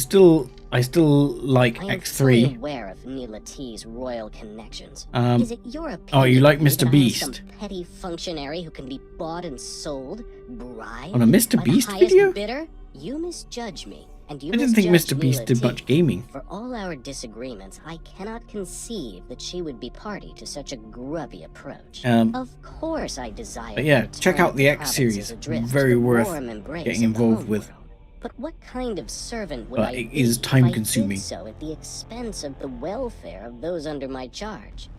Speaker 1: still like
Speaker 13: I am fully
Speaker 1: X3.
Speaker 13: aware of Neela T's royal connections.
Speaker 1: Um,
Speaker 13: Is it your opinion
Speaker 1: oh, you like
Speaker 13: that
Speaker 1: Mr.
Speaker 13: I am
Speaker 1: Beast?
Speaker 13: some petty functionary who can be bought and sold, bribed
Speaker 1: On a Mr.
Speaker 13: by the
Speaker 1: Beast
Speaker 13: highest
Speaker 1: video?
Speaker 13: bidder? You misjudge me, and you
Speaker 1: I didn't think
Speaker 13: misjudge
Speaker 1: Mr. Beast
Speaker 13: Neela
Speaker 1: did
Speaker 13: T.
Speaker 1: much gaming.
Speaker 13: For all our disagreements, I cannot conceive that she would be party to such a grubby approach. Of course I desire.
Speaker 1: But yeah,
Speaker 13: the
Speaker 1: check
Speaker 13: return
Speaker 1: out
Speaker 13: of
Speaker 1: the X
Speaker 13: provinces
Speaker 1: series.
Speaker 13: adrift,
Speaker 1: Very
Speaker 13: the
Speaker 1: worth
Speaker 13: warm embrace
Speaker 1: getting
Speaker 13: of the
Speaker 1: involved
Speaker 13: home
Speaker 1: with.
Speaker 13: world. But what kind of servant would
Speaker 1: But
Speaker 13: I
Speaker 1: it
Speaker 13: be
Speaker 1: is
Speaker 13: if
Speaker 1: time
Speaker 13: I
Speaker 1: consuming.
Speaker 13: did so at the expense of the welfare of those under my charge?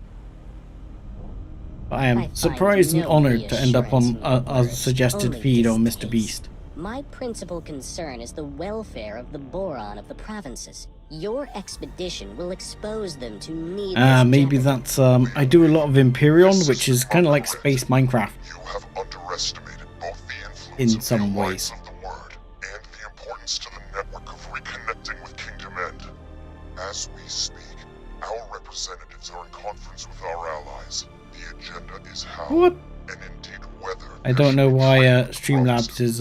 Speaker 1: But I am
Speaker 13: find
Speaker 1: surprised and
Speaker 13: no
Speaker 1: honoured to end up on
Speaker 13: reassurance
Speaker 1: a suggested
Speaker 13: only
Speaker 1: feed on Mr.
Speaker 13: distaste.
Speaker 1: Beast.
Speaker 13: My principal concern is the welfare of the Boron of the provinces. Your expedition will expose them to needless
Speaker 1: Maybe
Speaker 13: jeopardy.
Speaker 1: that's I do a lot of Imperion, which is kind of like space Minecraft
Speaker 5: You have underestimated both the influence
Speaker 1: in
Speaker 5: of
Speaker 1: some
Speaker 5: the
Speaker 1: ways.
Speaker 5: Alliance of the Word and the importance to the network of reconnecting with Kingdom End. As we speak, our representatives are in conference with our allies. The agenda is how
Speaker 1: What?
Speaker 5: and indeed whether
Speaker 1: I don't know why Streamlabs is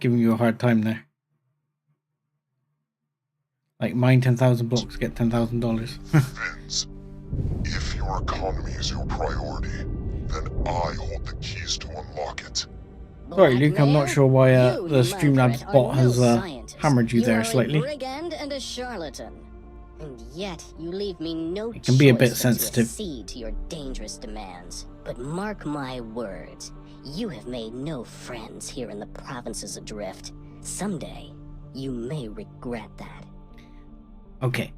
Speaker 1: giving you a hard time there. Like mine 10,000 blocks get $10,000.
Speaker 5: Vince, if your economy is your priority, then I hold the keys to unlock it.
Speaker 1: Sorry, Luke, I'm not sure why
Speaker 13: You,
Speaker 1: the Streamlabs
Speaker 13: Margaret, are
Speaker 1: bot
Speaker 13: no
Speaker 1: has
Speaker 13: scientist.
Speaker 1: hammered you there
Speaker 13: are
Speaker 1: slightly.
Speaker 13: A brigand and a charlatan. And yet, you leave me no
Speaker 1: It can be a bit
Speaker 13: choice than to
Speaker 1: sensitive.
Speaker 13: accede to your dangerous demands. But mark my words, you have made no friends here in the provinces adrift. Someday, you may regret that.
Speaker 1: Okay.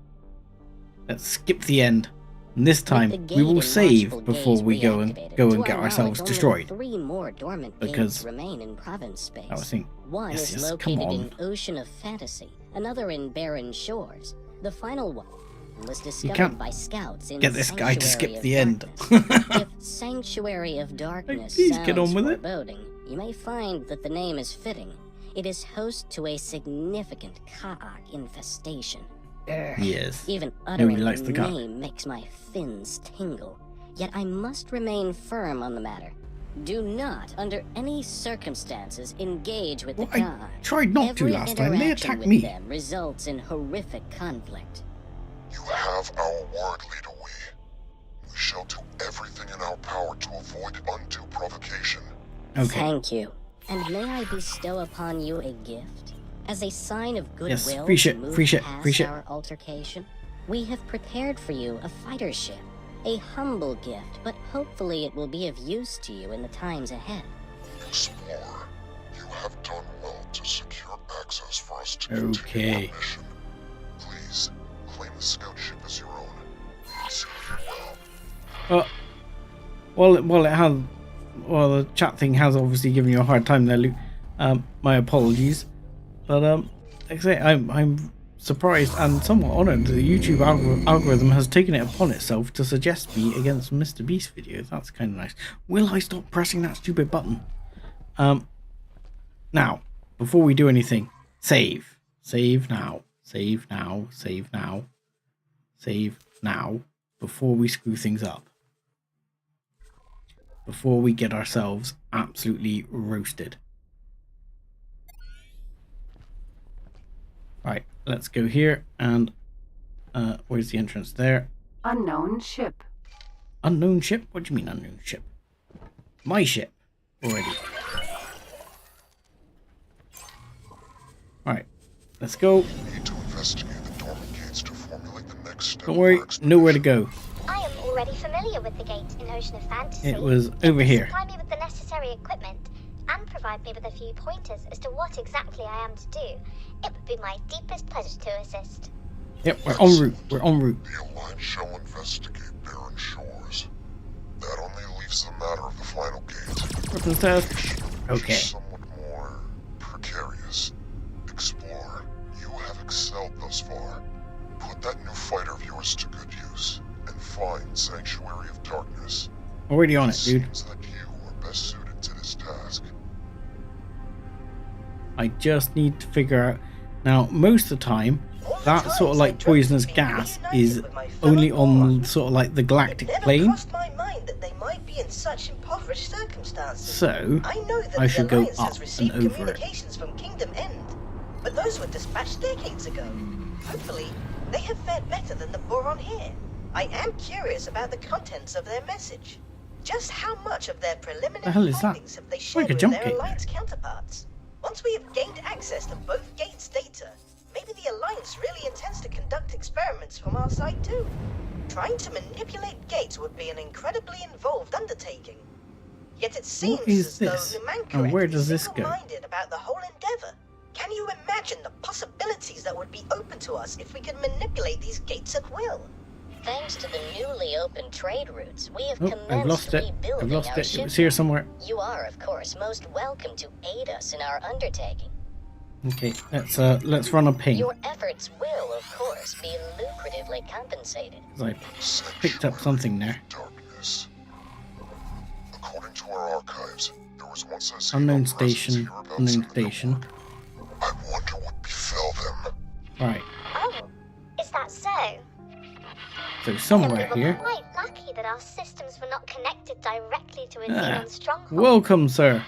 Speaker 1: Let's skip the end. And this time
Speaker 13: With the
Speaker 1: we will
Speaker 13: gate and
Speaker 1: save
Speaker 13: watchful
Speaker 1: before
Speaker 13: gaze
Speaker 1: we go and
Speaker 13: reactivated, to
Speaker 1: get
Speaker 13: our
Speaker 1: ourselves
Speaker 13: knowledge, only
Speaker 1: destroyed.
Speaker 13: 3 more dormant
Speaker 1: Because
Speaker 13: gates remain in province space.
Speaker 1: I was thinking,
Speaker 13: One
Speaker 1: yes,
Speaker 13: is
Speaker 1: yes, come
Speaker 13: located
Speaker 1: on.
Speaker 13: in Ocean of Fantasy, another in Barren Shores. The final one was discovered
Speaker 1: can't
Speaker 13: by scouts in
Speaker 1: get this guy to
Speaker 13: Sanctuary
Speaker 1: skip
Speaker 13: of
Speaker 1: the end.
Speaker 13: Darkness. If Sanctuary of Darkness
Speaker 1: Please
Speaker 13: sounds
Speaker 1: get on with it.
Speaker 13: foreboding, you may find that the name is fitting. It is host to a significant Kage infestation.
Speaker 1: Yes.
Speaker 13: Even
Speaker 1: Nobody
Speaker 13: uttering
Speaker 1: likes
Speaker 13: the
Speaker 1: the Kage.
Speaker 13: name makes my fins tingle. Yet I must remain firm on the matter. Do not, under any circumstances, engage with the
Speaker 1: I
Speaker 13: Kage.
Speaker 1: tried not to
Speaker 13: Every
Speaker 1: last time. They
Speaker 13: interaction
Speaker 1: attacked
Speaker 13: with
Speaker 1: me.
Speaker 13: them results in horrific conflict.
Speaker 5: You have our word, Leader Wee. We shall do everything in our power to avoid undue provocation.
Speaker 1: Okay.
Speaker 13: Thank you. And may I bestow upon you a gift? As a sign of goodwill
Speaker 1: Yes, free shit,
Speaker 13: to move
Speaker 1: free shit,
Speaker 13: past
Speaker 1: free shit.
Speaker 13: our altercation, we have prepared for you a fighter ship. A humble gift, but hopefully it will be of use to you in the times ahead.
Speaker 5: Explorer, you have done well to secure access for us to continue our
Speaker 1: Okay.
Speaker 5: mission. Please, claim the scout ship as your own. Serve you well.
Speaker 1: Well, the chat thing has obviously given you a hard time there, Luke. My apologies. But like I say, I'm surprised and somewhat honoured that the YouTube algorithm has taken it upon itself to suggest me against Mr. Beast videos. That's kind of nice. Will I stop pressing that stupid button? Now, before we do anything, save. Save now. Save now. Save now. Save now. Before we screw things up. Before we get ourselves absolutely roasted. Right, let's go here and where's the entrance there?
Speaker 6: Unknown ship.
Speaker 1: Unknown ship? What do you mean unknown ship? My ship already. Alright, let's go.
Speaker 5: We need to investigate the dormant gates to formulate the next step.
Speaker 1: Don't worry, nowhere to go.
Speaker 12: I am already familiar with the gate in Ocean of Fantasy.
Speaker 1: It was over here.
Speaker 12: Supply me with the necessary equipment and provide me with a few pointers as to what exactly I am to do. It would be my deepest pleasure to assist.
Speaker 1: Yep, we're en route. We're en route.
Speaker 5: The Alliance shall investigate barren shores. That only leaves the matter of the final gate.
Speaker 1: Weapons test. Okay.
Speaker 5: Somewhat more precarious. Explorer, you have excelled thus far. Put that new fighter of yours to good use, and find Sanctuary of Darkness.
Speaker 1: Already on it, dude.
Speaker 5: Seems that you are best suited to this task.
Speaker 1: I just need to figure out. Now, most of the time, that sort of like poisonous gas is only on sort of like the galactic plane.
Speaker 9: Crossed my mind that they might be in such impoverished circumstances.
Speaker 1: So,
Speaker 9: I know that
Speaker 1: I
Speaker 9: the
Speaker 1: should go
Speaker 9: Alliance
Speaker 1: up
Speaker 9: has received
Speaker 1: and over it.
Speaker 9: communications from Kindom End, but those were dispatched decades ago. Hopefully, they have fared better than the Boron here. I am curious about the contents of their message. Just how much of their preliminary findings have they shared with their Alliance counterparts? Once we have gained access to both gates' data, maybe the Alliance really intends to conduct experiments from our side too. Trying to manipulate gates would be an incredibly involved undertaking. Yet it seems as though
Speaker 1: And where does this go?
Speaker 9: single-minded about the whole endeavor. Can you imagine the possibilities that would be open to us if we could manipulate these gates at will?
Speaker 4: Thanks to the newly opened trade routes, we have
Speaker 1: I've lost it. I've lost it. It was here somewhere.
Speaker 4: You are, of course, most welcome to aid us in our undertaking.
Speaker 1: Okay, let's run a ping.
Speaker 4: Your efforts will, of course, be lucratively compensated.
Speaker 1: I picked up something there.
Speaker 5: Darkness. According to our archives, there was once a
Speaker 1: Unknown station. Unknown station.
Speaker 5: I wonder what befell them.
Speaker 1: Right.
Speaker 12: Oh, is that so?
Speaker 1: So somewhere
Speaker 12: We were
Speaker 1: here.
Speaker 12: quite lucky that our systems were not connected directly to a Xenon stronghold.
Speaker 1: Welcome, sir.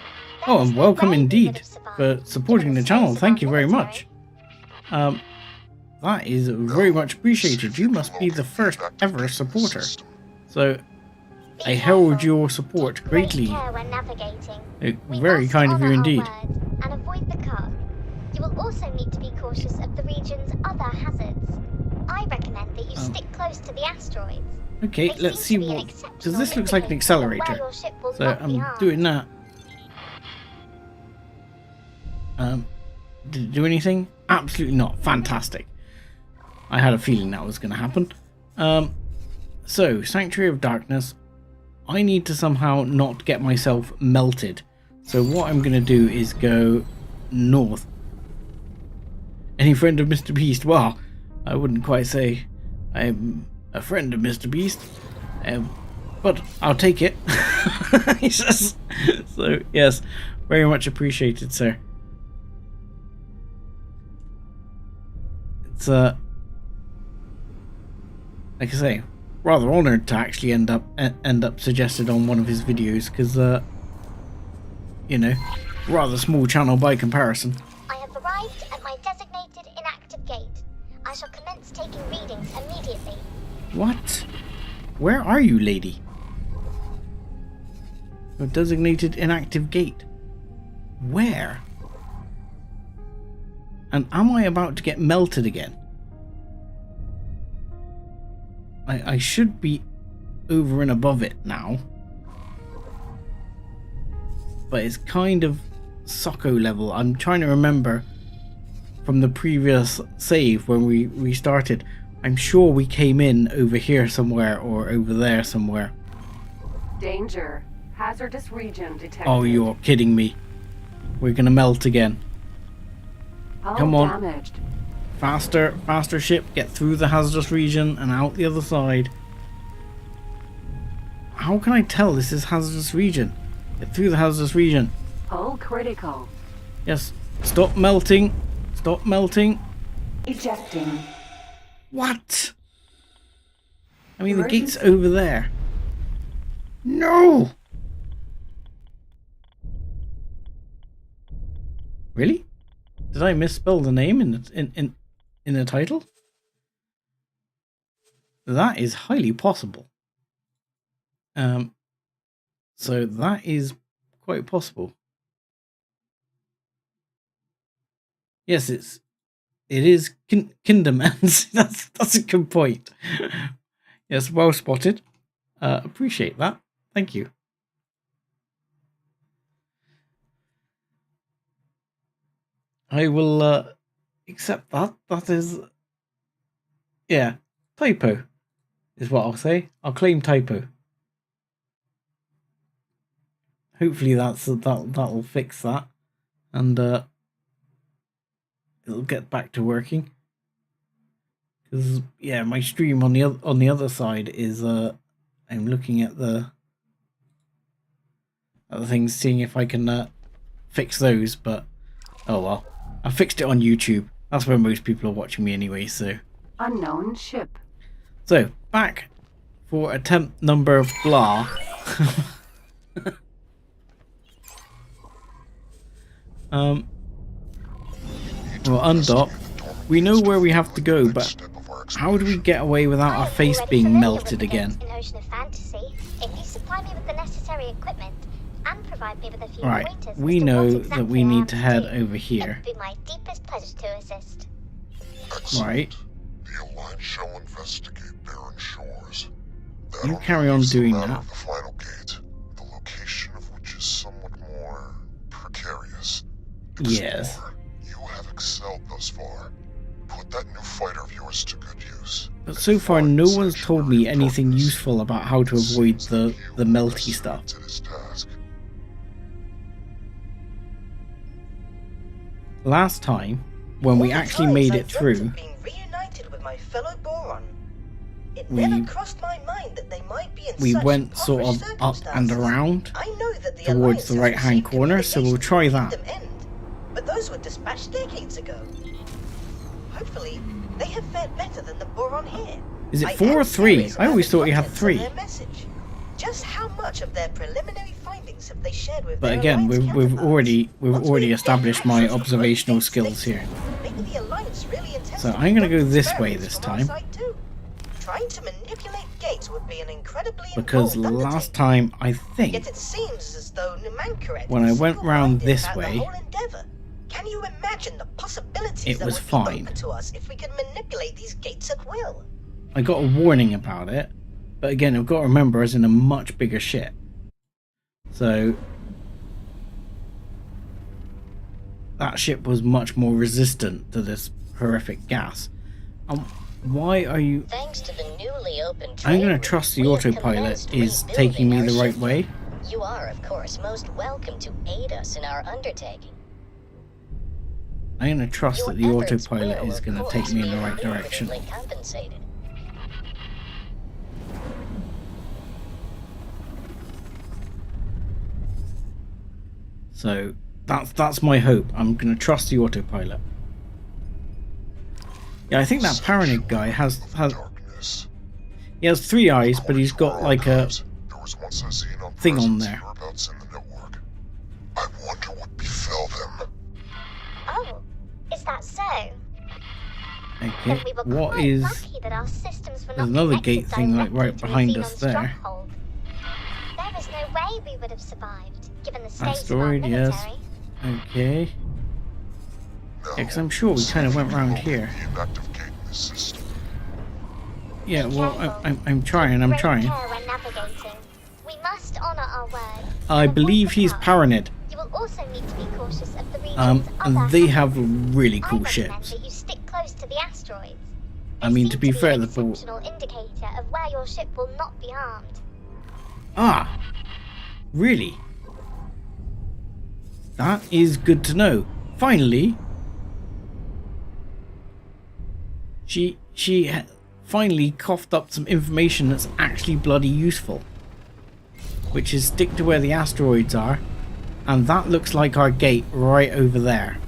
Speaker 1: Oh, and welcome indeed for supporting the channel. Thank you very much. That is very much appreciated. You must be the first ever supporter. So, I herald your support greatly.
Speaker 12: Care when navigating.
Speaker 1: Very kind of you indeed.
Speaker 12: And avoid the curve. You will also need to be cautious of the region's other hazards. I recommend that you stick close to the asteroids.
Speaker 1: Okay, let's see what... Because this looks like an accelerator. So, I'm doing that. Did it do anything? Absolutely not. Fantastic. I had a feeling that was going to happen. So, Sanctuary of Darkness. I need to somehow not get myself melted. So what I'm going to do is go north. Any friend of Mr. Beast? Well, I wouldn't quite say I'm a friend of Mr. Beast. But I'll take it. He says. So, yes. Very much appreciated, sir. It's like I say, rather honoured to actually end up suggested on one of his videos, because you know, rather small channel by comparison.
Speaker 12: I have arrived at my designated inactive gate. I shall commence taking readings immediately.
Speaker 1: What? Where are you, lady? Your designated inactive gate. Where? And am I about to get melted again? I should be over and above it now. But it's kind of Socko level. I'm trying to remember from the previous save when we started. I'm sure we came in over here somewhere or over there somewhere.
Speaker 6: Danger. Hazardous region detected.
Speaker 1: Oh, you're kidding me. We're gonna melt again. Come on.
Speaker 6: Damaged.
Speaker 1: Faster, faster ship. Get through the hazardous region and out the other side. How can I tell this is hazardous region? Get through the hazardous region.
Speaker 6: Hull critical.
Speaker 1: Yes. Stop melting. Stop melting.
Speaker 6: Ejecting.
Speaker 1: What? I mean, the gate's over there. No! Really? Did I misspell the name in the title? That is highly possible. So that is quite possible. Yes, it is Kindom End. That's a good point. Yes, well spotted. Appreciate that. Thank you. I will accept that. That is, yeah, typo is what I'll say. I'll claim typo. Hopefully that'll fix that, and it'll get back to working. Because yeah, my stream on the other side is I'm looking at the things, seeing if I can fix those. But oh well, I fixed it on YouTube. That's where most people are watching me anyway. So
Speaker 6: Unknown ship.
Speaker 1: So back for attempt number blah. Well, undock. We know where we have to go, but how do we get away without our face being melted again? Right, we know that we need to head over here. Right.
Speaker 5: The Alliance shall investigate barren shores.
Speaker 1: You carry on doing that.
Speaker 5: The final gate, the location of which is somewhat more precarious.
Speaker 1: Yes.
Speaker 5: You have excelled thus far. Put that new fighter of yours to good use.
Speaker 1: But so far, no one's told me anything useful about how to avoid the melty stuff. Last time, when we actually made it through, we went sort of up and around towards the right-hand corner, so we'll try that.
Speaker 9: But those were dispatched decades ago. Hopefully, they have fared better than the Boron here.
Speaker 1: Is it 4 or 3? I always thought you had 3.
Speaker 9: Just how much of their preliminary findings have they shared with?
Speaker 1: But again, we've already established my observational skills here.
Speaker 9: Maybe the Alliance really intends
Speaker 1: So I'm going to go this way this time.
Speaker 9: Trying to manipulate gates would be an incredibly
Speaker 1: because last time I think
Speaker 9: yet it seems as though
Speaker 1: when I went round this way,
Speaker 9: can you imagine the possibilities
Speaker 1: it was fine.
Speaker 9: To us if we could manipulate these gates at will?
Speaker 1: I got a warning about it, but again, I've got to remember I was in a much bigger ship. So that ship was much more resistant to this horrific gas. Why are you...
Speaker 4: Thanks to the newly opened
Speaker 1: I'm going to trust the autopilot is taking me the right way.
Speaker 4: You are, of course, most welcome to aid us in our undertaking.
Speaker 1: I'm going to trust that the autopilot is going to take me in the right direction. So that's my hope. I'm going to trust the autopilot. Yeah, I think that paranoid guy has he has 3 eyes, but he's got like a thing on there.
Speaker 5: I wonder what befell them.
Speaker 12: Oh, is that so?
Speaker 1: Okay, what is... There's another gate thing like right behind us there.
Speaker 12: There is no way we would have survived, given the state
Speaker 1: Asteroid,
Speaker 12: of our military.
Speaker 1: yes. Okay. Yeah, because I'm sure we kind of went round here. Yeah, well, I'm trying.
Speaker 12: We must honor our word.
Speaker 1: I believe he's paranoid.
Speaker 12: You will also need to be cautious of the
Speaker 1: and they have really cool ships.
Speaker 12: You stick close to the asteroids.
Speaker 1: I mean, to be fair, the
Speaker 12: functional indicator of where your ship will not be harmed.
Speaker 1: Ah, really? That is good to know. Finally, She finally coughed up some information that's actually bloody useful. Which is stick to where the asteroids are. And that looks like our gate right over there.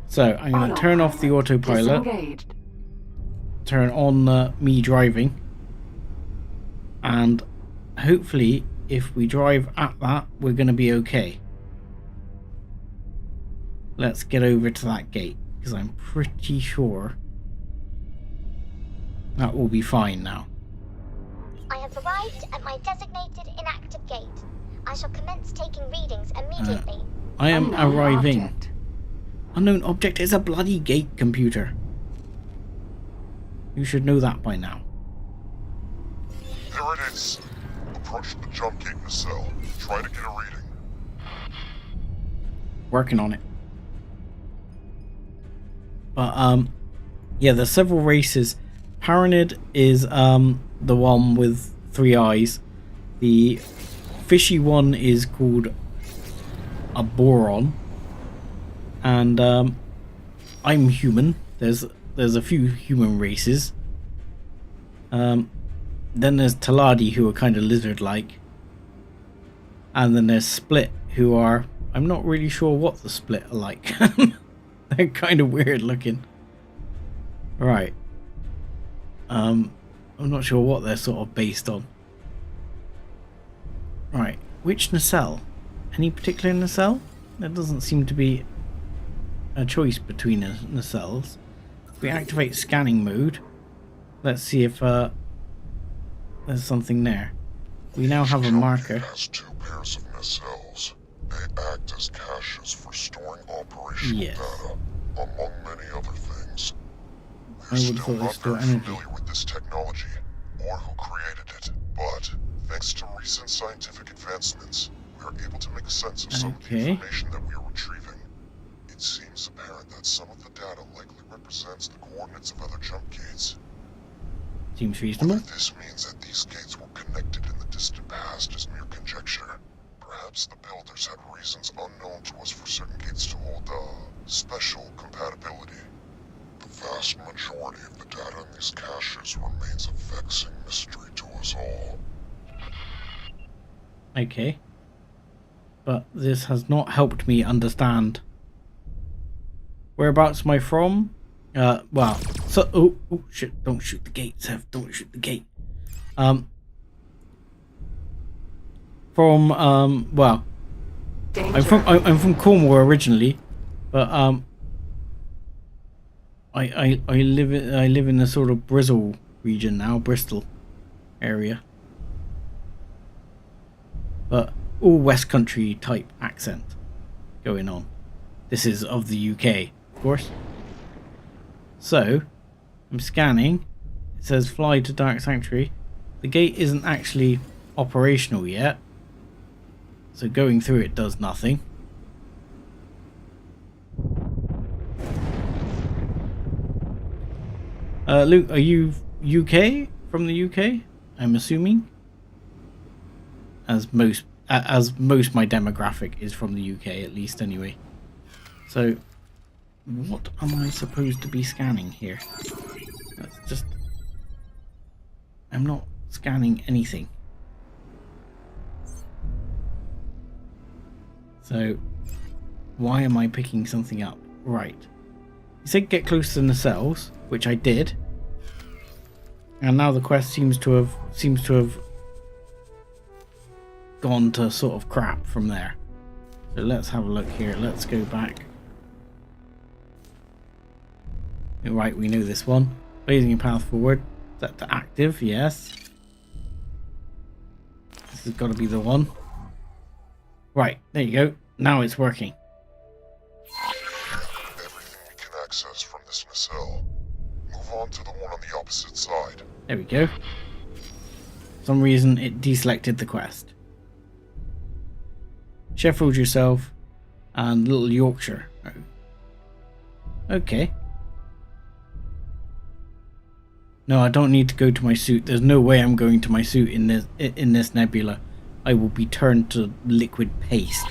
Speaker 1: So I'm going to turn off the autopilot.
Speaker 6: Disengaged.
Speaker 1: Turn on me driving. And hopefully if we drive at that, we're going to be okay. Let's get over to that gate. Because I'm pretty sure that will be fine now.
Speaker 12: I have arrived at my designated inactive gate. I shall commence taking readings immediately.
Speaker 1: I am
Speaker 6: Unknown
Speaker 1: arriving.
Speaker 6: object.
Speaker 1: Unknown object is a bloody gate, computer. You should know that by now.
Speaker 5: There it is. Approach the jump gate nacelle. Try to get a reading.
Speaker 1: Working on it. But yeah, there's several races. Paranid is the one with 3 eyes. The fishy one is called a Boron. And I'm human. There's a few human races. Then there's Taladi, who are kind of lizard-like. And then there's Split, who are... I'm not really sure what the Split are like. They're kind of weird looking. Right. I'm not sure what they're sort of based on. Right. Which nacelle? Any particular nacelle? There doesn't seem to be a choice between nacelles. If we activate scanning mode, let's see if there's something there. We now have a marker.
Speaker 5: Has 2 pairs of nacelles. They act as caches for storing operational data, among many other things.
Speaker 1: I would have thought they store energy.
Speaker 5: Familiar with this technology, or who created it, but thanks to recent scientific advancements, we are able to make sense of some of the information that we are retrieving. It seems apparent that some of the data likely represents the coordinates of other jump gates.
Speaker 1: Seems reasonable.
Speaker 5: Whether this means that these gates were connected in the distant past is mere conjecture. Perhaps the builders had reasons unknown to us for certain gates to hold special compatibility. The vast majority of the data in these caches remains a vexing mystery to us all.
Speaker 1: Okay. But this has not helped me understand. Whereabouts am I from? Well, so oh shit! Don't shoot the gate, Sev. Don't shoot the gate. Well, danger. I'm from Cornwall originally, but I live in the sort of Bristol region now, Bristol area. But all West Country type accent going on. This is of the UK, of course. So, I'm scanning. It says fly to Dark Sanctuary. The gate isn't actually operational yet. So going through it does nothing. Luke, are you UK? From the UK? I'm assuming. As most my demographic is from the UK, at least anyway. So, what am I supposed to be scanning here? That's just... I'm not scanning anything. So, why am I picking something up? Right. You said get close to the nacelles, which I did. And now the quest seems to have gone to sort of crap from there. So let's have a look here. Let's go back. Right, we know this one. Blazing a path forward. Set to active, yes. This has got to be the one. Right, there you go. Now it's working.
Speaker 5: Everything we can access from this nacelle. Move on to the one on the opposite side.
Speaker 1: There we go. For some reason it deselected the quest. Sheffield yourself and Little Yorkshire. Okay. No, I don't need to go to my suit. There's no way I'm going to my suit in this nebula. I will be turned to liquid paste.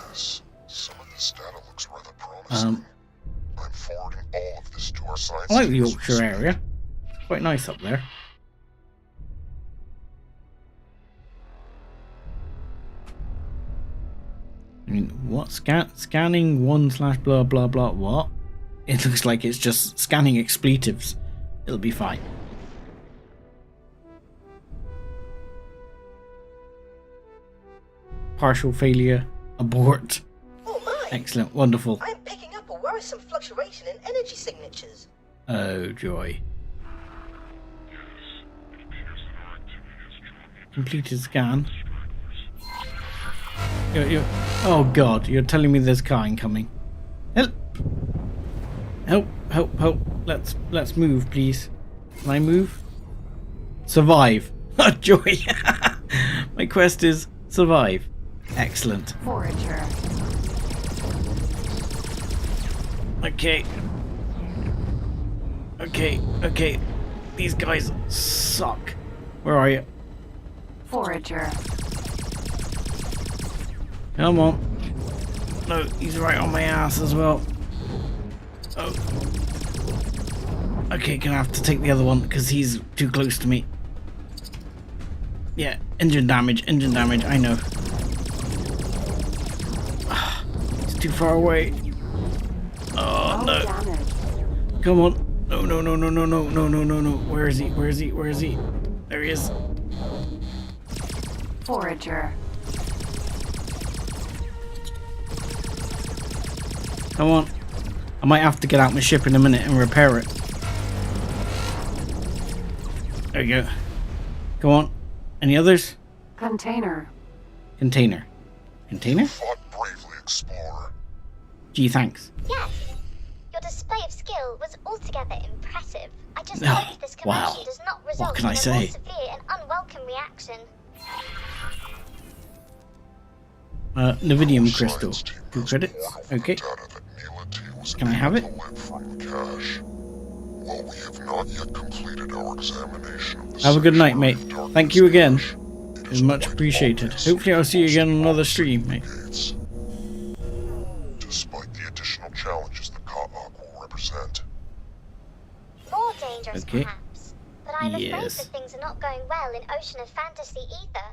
Speaker 5: Yes, some of this data looks rather promising. I'm forwarding service to our science
Speaker 1: I like the
Speaker 5: teams.
Speaker 1: Yorkshire area. It's quite nice up there. I mean, what? Scanning 1/ blah blah blah. What? It looks like it's just scanning expletives. It'll be fine. Partial failure. Abort.
Speaker 7: Oh my!
Speaker 1: Excellent. Wonderful.
Speaker 7: I'm picking up a worrisome fluctuation in energy signatures.
Speaker 1: Oh, joy. Completed scan. Oh god, you're telling me there's a car incoming. Help! Help, help, help. Let's move, please. Can I move? Survive. Oh, joy. My quest is survive. Excellent.
Speaker 6: Forager.
Speaker 1: Okay. Okay. These guys suck. Where are you?
Speaker 6: Forager.
Speaker 1: Come on. No, he's right on my ass as well. Oh. Okay, gonna have to take the other one because he's too close to me. Yeah, engine damage, I know. It's too far away. Oh, no. Come on. No. Where is he? There he is.
Speaker 6: Forager.
Speaker 1: Come on. I might have to get out my ship in a minute and repair it. There you go. Come on. Any others?
Speaker 6: Container.
Speaker 1: Container.
Speaker 5: You fought bravely, Explorer.
Speaker 1: Gee, thanks.
Speaker 12: Yes. Your display of skill was altogether impressive. I just
Speaker 1: Oh,
Speaker 12: hope this commotion
Speaker 1: wow.
Speaker 12: does not result
Speaker 1: can I
Speaker 12: in a
Speaker 1: say?
Speaker 12: more severe and unwelcome reaction.
Speaker 1: Nevidium crystal. 2 credits. Okay. Can I have it?
Speaker 5: While we have not yet completed our examination of the
Speaker 1: Have a good night,
Speaker 5: sanctuary
Speaker 1: mate.
Speaker 5: of darkness
Speaker 1: Thank you again.
Speaker 5: cache,
Speaker 1: It is much appreciated. Hopefully I'll see you again on another stream, mate.
Speaker 5: Despite the additional challenges the Kage will represent.
Speaker 12: More dangerous,
Speaker 1: Okay.
Speaker 12: perhaps. But I'm afraid
Speaker 1: Yes.
Speaker 12: that things are not going well in Ocean of Fantasy either.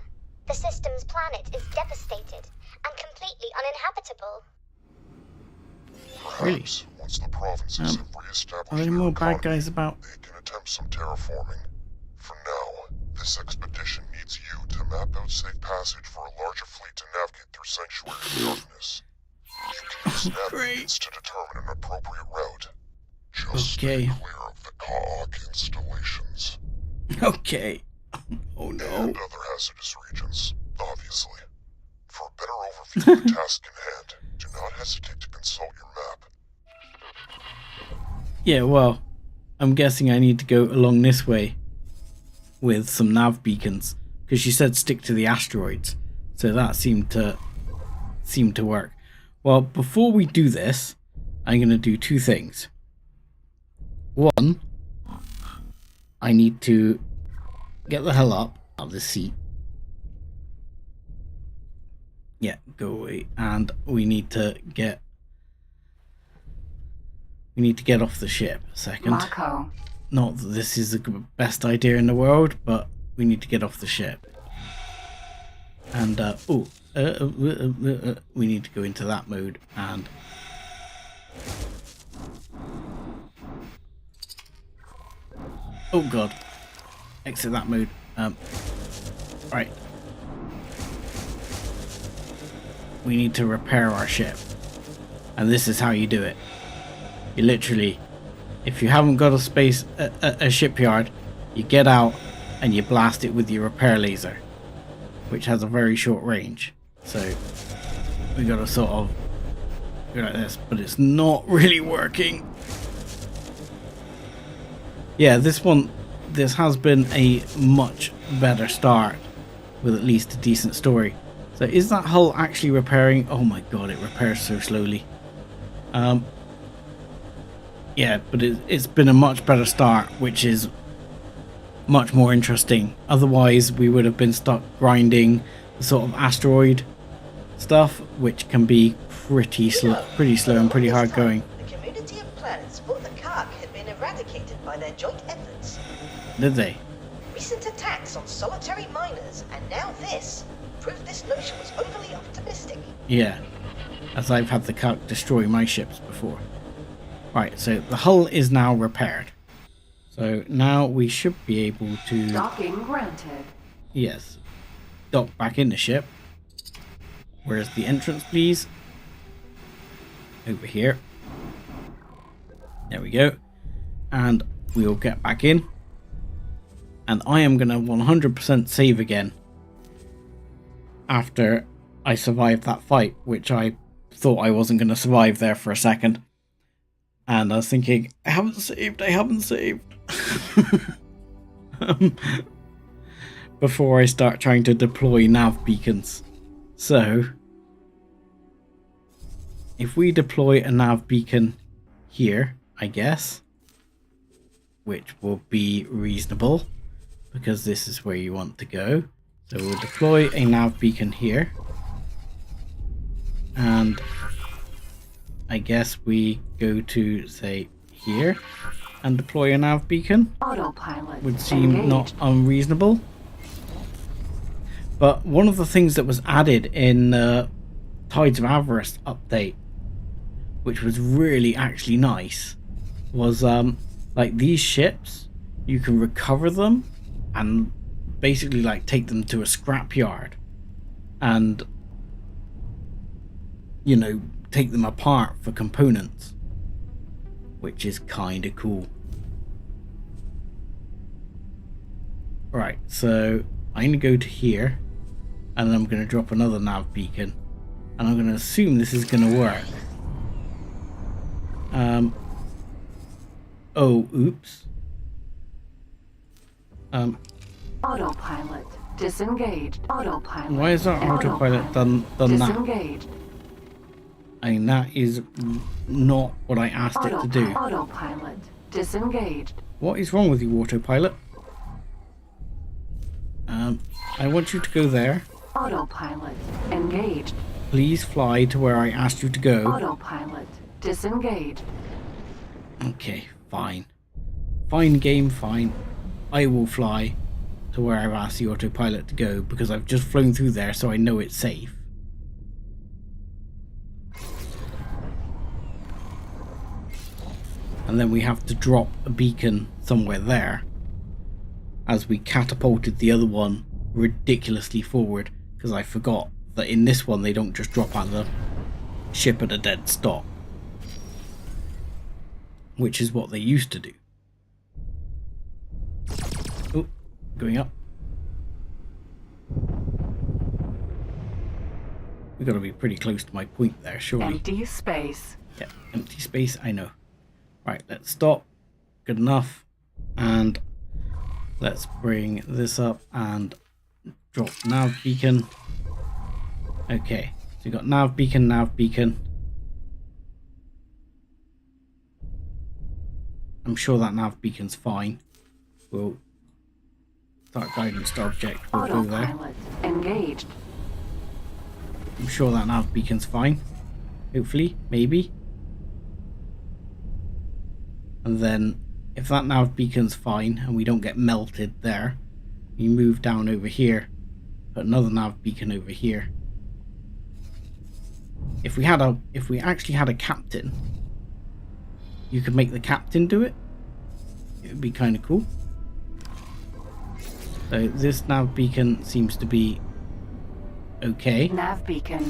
Speaker 12: The system's planet is devastated and completely uninhabitable.
Speaker 1: Really?
Speaker 5: Perhaps, once the provinces have re-established
Speaker 1: Are there
Speaker 5: their
Speaker 1: more bad
Speaker 5: economy,
Speaker 1: guys about?
Speaker 5: they can attempt some terraforming. For now, this expedition needs you to map out safe passage for a larger fleet to navigate through Sanctuary of Darkness. You can use navigates to determine an appropriate route. Just stay clear of the Kage installations.
Speaker 1: Okay. Oh no.
Speaker 5: And other hazardous regions, obviously. For a better overview of the task in hand, do not hesitate to consult your map.
Speaker 1: Yeah, well, I'm guessing I need to go along this way with some nav beacons because she said stick to the asteroids, so that seemed to work. Well, before we do this, I'm going to do 2 things. One, I need to get the hell up out of the seat. Yeah, go away. And we need to get off the ship a second.
Speaker 6: Mako.
Speaker 1: Not that this is the best idea in the world, but we need to get off the ship. And we need to go into that mode and oh god, exit that mode. Right, we need to repair our ship, and this is how you do it. You literally, if you haven't got a shipyard, you get out and you blast it with your repair laser, which has a very short range. So we gotta sort of go like this, but it's not really working. Yeah, this has been a much better start with at least a decent story. So is that hull actually repairing? Oh my god, it repairs so slowly. Yeah, but it's been a much better start, which is much more interesting. Otherwise, we would have been stuck grinding the sort of asteroid stuff, which can be pretty slow and pretty hard going.
Speaker 7: The community of planets brought the Kage
Speaker 9: been eradicated by their joint efforts.
Speaker 1: Did they?
Speaker 9: Recent attacks on solitary miners, and now this, prove this notion was overly optimistic.
Speaker 1: Yeah, as I've had the Calc destroy my ships before. Right, so the hull is now repaired. So now we should be able to...
Speaker 6: Docking granted.
Speaker 1: Yes. Dock back in the ship. Where's the entrance, please? Over here. There we go. And we'll get back in. And I am going to 100% save again. After I survived that fight, which I thought I wasn't going to survive there for a second. And I was thinking, I haven't saved. Before I start trying to deploy nav beacons. So, if we deploy a nav beacon here, I guess, which will be reasonable, because this is where you want to go. So we'll deploy a nav beacon here. And I guess we go to, say, here and deploy a nav beacon.
Speaker 6: Autopilot
Speaker 1: would seem
Speaker 6: engaged.
Speaker 1: Not unreasonable. But one of the things that was added in Tides of Avarice update, which was really actually nice, was like these ships, you can recover them and basically like take them to a scrapyard and, you know, take them apart for components, which is kind of cool. Right, so I'm going to go to here and then I'm going to drop another nav beacon and I'm going to assume this is going to work. Oh, oops.
Speaker 6: Autopilot disengaged. Autopilot.
Speaker 1: Why is our autopilot done that?
Speaker 6: Disengaged.
Speaker 1: I mean, that is not what I asked it to do.
Speaker 6: Autopilot disengaged.
Speaker 1: What is wrong with you, autopilot? I want you to go there.
Speaker 6: Autopilot engaged.
Speaker 1: Please fly to where I asked you to go.
Speaker 6: Autopilot disengaged.
Speaker 1: Okay, fine. Fine game, fine. I will fly to where I've asked the autopilot to go because I've just flown through there, so I know it's safe. And then we have to drop a beacon somewhere there as we catapulted the other one ridiculously forward, because I forgot that in this one they don't just drop out of the ship at a dead stop, which is what they used to do. Oh, going up. We've got to be pretty close to my point there, surely.
Speaker 6: Empty space.
Speaker 1: Yeah, empty space, I know. Right, let's stop. Good enough. And let's bring this up and drop nav beacon. Okay, so we've got nav beacon, nav beacon. I'm sure that nav beacon's fine. We'll start guidance to object. We'll go there.
Speaker 6: Autopilot engaged.
Speaker 1: I'm sure that nav beacon's fine. Hopefully, maybe. And then, if that nav beacon's fine and we don't get melted there, we move down over here. Put another nav beacon over here. If we actually had a captain, you could make the captain do it. It would be kind of cool. So this nav beacon seems to be okay.
Speaker 6: Nav beacon.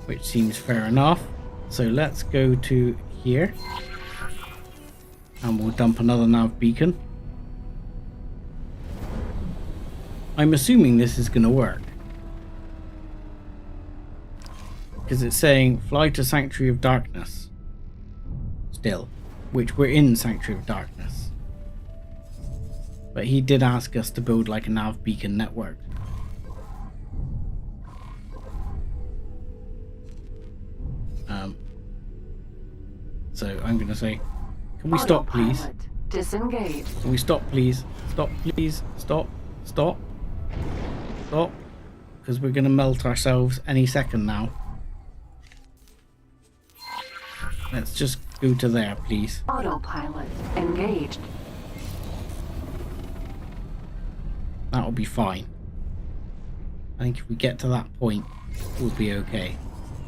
Speaker 1: Which seems fair enough. So let's go to here. And we'll dump another nav beacon. I'm assuming this is going to work. Because it's saying fly to Sanctuary of Darkness. Still. Which we're in Sanctuary of Darkness. But he did ask us to build like a nav beacon network. So I'm going to say, can we stop please?
Speaker 6: Disengage.
Speaker 1: Can we stop please? Stop please. Stop. Stop. Stop. Because we're going to melt ourselves any second now. Let's just go to there, please.
Speaker 6: Autopilot engaged.
Speaker 1: That'll be fine. I think if we get to that point, we'll be okay.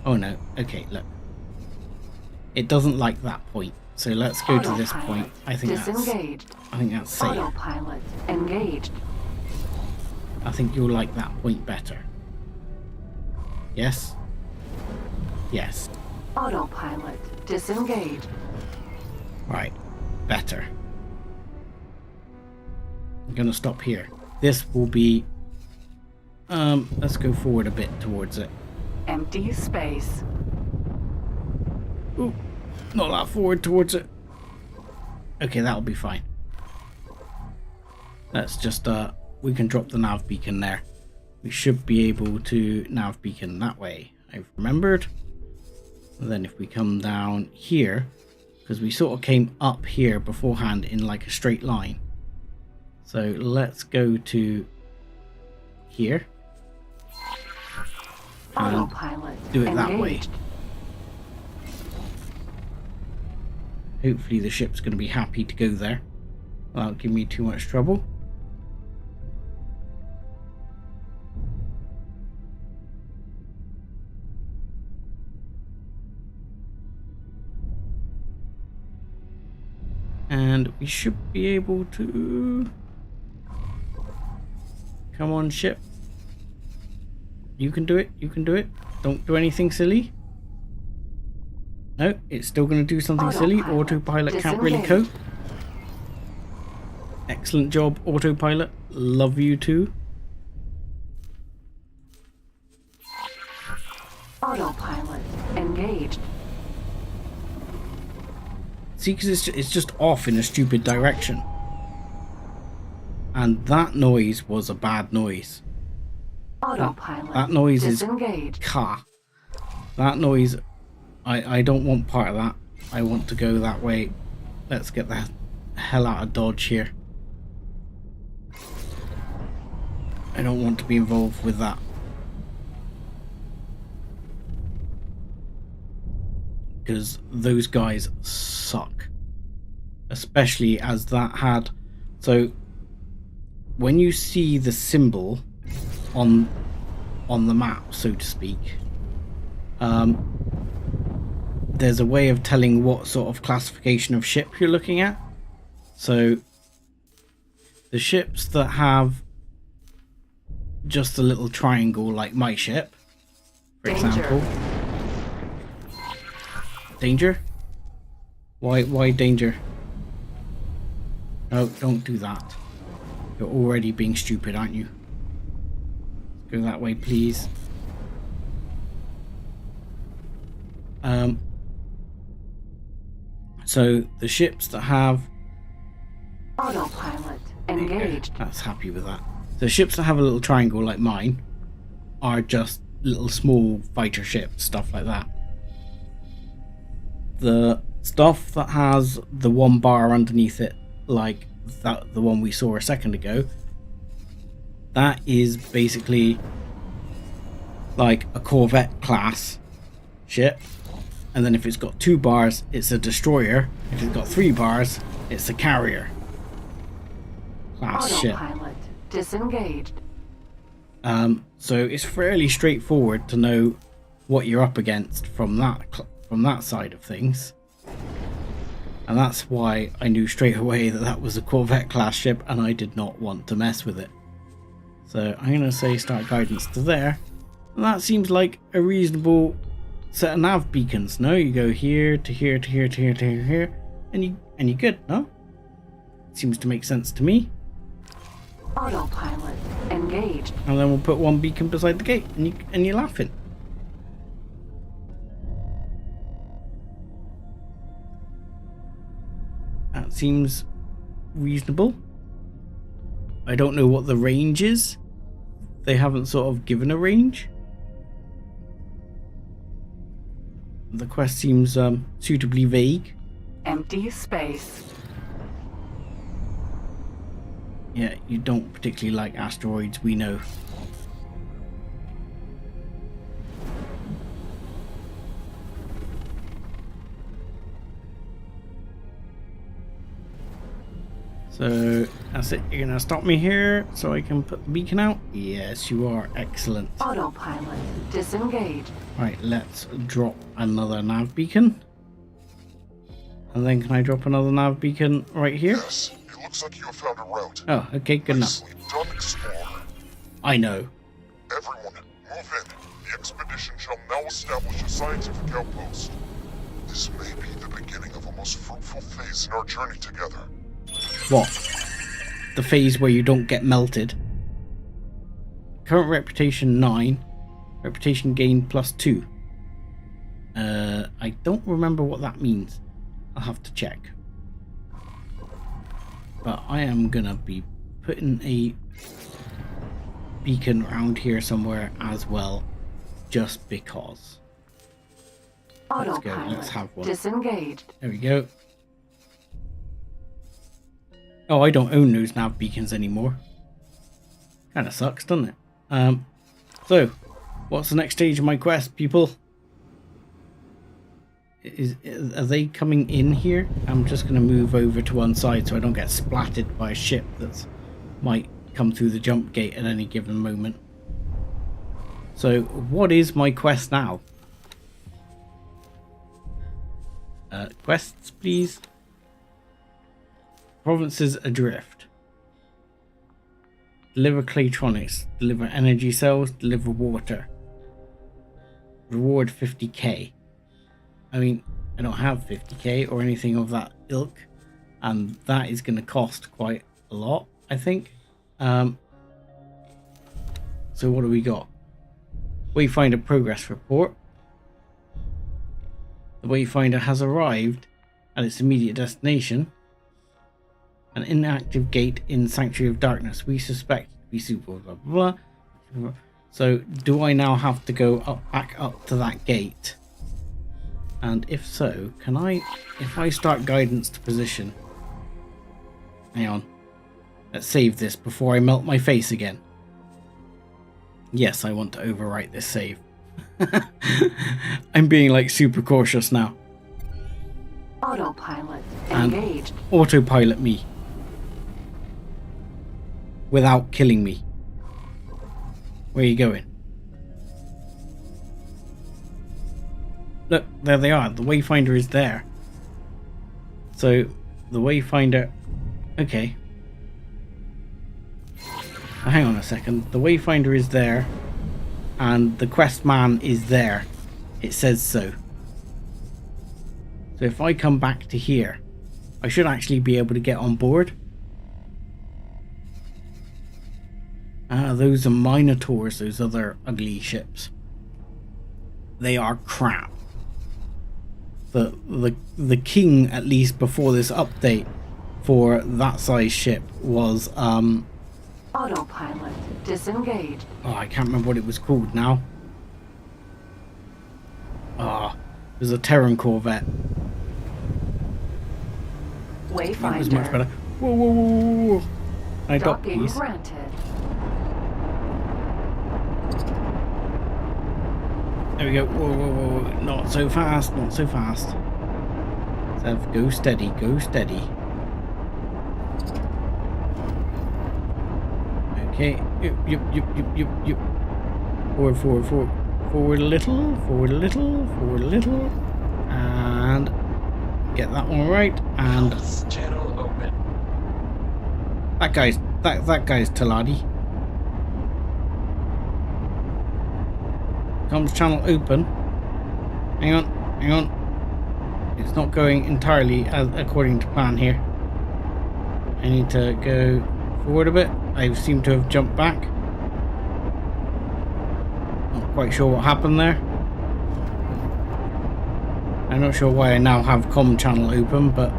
Speaker 1: Oh no, okay, look. It doesn't like that point, so let's go to this point. I think that's safe.
Speaker 6: Autopilot engaged.
Speaker 1: I think you'll like that point better. Yes? Yes.
Speaker 6: Autopilot disengaged.
Speaker 1: Right, better. I'm gonna stop here. This will be... let's go forward a bit towards it.
Speaker 6: Empty space.
Speaker 1: Ooh, not that forward towards it. Okay, that'll be fine. Let's just, we can drop the nav beacon there. We should be able to nav beacon that way. I've remembered. And then if we come down here, because we sort of came up here beforehand in like a straight line. So let's go to here. And do it that way. Hopefully the ship's going to be happy to go there without giving me too much trouble. And we should be able to... Come on, ship. You can do it. You can do it. Don't do anything silly. No, it's still going to do something silly. Autopilot can't really cope. Excellent job, autopilot. Love you too.
Speaker 6: Autopilot engaged.
Speaker 1: See, because it's just off in a stupid direction. And that noise was a bad noise.
Speaker 6: Autopilot
Speaker 1: that noise
Speaker 6: disengaged.
Speaker 1: Is car. That noise, I don't want part of that. I want to go that way. Let's get the hell out of Dodge here. I don't want to be involved with that. Because those guys suck. Especially as that had... So, when you see the symbol on the map, so to speak, there's a way of telling what sort of classification of ship you're looking at. So, the ships that have just a little triangle like my ship, for example. Danger? Why danger? No, don't do that. You're already being stupid, aren't you? Go that way, please. So the ships that have
Speaker 6: autopilot engaged.
Speaker 1: That's happy with that. The ships that have a little triangle like mine are just little small fighter ships, stuff like that. The stuff that has the one bar underneath it, like that, the one we saw a second ago, that is basically like a Corvette class ship. And then if it's got 2 bars, it's a destroyer. If it's got 3 bars, it's a carrier class ship.
Speaker 6: Autopilot disengaged.
Speaker 1: So it's fairly straightforward to know what you're up against from that side of things. And that's why I knew straight away that that was a Corvette class ship and I did not want to mess with it. So I'm going to say start guidance to there. And that seems like a reasonable set of nav beacons. No, you go here to here to here to here to here, and you're good, no? Seems to make sense to me.
Speaker 6: Autopilot engaged.
Speaker 1: And then we'll put one beacon beside the gate, and you're laughing. That seems reasonable. I don't know what the range is. They haven't sort of given a range. The quest seems suitably vague.
Speaker 6: Empty space.
Speaker 1: Yeah, you don't particularly like asteroids, we know. So that's it. You're gonna stop me here so I can put the beacon out? Yes, you are. Excellent.
Speaker 6: Autopilot disengaged.
Speaker 1: Right, let's drop another nav beacon. And then can I drop another nav beacon right here?
Speaker 5: Yes, it looks like you have found a route.
Speaker 1: Oh, okay, good enough.
Speaker 5: Don't explore.
Speaker 1: I know.
Speaker 5: Everyone, move in. The expedition shall now establish a scientific outpost. This may be the beginning of a most fruitful phase in our journey together.
Speaker 1: What? The phase where you don't get melted. Current reputation 9. Reputation gain +2. I don't remember what that means. I'll have to check. But I am gonna be putting a beacon around here somewhere as well, just because. Let's go, let's have one.
Speaker 6: Disengaged.
Speaker 1: There we go. Oh, I don't own those nav beacons anymore. Kinda sucks, doesn't it? So, what's the next stage of my quest, people? Are they coming in here? I'm just going to move over to one side so I don't get splattered by a ship that might come through the jump gate at any given moment. So, what is my quest now? Quests, please. Provinces adrift. Deliver Claytronics. Deliver energy cells. Deliver water. Reward 50k. I mean, I don't have 50k or anything of that ilk, and that is going to cost quite a lot, I think. So what do we got? Wayfinder progress report. The Wayfinder has arrived at its immediate destination. An inactive gate in Sanctuary of Darkness. We suspect it to be super blah blah blah. So do I now have to go back up to that gate? And if so, can I, if I start guidance to position, hang on, let's save this before I melt my face again. Yes, I want to overwrite this save. I'm being like super cautious now.
Speaker 6: Autopilot
Speaker 1: And
Speaker 6: engaged.
Speaker 1: autopilot me. Without killing me. Where are you going? Look, there they are. The Wayfinder is there. So, the Wayfinder... Okay. Now, hang on a second. The Wayfinder is there. And the quest man is there. It says so. So if I come back to here, I should actually be able to get on board. Ah, those are Minotaurs, those other ugly ships. They are crap. The king, at least before this update, for that size ship was
Speaker 6: Autopilot disengaged.
Speaker 1: oh, I can't remember what it was called now. Ah, it was a Terran Corvette.
Speaker 6: Wayfinder.
Speaker 1: It was much better. Whoa, whoa, whoa, whoa, whoa. I dock,
Speaker 6: Docking
Speaker 1: please.
Speaker 6: granted.
Speaker 1: There we go. Whoa, whoa, whoa, whoa. Not so fast, not so fast. Sev, go steady, go steady. Okay. Yep. Forward, forward, forward. Forward a little, forward a little, forward a little. And get that one right. And
Speaker 11: channel open.
Speaker 1: that guy's Taladi. Comms channel open. Hang on. It's not going entirely as according to plan here. I need to go forward a bit. I seem to have jumped back. Not quite sure what happened there. I'm not sure why I now have comm channel open, but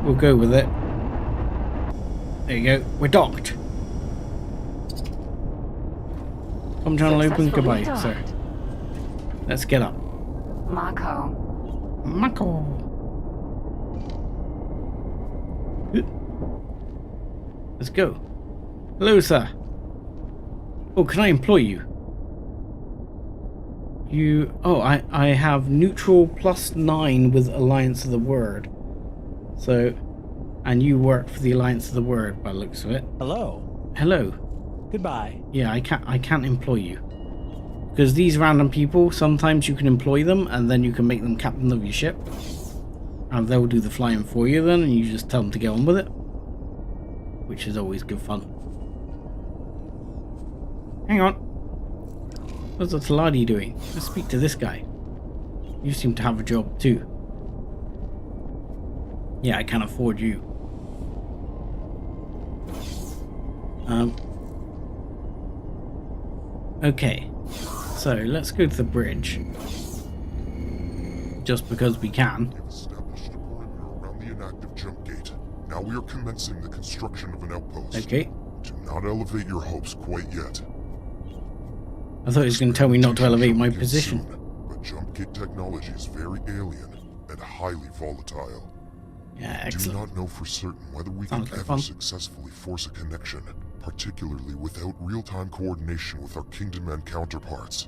Speaker 1: we'll go with it. There you go. We're docked. Comm channel open. Goodbye, sir. Let's get up.
Speaker 6: Mako.
Speaker 1: Let's go. Hello, sir. Oh, can I employ you? I have neutral +9 with Alliance of the Word. So, And you work for the Alliance of the Word by the looks of it.
Speaker 14: Hello.
Speaker 1: Hello.
Speaker 14: Goodbye.
Speaker 1: Yeah, I can't employ you. Because these random people, sometimes you can employ them and then you can make them captain of your ship. And they'll do the flying for you then, and you just tell them to get on with it. Which is always good fun. Hang on. What's the Taladi doing? Let's speak to this guy. You seem to have a job too. Yeah, I can afford you. Okay. So, let's go to the bridge. Just because we can.
Speaker 5: We've established a perimeter around the inactive jump gate. Now we are commencing the construction of an outpost.
Speaker 1: Okay.
Speaker 5: Do not elevate your hopes quite yet.
Speaker 1: I thought he was going to tell me not to elevate my position.
Speaker 5: But jump gate technology is very alien and highly volatile.
Speaker 1: Yeah,
Speaker 5: I do
Speaker 1: excellent.
Speaker 5: not know for certain whether we
Speaker 1: Sounds
Speaker 5: can
Speaker 1: like
Speaker 5: ever
Speaker 1: fun.
Speaker 5: successfully force a connection, particularly without real-time coordination with our Kindom End counterparts.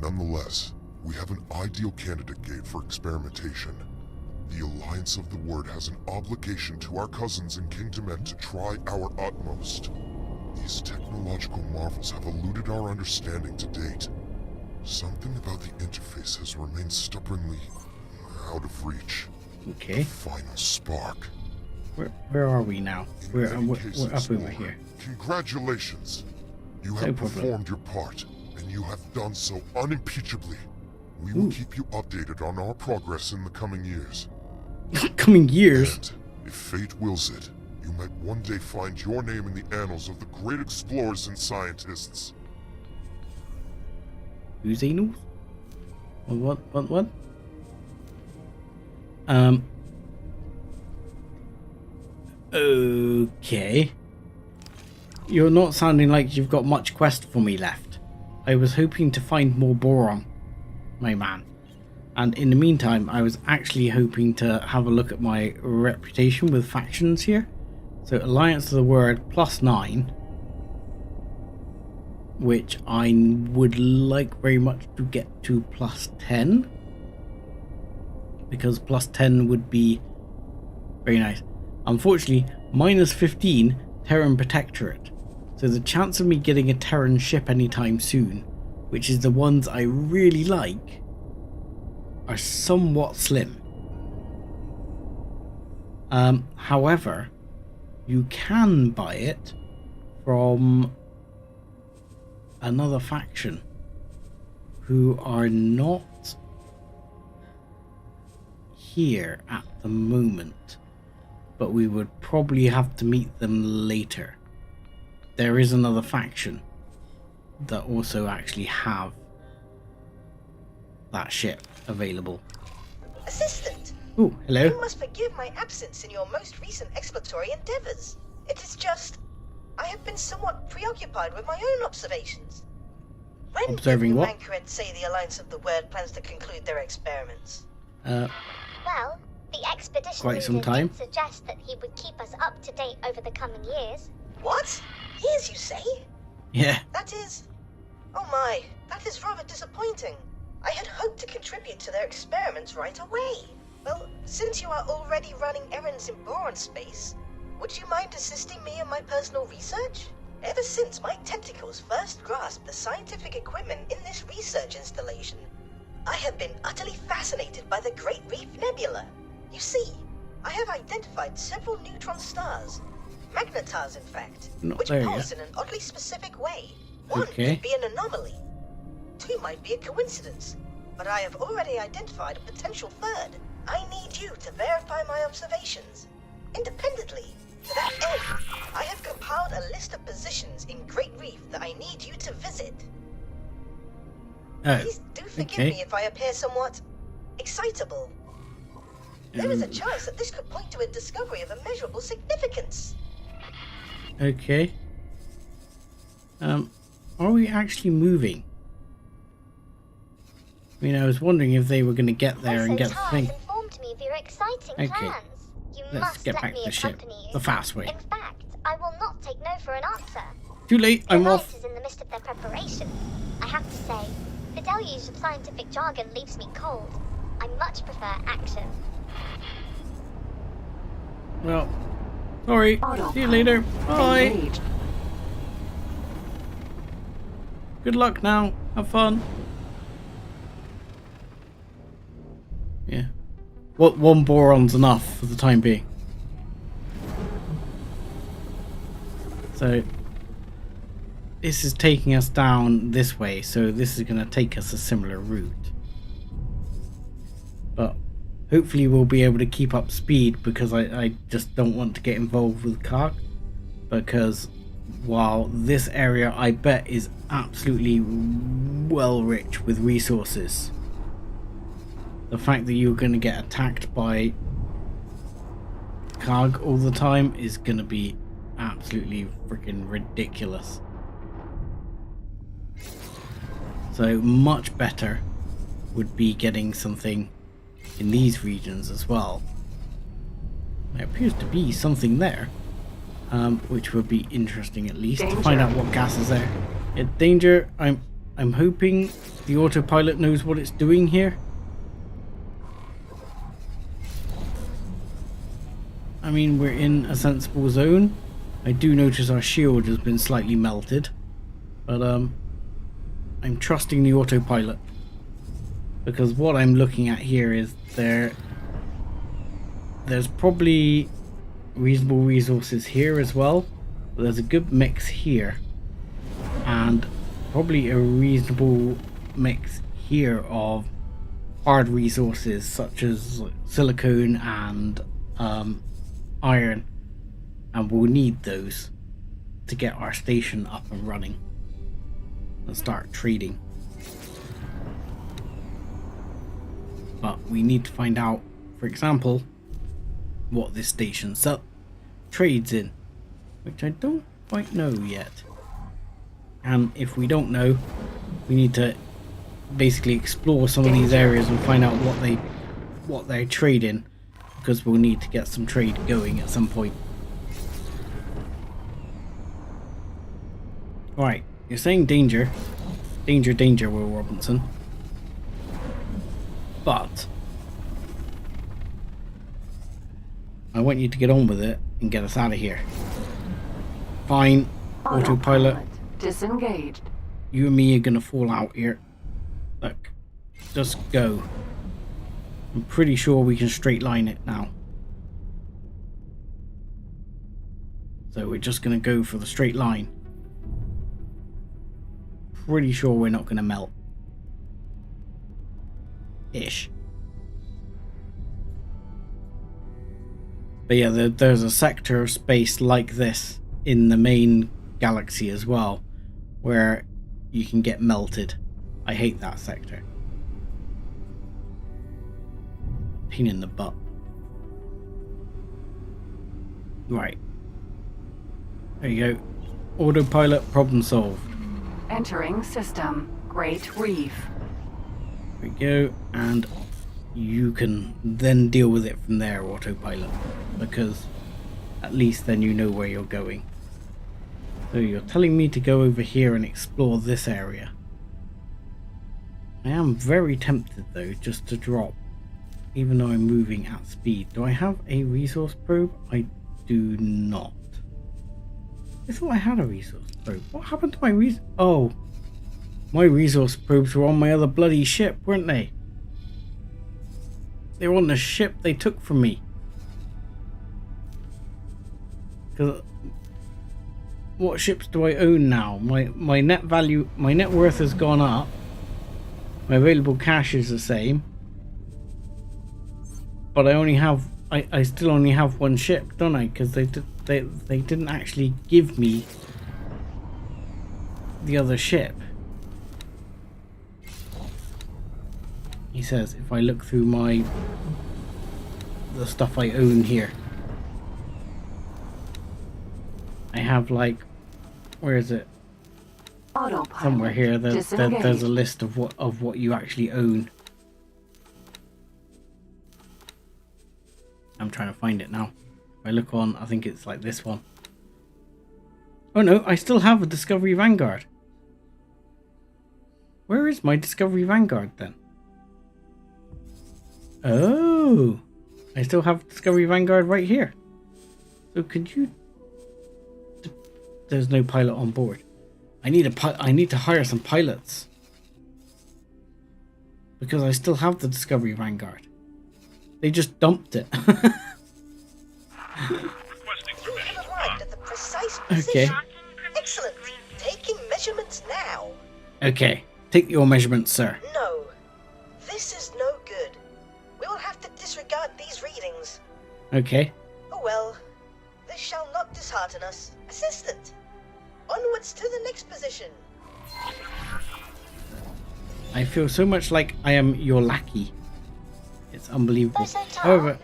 Speaker 5: Nonetheless, we have an ideal candidate gate for experimentation. The Alliance of the Word has an obligation to our cousins in Kindom End to try our utmost. These technological marvels have eluded our understanding to date. Something about the interface has remained stubbornly out of reach.
Speaker 1: Okay.
Speaker 5: The final spark.
Speaker 1: Where are we now? We're up over here.
Speaker 5: Congratulations. You
Speaker 1: No
Speaker 5: have
Speaker 1: problem.
Speaker 5: performed your part, and you have done so unimpeachably. We will keep you updated on our progress in the coming years.
Speaker 1: Coming years?
Speaker 5: And, if fate wills it, you might one day find your name in the annals of the great explorers and scientists.
Speaker 1: Who's anals? What? Okay. You're not sounding like you've got much quest for me left. I was hoping to find more Boron, my man. And in the meantime, I was actually hoping to have a look at my reputation with factions here. So Alliance of the Word +9. Which I would like very much to get to +10. Because +10 would be very nice. Unfortunately, -15 Terran Protectorate. So the chance of me getting a Terran ship anytime soon, which is the ones I really like, are somewhat slim. However, you can buy it from another faction who are not here at the moment, but we would probably have to meet them later. There is another faction that also actually have that ship available.
Speaker 9: Assistant!
Speaker 1: Oh, hello.
Speaker 9: You must forgive my absence in your most recent exploratory endeavors. It is just... I have been somewhat preoccupied with my own observations. When
Speaker 1: Observing
Speaker 9: did
Speaker 1: what?
Speaker 9: Mankaret say the Alliance of the Word plans to conclude their experiments?
Speaker 12: Well, the expedition
Speaker 1: Quite some
Speaker 12: leader
Speaker 1: time.
Speaker 12: did suggest that he would keep us up to date over the coming years.
Speaker 9: What? Years, you say?
Speaker 1: Yeah.
Speaker 9: That is... Oh my, that is rather disappointing. I had hoped to contribute to their experiments right away. Well, since you are already running errands in Boron space, would you mind assisting me in my personal research? Ever since my tentacles first grasped the scientific equipment in this research installation, I have been utterly fascinated by the Great Reef Nebula. You see, I have identified several neutron stars, magnetars in fact,
Speaker 1: Not
Speaker 9: which
Speaker 1: there
Speaker 9: pulse
Speaker 1: yet.
Speaker 9: in an oddly specific way. One
Speaker 1: Okay.
Speaker 9: could be an anomaly. Two might be a coincidence, but I have already identified a potential third. I need you to verify my observations. Independently, to that end, I have compiled a list of positions in Great Reef that I need you to visit.
Speaker 1: Oh,
Speaker 9: Please do forgive
Speaker 1: okay.
Speaker 9: me if I appear somewhat excitable. There is a chance that this could point to a discovery of immeasurable significance.
Speaker 1: Okay. Are we actually moving? I mean, I was wondering if they were going to get there and get the thing.
Speaker 12: Informed me of your exciting
Speaker 1: Okay.
Speaker 12: plans. You
Speaker 1: Let's
Speaker 12: must
Speaker 1: get
Speaker 12: let
Speaker 1: back
Speaker 12: me
Speaker 1: to the ship
Speaker 12: accompany you.
Speaker 1: the fast way.
Speaker 12: In fact, I will not take no for an answer.
Speaker 1: Too late, I'm
Speaker 12: The
Speaker 1: off.
Speaker 12: Alliance is in the midst of their preparation. I have to say, the deluge of scientific jargon leaves me cold. I much prefer action.
Speaker 1: Well, sorry. See you later. Bye.
Speaker 6: Engaged.
Speaker 1: Good luck now. Have fun. Yeah. What, one boron's enough for the time being. So this is taking us down this way, so this is going to take us a similar route. But hopefully we'll be able to keep up speed, because I just don't want to get involved with Kage, because while this area I bet is absolutely well rich with resources, the fact that you're going to get attacked by Kage all the time is going to be absolutely freaking ridiculous. So much better would be getting something in these regions as well. There appears to be something there, which would be interesting at least to find out what gas is there. Yeah, danger. I'm hoping the autopilot knows what it's doing here. I mean, we're in a sensible zone. I do notice our shield has been slightly melted, but I'm trusting the autopilot, because what I'm looking at here is there's probably reasonable resources here as well, but there's a good mix here, and probably a reasonable mix here of hard resources such as silicone and iron, and we'll need those to get our station up and running and start trading. But we need to find out, for example, what this station trades in, which I don't quite know yet. And if we don't know, we need to basically explore some of these areas and find out what they trade in, because we'll need to get some trade going at some point. Right, you're saying danger. Danger, danger, Will Robinson. But I want you to get on with it and get us out of here. Fine, autopilot.
Speaker 6: Disengaged.
Speaker 1: You and me are gonna fall out here. Look, just go. I'm pretty sure we can straight line it now. So we're just gonna go for the straight line. Pretty sure we're not gonna melt. Ish. But yeah, there's a sector of space like this in the main galaxy as well, where you can get melted. I hate that sector. Pain in the butt. Right. There you go. Autopilot, problem solved.
Speaker 6: Entering system. Great Reef.
Speaker 1: There we go, and you can then deal with it from there, autopilot, because at least then you know where you're going. So you're telling me to go over here and explore this area. I am very tempted though just to drop, even though I'm moving at speed. Do I have a resource probe? I do not. I thought I had a resource probe. What happened to my Oh, my resource probes were on my other bloody ship, weren't they? They were on the ship they took from me. Because what ships do I own now? My net value, my net worth has gone up. My available cash is the same. But I still only have one ship, don't I? Because they didn't actually give me the other ship. He says if I look through the stuff I own here, I have like, where is it?
Speaker 6: Autopilot.
Speaker 1: Somewhere here. There's a list of what you actually own. I'm trying to find it now. If I look on, I think it's like this one. Oh no, I still have a Discovery Vanguard. Where is my Discovery Vanguard then? Oh, I still have Discovery Vanguard right here. So could you... There's no pilot on board. I need to hire some pilots. Because I still have the Discovery Vanguard. They just dumped it. Okay.
Speaker 9: Excellent. Taking measurements now.
Speaker 1: Okay. Take your measurements, sir.
Speaker 9: No. This is no good. We will have to disregard these readings.
Speaker 1: Okay.
Speaker 9: Oh well. This shall not dishearten us. Assistant. Onwards to the next position.
Speaker 1: I feel so much like I am your lackey. It's unbelievable. However,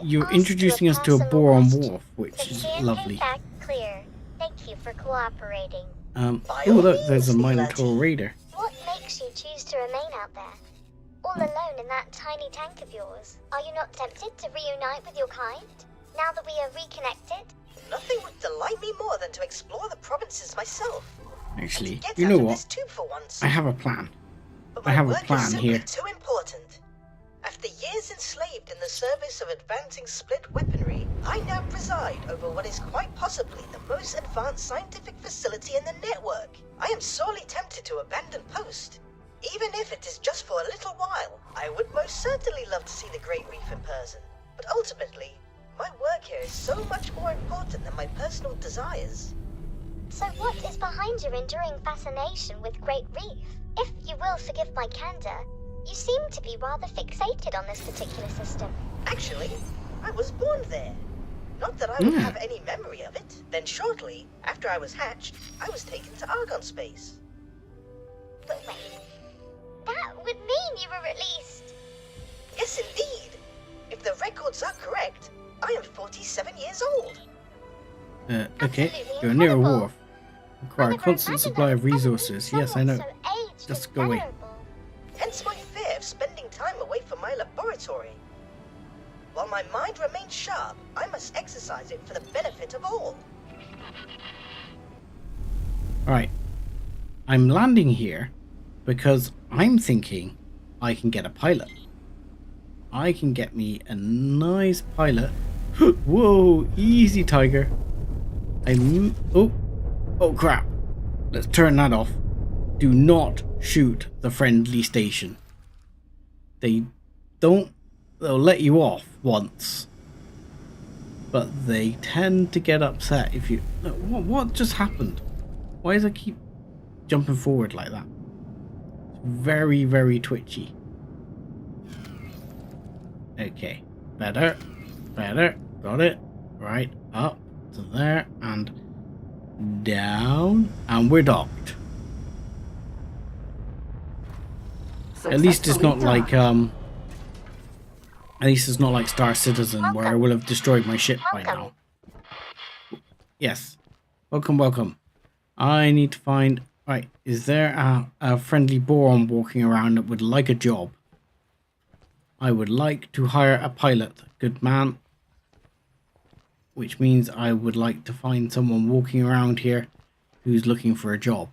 Speaker 1: you're introducing us to a Boron wharf, which is lovely.
Speaker 12: Clear. Thank you for cooperating.
Speaker 1: Oh look, there's a Minotaur raider.
Speaker 12: What makes you choose to remain out there? All alone in that tiny tank of yours? Are you not tempted to reunite with your kind? Now that we are reconnected?
Speaker 9: Nothing would delight me more than to explore the provinces myself.
Speaker 1: Actually, you know what? I have a plan. I have a plan here.
Speaker 9: Too important. After years enslaved in the service of advancing split weaponry, I now preside over what is quite possibly the most advanced scientific facility in the network. I am sorely tempted to abandon post. Even if it is just for a little while, I would most certainly love to see the Great Reef in person. But ultimately, my work here is so much more important than my personal desires.
Speaker 12: So what is behind your enduring fascination with Great Reef? If you will forgive my candor, you seem to be rather fixated on this particular system.
Speaker 9: Actually, I was born there. Not that I would have any memory of it. Then shortly, after I was hatched, I was taken to Argon space.
Speaker 12: But wait, that would mean you were released.
Speaker 9: Yes, indeed. If the records are correct, I am 47 years old.
Speaker 1: Okay, you're near a wharf. Require a constant supply of resources. Yes, I know. Just go away.
Speaker 9: Hence my fear of spending time away from my laboratory. While my mind remains sharp, I must exercise it for the benefit of all.
Speaker 1: Alright. I'm landing here because I'm thinking I can get a pilot. I can get me a nice pilot. Whoa, easy, tiger. Oh crap. Let's turn that off. Do not shoot the friendly station. They'll let you off once, but they tend to get upset if you... What just happened? Why does it keep jumping forward like that? It's very, very twitchy. Okay, better, got it. Right, up to there and down, and we're docked. At least it's not like Star Citizen, where I will have destroyed my ship by now. Yes. Welcome. I need to find... Right, is there a friendly Boron walking around that would like a job? I would like to hire a pilot, good man. Which means I would like to find someone walking around here who's looking for a job.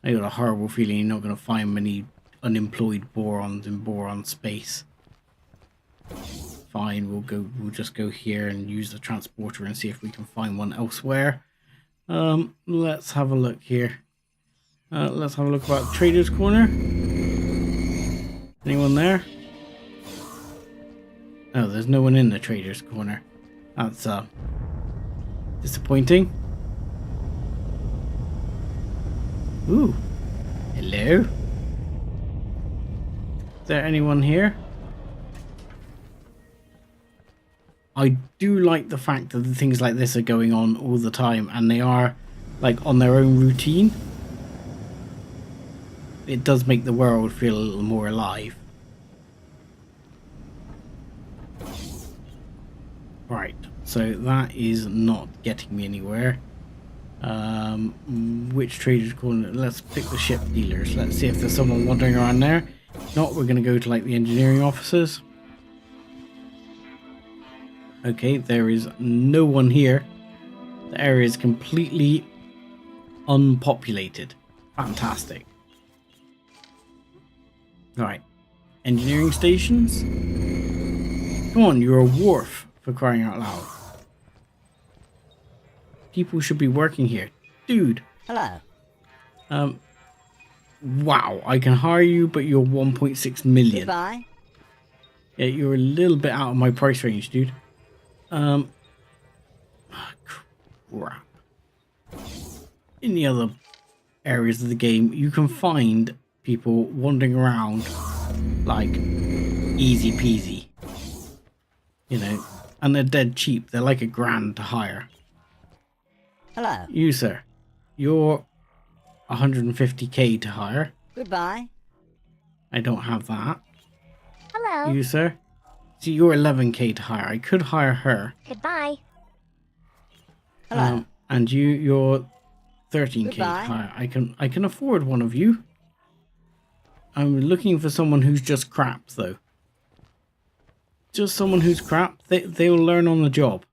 Speaker 1: I got a horrible feeling you're not going to find many unemployed Borons in Boron space. Fine, we'll just go here and use the transporter and see if we can find one elsewhere. Let's have a look here. Let's have a look about Trader's Corner. Anyone there? Oh, there's no one in the Trader's Corner. That's disappointing. Ooh. Hello? Is there anyone here? I do like the fact that things like this are going on all the time and they are like on their own routine. It does make the world feel a little more alive. Right, so that is not getting me anywhere. Which Trader's Corner? Let's pick the ship dealers. Let's see if there's someone wandering around there. If not, we're going to go to like the engineering officers. Okay, there is no one here. The area is completely unpopulated. Fantastic. Right, engineering stations. Come on, you're a wharf. For crying out loud. People should be working here. Dude.
Speaker 3: Hello.
Speaker 1: Wow, I can hire you, but you're 1.6 million.
Speaker 3: Goodbye.
Speaker 1: Yeah, you're a little bit out of my price range, dude. Crap. In the other areas of the game, you can find people wandering around like easy peasy. You know, and they're dead cheap. They're like $1,000 to hire.
Speaker 3: Hello.
Speaker 1: You, sir. You're 150k to hire.
Speaker 3: Goodbye.
Speaker 1: I don't have that.
Speaker 12: Hello.
Speaker 1: You, sir. See, you're 11k to hire. I could hire her.
Speaker 12: Goodbye.
Speaker 3: Hello.
Speaker 1: And you're 13k
Speaker 3: Goodbye.
Speaker 1: to hire. I can afford one of you. I'm looking for someone who's just crap, though. Just someone who's crap. They'll learn on the job.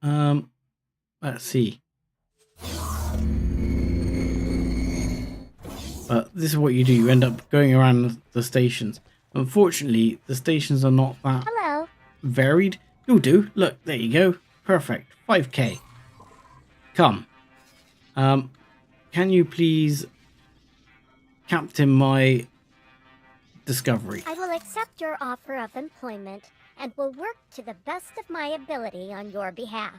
Speaker 1: Let's see. But this is what you do. You end up going around the stations. Unfortunately, the stations are not that varied. You'll do. Look, there you go. Perfect. 5k. Come. Can you please captain my discovery?
Speaker 2: I will accept your offer of employment and will work to the best of my ability on your behalf.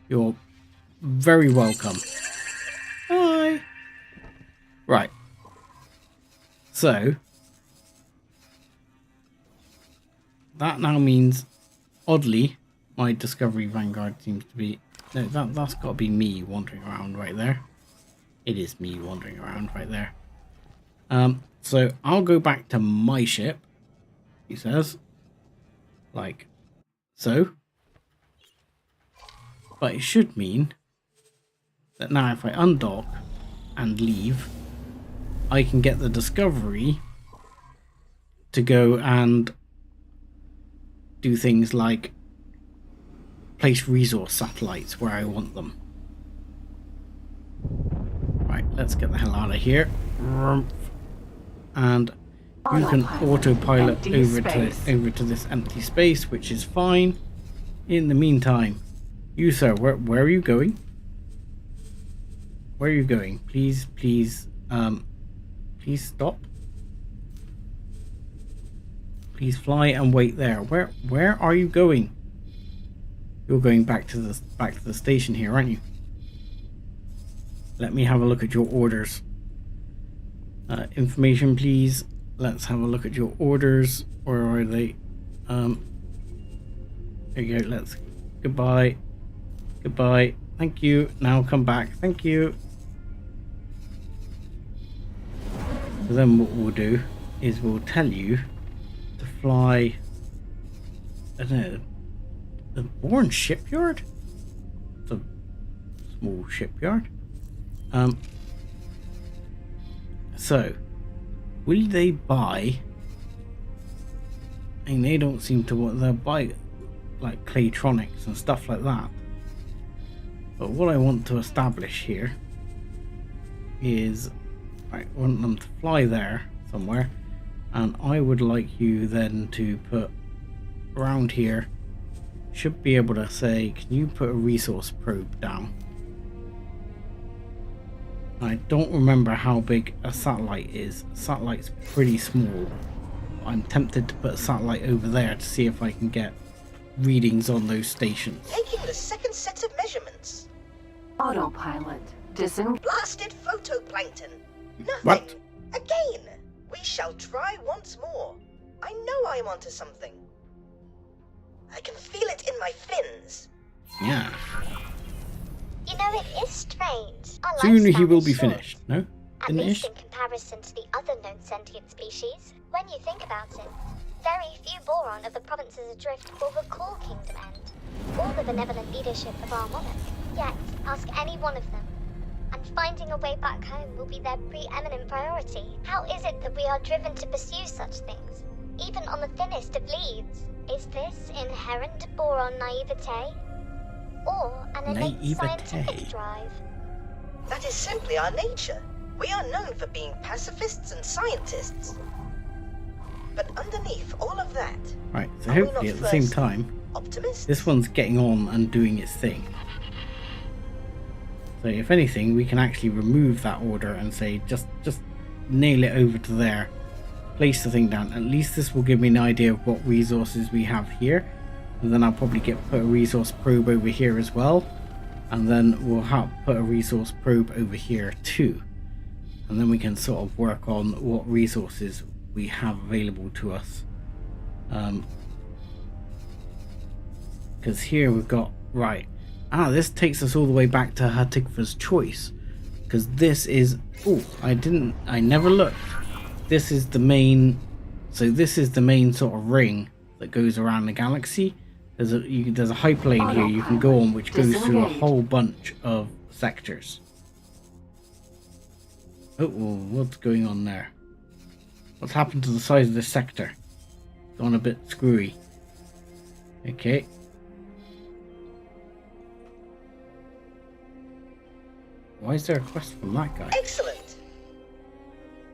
Speaker 1: You're very welcome. Bye. Right. So, that now means, oddly, my Discovery Vanguard seems to be... No, that's got to be me wandering around right there. It is me wandering around right there. So, I'll go back to my ship, he says. Like, so. But it should mean that now if I undock and leave, I can get the Discovery to go and do things like place resource satellites where I want them. Right, let's get the hell out of here. And you can autopilot over to this empty space, which is fine. In the meantime, you sir, where are you going? Where are you going? Please stop. Please fly and wait there. Where are you going? You're going back to the station here, aren't you? Let me have a look at your orders. Information, please. Let's have a look at your orders. Where are they? There you go. Let's. Goodbye. Goodbye. Thank you. Now come back. Thank you. So then what we'll do is we'll tell you to fly, I don't know, the Boron shipyard? It's a small shipyard. So, will they buy, and they don't seem to want, they'll buy like Claytronics and stuff like that. But what I want to establish here is I want them to fly there somewhere, and I would like you then to put around here, should be able to say, can you put a resource probe down? I don't remember how big a satellite is. A satellite's pretty small. I'm tempted to put a satellite over there to see if I can get readings on those stations.
Speaker 9: Taking the second set of measurements.
Speaker 6: Autopilot.
Speaker 9: Blasted photoplankton. Nothing.
Speaker 1: What?
Speaker 9: Again. We shall try once more. I know I'm onto something. I can feel it in my fins.
Speaker 1: Yeah.
Speaker 12: You know, it is strange. Our
Speaker 1: Soon he
Speaker 12: lifespan
Speaker 1: will
Speaker 12: is
Speaker 1: be
Speaker 12: short,
Speaker 1: finished. No?
Speaker 12: at least in comparison to the other known sentient species. When you think about it, very few Boron of the provinces adrift will recall Kindom End, or the benevolent leadership of our monarch. Yet, ask any one of them, and finding a way back home will be their preeminent priority. How is it that we are driven to pursue such things, even on the thinnest of leads? Is this inherent Boron naivete? Or an innate scientific drive?
Speaker 9: That is simply our nature. We are known for being pacifists and scientists. But underneath all of that,
Speaker 1: Right, so hopefully at the same time,
Speaker 9: Optimist?
Speaker 1: This one's getting on and doing its thing. So if anything, we can actually remove that order and say just nail it over to there. Place the thing down. At least this will give me an idea of what resources we have here. And then I'll probably put a resource probe over here as well. And then we'll put a resource probe over here too. And then we can sort of work on what resources we have available to us. Because here we've got, right. This takes us all the way back to Hatikva's choice. Because this is, I never looked. This is the main, so this is the main sort of ring that goes around the galaxy. There's a hyperlane here you can go on, which goes through a whole bunch of sectors. Oh, what's going on there? What's happened to the size of this sector? Gone a bit screwy. Okay. Why is there a quest from that guy?
Speaker 9: Excellent.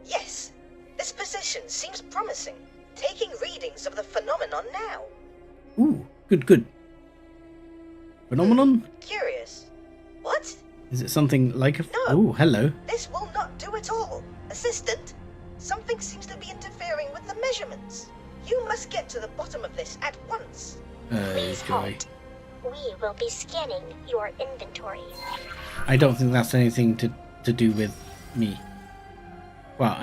Speaker 9: Yes, this position seems promising. Taking readings of the phenomenon now.
Speaker 1: Ooh, good. Phenomenon?
Speaker 9: Curious. What?
Speaker 1: Is it something like a...
Speaker 9: No.
Speaker 1: Oh, hello.
Speaker 9: This will not do at all. Assistant, something seems to be interfering with the measurements. You must get to the bottom of this at once.
Speaker 12: Please
Speaker 1: Joy.
Speaker 12: halt. We will be scanning your inventory.
Speaker 1: I don't think that's anything to do with me. Well,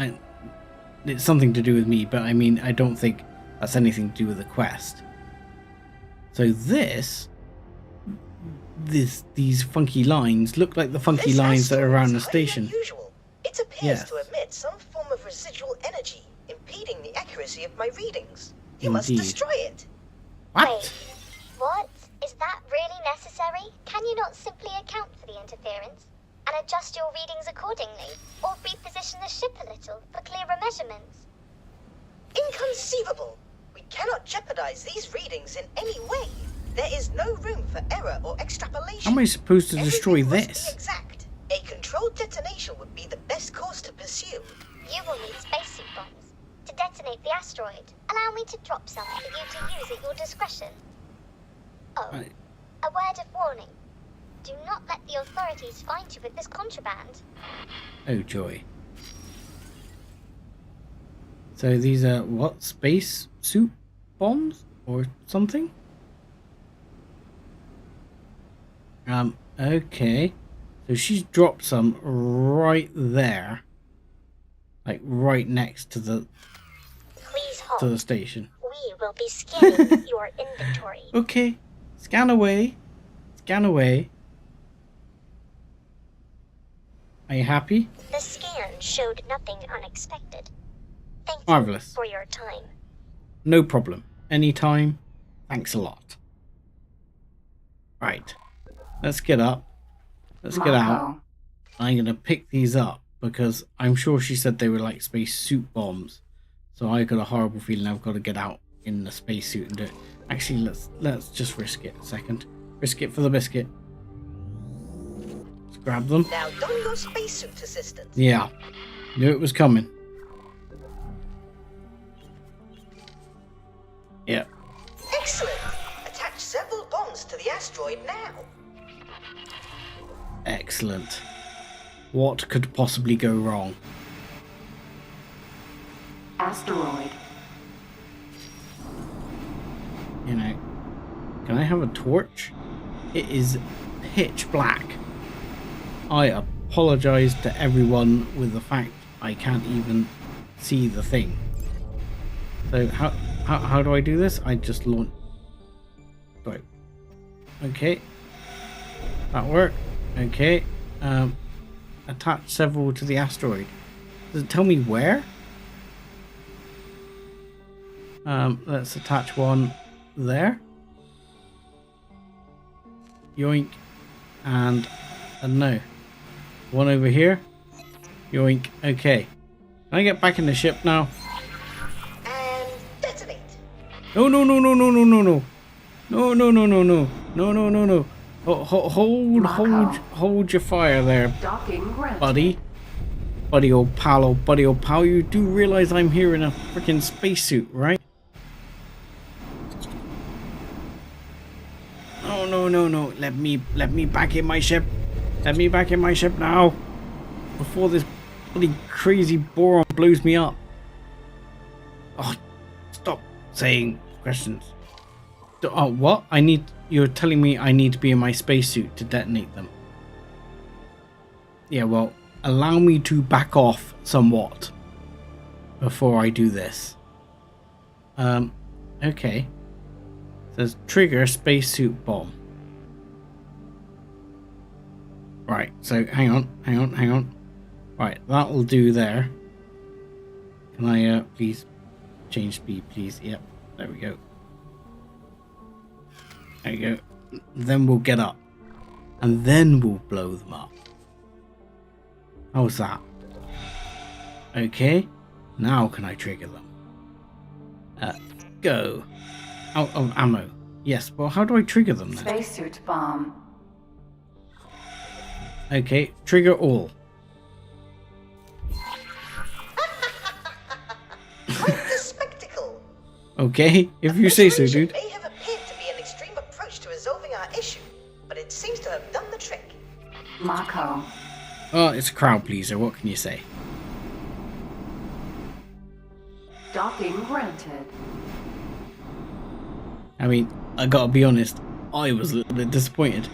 Speaker 1: it's something to do with me, but I mean, I don't think that's anything to do with the quest. So these funky lines look like the funky lines that are around the station.
Speaker 9: Unusual. It appears to emit some form of residual energy, impeding the accuracy of my readings. You must destroy it.
Speaker 1: What?
Speaker 12: Wait, what? Is that really necessary? Can you not simply account for the interference and adjust your readings accordingly, or reposition the ship a little for clearer measurements?
Speaker 9: Inconceivable! We cannot jeopardize these readings in any way. There is no room for error or extrapolation.
Speaker 1: How am I supposed to destroy
Speaker 9: Everything must
Speaker 1: this?
Speaker 9: be exact. A controlled detonation would be the best course to pursue.
Speaker 12: You will need spacesuit bombs to detonate the asteroid. Allow me to drop some for you to use at your discretion. Oh, a word of warning. Do not let the authorities find you with this contraband.
Speaker 1: Oh, joy. So these are what? Space suit bombs or something? Okay. So she's dropped some right there. Like right next to the
Speaker 12: Please hold.
Speaker 1: to the station.
Speaker 12: We will be scanning your inventory.
Speaker 1: Okay. Scan away. Scan away. Are you happy?
Speaker 12: The scan showed nothing unexpected. Thank
Speaker 1: Marvelous.
Speaker 12: you for your time.
Speaker 1: No problem. Anytime. Thanks a lot. Right. Let's get up. Let's get out. I'm going to pick these up because I'm sure she said they were like space suit bombs. So I got a horrible feeling I've got to get out in the spacesuit and do it. Actually, let's just risk it a second. Risk it for the biscuit. Let's grab them.
Speaker 9: Now don your spacesuit, assistant.
Speaker 1: Yeah. Knew it was coming. Yeah.
Speaker 9: Excellent. Attach several bombs to the asteroid now.
Speaker 1: Excellent. What could possibly go wrong?
Speaker 6: Asteroid.
Speaker 1: You know, can I have a torch? It is pitch black. I apologize to everyone with the fact I can't even see the thing. So how do I do this? I just launch. Right. Okay. That work. Okay. Attach several to the asteroid. Does it tell me where? Let's attach one there. Yoink. And no. One over here. Yoink. Okay. Can I get back in the ship now?
Speaker 9: And detonate.
Speaker 1: No. No. Hold your fire there, buddy. Buddy old pal. You do realize I'm here in a freaking spacesuit, right? no. Let me back in my ship. Let me back in my ship now. Before this bloody crazy boron blows me up. Oh, stop saying questions. Oh, what? You're telling me I need to be in my spacesuit to detonate them. Yeah, well, allow me to back off somewhat before I do this. Okay. It says trigger spacesuit bomb. Right, so hang on. Right, that'll do there. Can I please change speed, please? Yep, there we go. There you go. Then we'll get up. And then we'll blow them up. How's that? Okay. Now can I trigger them? Go. Out of ammo. Yes, well how do I trigger them then?
Speaker 6: Spacesuit bomb.
Speaker 1: Okay, trigger all.
Speaker 9: Quite the spectacle.
Speaker 1: Okay, if you say so, dude.
Speaker 9: May have appeared to be an extreme approach to resolving our issue, but it seems to have done the trick.
Speaker 6: Mako.
Speaker 1: Oh, it's a crowd pleaser, what can you say?
Speaker 6: Docking granted.
Speaker 1: I mean, I gotta be honest, I was a little bit disappointed.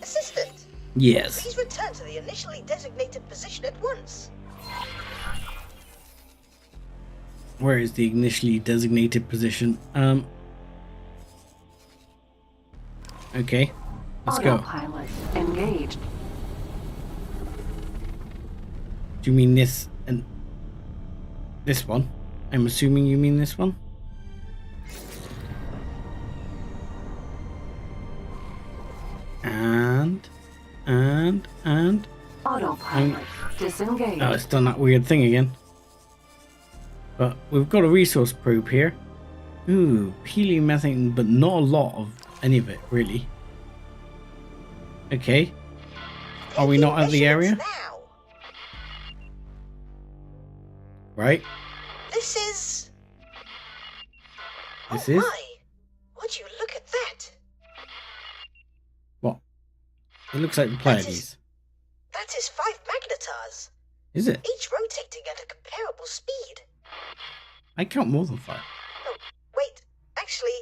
Speaker 9: Assistant.
Speaker 1: Yes.
Speaker 9: Please return to the initially designated position at once.
Speaker 1: Where is the initially designated position? Okay, let's go.
Speaker 6: Autopilot engaged.
Speaker 1: Do you mean this and this one? I'm assuming you mean this one. And
Speaker 6: Autopilot disengaged.
Speaker 1: oh, it's done that weird thing again. But we've got a resource probe here. Ooh, helium methane, but not a lot of any of it, really. Okay. Are we not at the area? Right?
Speaker 9: This is...
Speaker 1: This
Speaker 9: oh
Speaker 1: is?
Speaker 9: my! Would you look at that?
Speaker 1: What? It looks like the Pleiades.
Speaker 9: That is 5 magnetars.
Speaker 1: Is it?
Speaker 9: Each rotating at a comparable speed.
Speaker 1: I count more than 5.
Speaker 9: Oh, wait. Actually,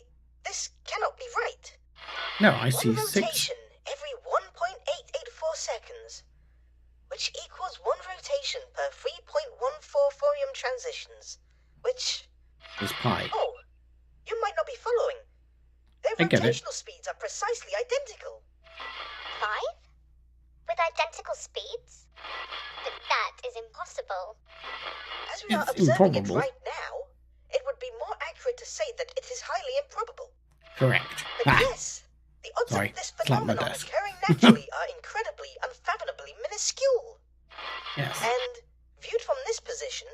Speaker 9: this cannot be right.
Speaker 1: No, I see
Speaker 9: One
Speaker 1: 6.
Speaker 9: rotation every 1.884 seconds, which equals 1 rotation per 3.14 thorium transitions, which...
Speaker 1: Is pi.
Speaker 9: Oh, you might not be following. Their
Speaker 1: I get it.
Speaker 9: rotational speeds are precisely identical.
Speaker 12: 5? With identical speeds? But that is impossible.
Speaker 9: As we are
Speaker 1: It's
Speaker 9: observing
Speaker 1: improbable.
Speaker 9: it right now, it would be more accurate to say that it is highly improbable.
Speaker 1: Correct.
Speaker 9: But
Speaker 1: Ah,
Speaker 9: yes, the odds
Speaker 1: sorry,
Speaker 9: of this
Speaker 1: slapped my
Speaker 9: phenomenon
Speaker 1: desk.
Speaker 9: occurring naturally are incredibly, unfathomably minuscule.
Speaker 1: yes.
Speaker 9: And, viewed from this position,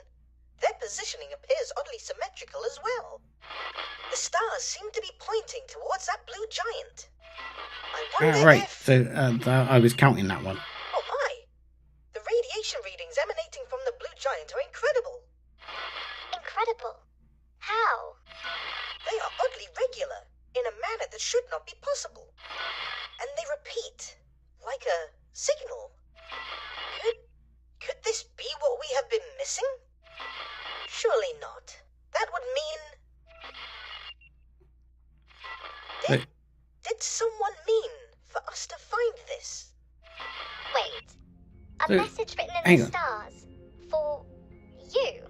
Speaker 9: their positioning appears oddly symmetrical as well. The stars seem to be pointing towards that blue giant. I wonder
Speaker 1: Right,
Speaker 9: if...
Speaker 1: so I was counting that one.
Speaker 9: Oh my! The radiation readings emanating from the blue giant are incredible.
Speaker 12: Incredible. How?
Speaker 9: They are oddly regular, in a manner that should not be possible. And they repeat, like a signal. Could this be what we have been missing? Surely not. That would mean... Did someone mean for us to find this?
Speaker 12: Wait. A
Speaker 1: So,
Speaker 12: message written in
Speaker 1: hang
Speaker 12: the
Speaker 1: on.
Speaker 12: stars. For you.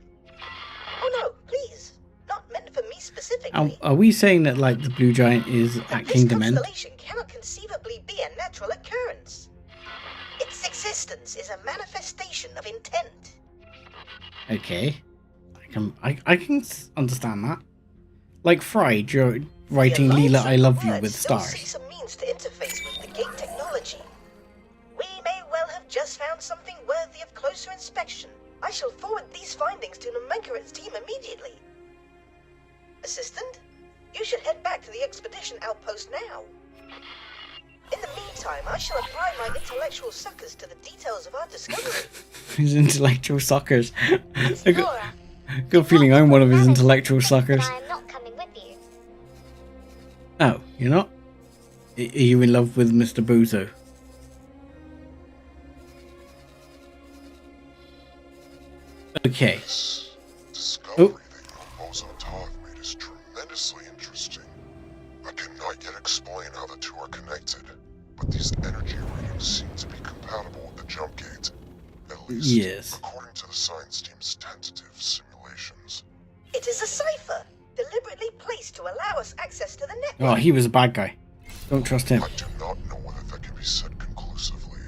Speaker 9: Oh no, please. Not meant for me specifically.
Speaker 1: Are we saying that like the blue giant is
Speaker 9: That
Speaker 1: at
Speaker 9: this
Speaker 1: Kindom End?
Speaker 9: constellation cannot conceivably be a natural occurrence. Its existence is a manifestation of intent.
Speaker 1: Okay, I can understand that. Like Fried, you're writing Leela, I love you with
Speaker 9: Still
Speaker 1: stars.
Speaker 9: see some means to interface with the gate technology. We may well have just found something worthy of closer inspection. I shall forward these findings to Nomenkaret's team immediately. Assistant, you should head back to the expedition outpost now. In the meantime, I shall apply my intellectual suckers to the details of our discovery.
Speaker 1: His intellectual suckers.
Speaker 12: Explorer.
Speaker 1: Good feeling I'm one of his intellectual suckers.
Speaker 12: I am not coming with you.
Speaker 1: Oh, you're not? Are you in love with Mr. Bozo? Okay.
Speaker 5: This discovery that you and Bozo have made is tremendously interesting. I cannot yet explain how the two are connected, but these energy readings seem to be compatible with the jump gate. At least,
Speaker 1: yes,
Speaker 5: according to the science team's tentative simulations.
Speaker 9: It is a cipher, deliberately placed to allow us access to the network.
Speaker 1: Oh, he was a bad guy. Don't trust him.
Speaker 5: I do not know whether that can be said conclusively.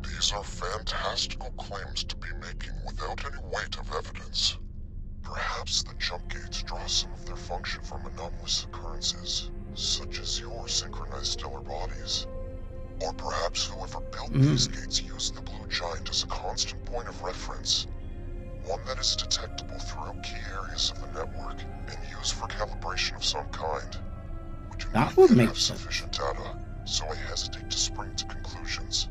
Speaker 5: These are fantastical claims to be making without any weight of evidence. Perhaps the jump gates draw some of their function from anomalous occurrences, such as your synchronized stellar bodies. Or perhaps whoever built these gates used the blue giant as a constant point of reference, one that is detectable throughout key areas of the network and used for calibration of some kind.
Speaker 1: That would make
Speaker 5: have sufficient data, so I hesitate to spring to conclusions.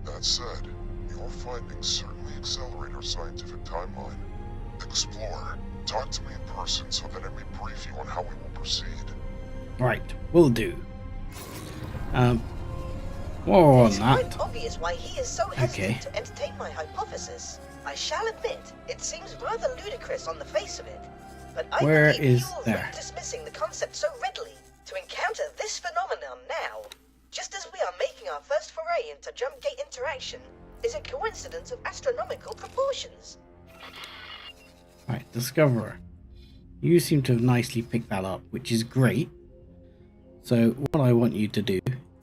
Speaker 5: That said, your findings certainly accelerate our scientific timeline. Explorer, talk to me in person so that I may brief you on how we will proceed.
Speaker 1: Right, will do. More on
Speaker 9: It's
Speaker 1: that.
Speaker 9: quite obvious why he is so hesitant to entertain my hypothesis. I shall admit, it seems rather ludicrous on the face of it. But I
Speaker 1: Where
Speaker 9: believe
Speaker 1: is
Speaker 9: you're
Speaker 1: there?
Speaker 9: dismissing the concept so readily. To encounter this phenomenon now, just as we are making our first foray into jump gate interaction, is a coincidence of astronomical proportions.
Speaker 1: Right, Discoverer. You seem to have nicely picked that up, which is great. So what I want you to do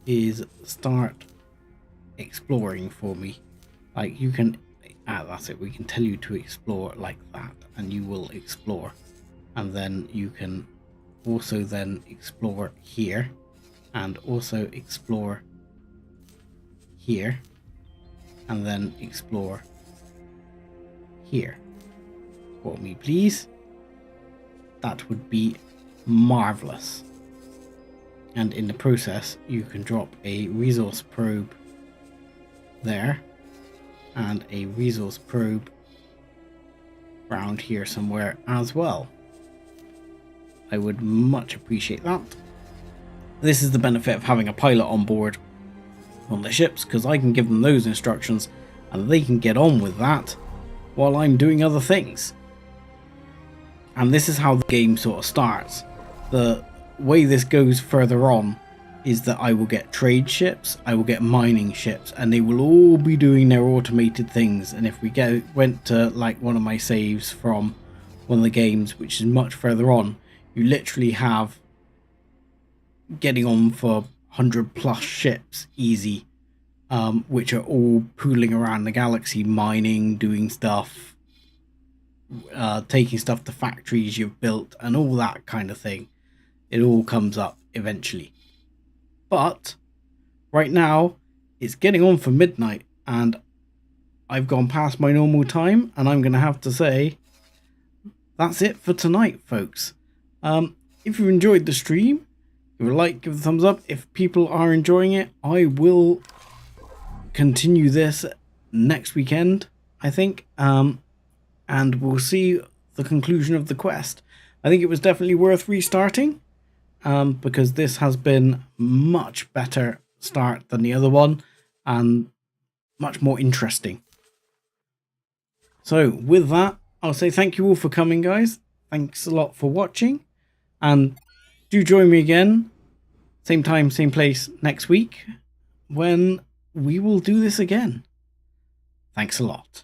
Speaker 1: is start exploring for me. Like you can, that's it, we can tell you to explore like that, and you will explore. And then you can also then explore here, and also explore here, and then explore here. For me, please. That would be marvelous. And in the process, you can drop a resource probe there, and a resource probe around here somewhere as well. I would much appreciate that. This is the benefit of having a pilot on board on the ships, because I can give them those instructions and they can get on with that while I'm doing other things. And this is how the game sort of starts. The way this goes further on is that I will get trade ships, I will get mining ships, and they will all be doing their automated things. And if we went to like one of my saves from one of the games, which is much further on, you literally have getting on for 100 plus ships easy, which are all pooling around the galaxy, mining, doing stuff, taking stuff to factories you've built, and all that kind of thing. It all comes up eventually. But right now it's getting on for midnight, and I've gone past my normal time, and I'm going to have to say that's it for tonight, folks. If you enjoyed the stream, give it a like, give it a thumbs up. If people are enjoying it, I will continue this next weekend, I think, and we'll see the conclusion of the quest. I think it was definitely worth restarting, because this has been much better start than the other one, and much more interesting. So with that, I'll say thank you all for coming, guys. Thanks a lot for watching, and do join me again, same time, same place next week, when we will do this again. Thanks a lot.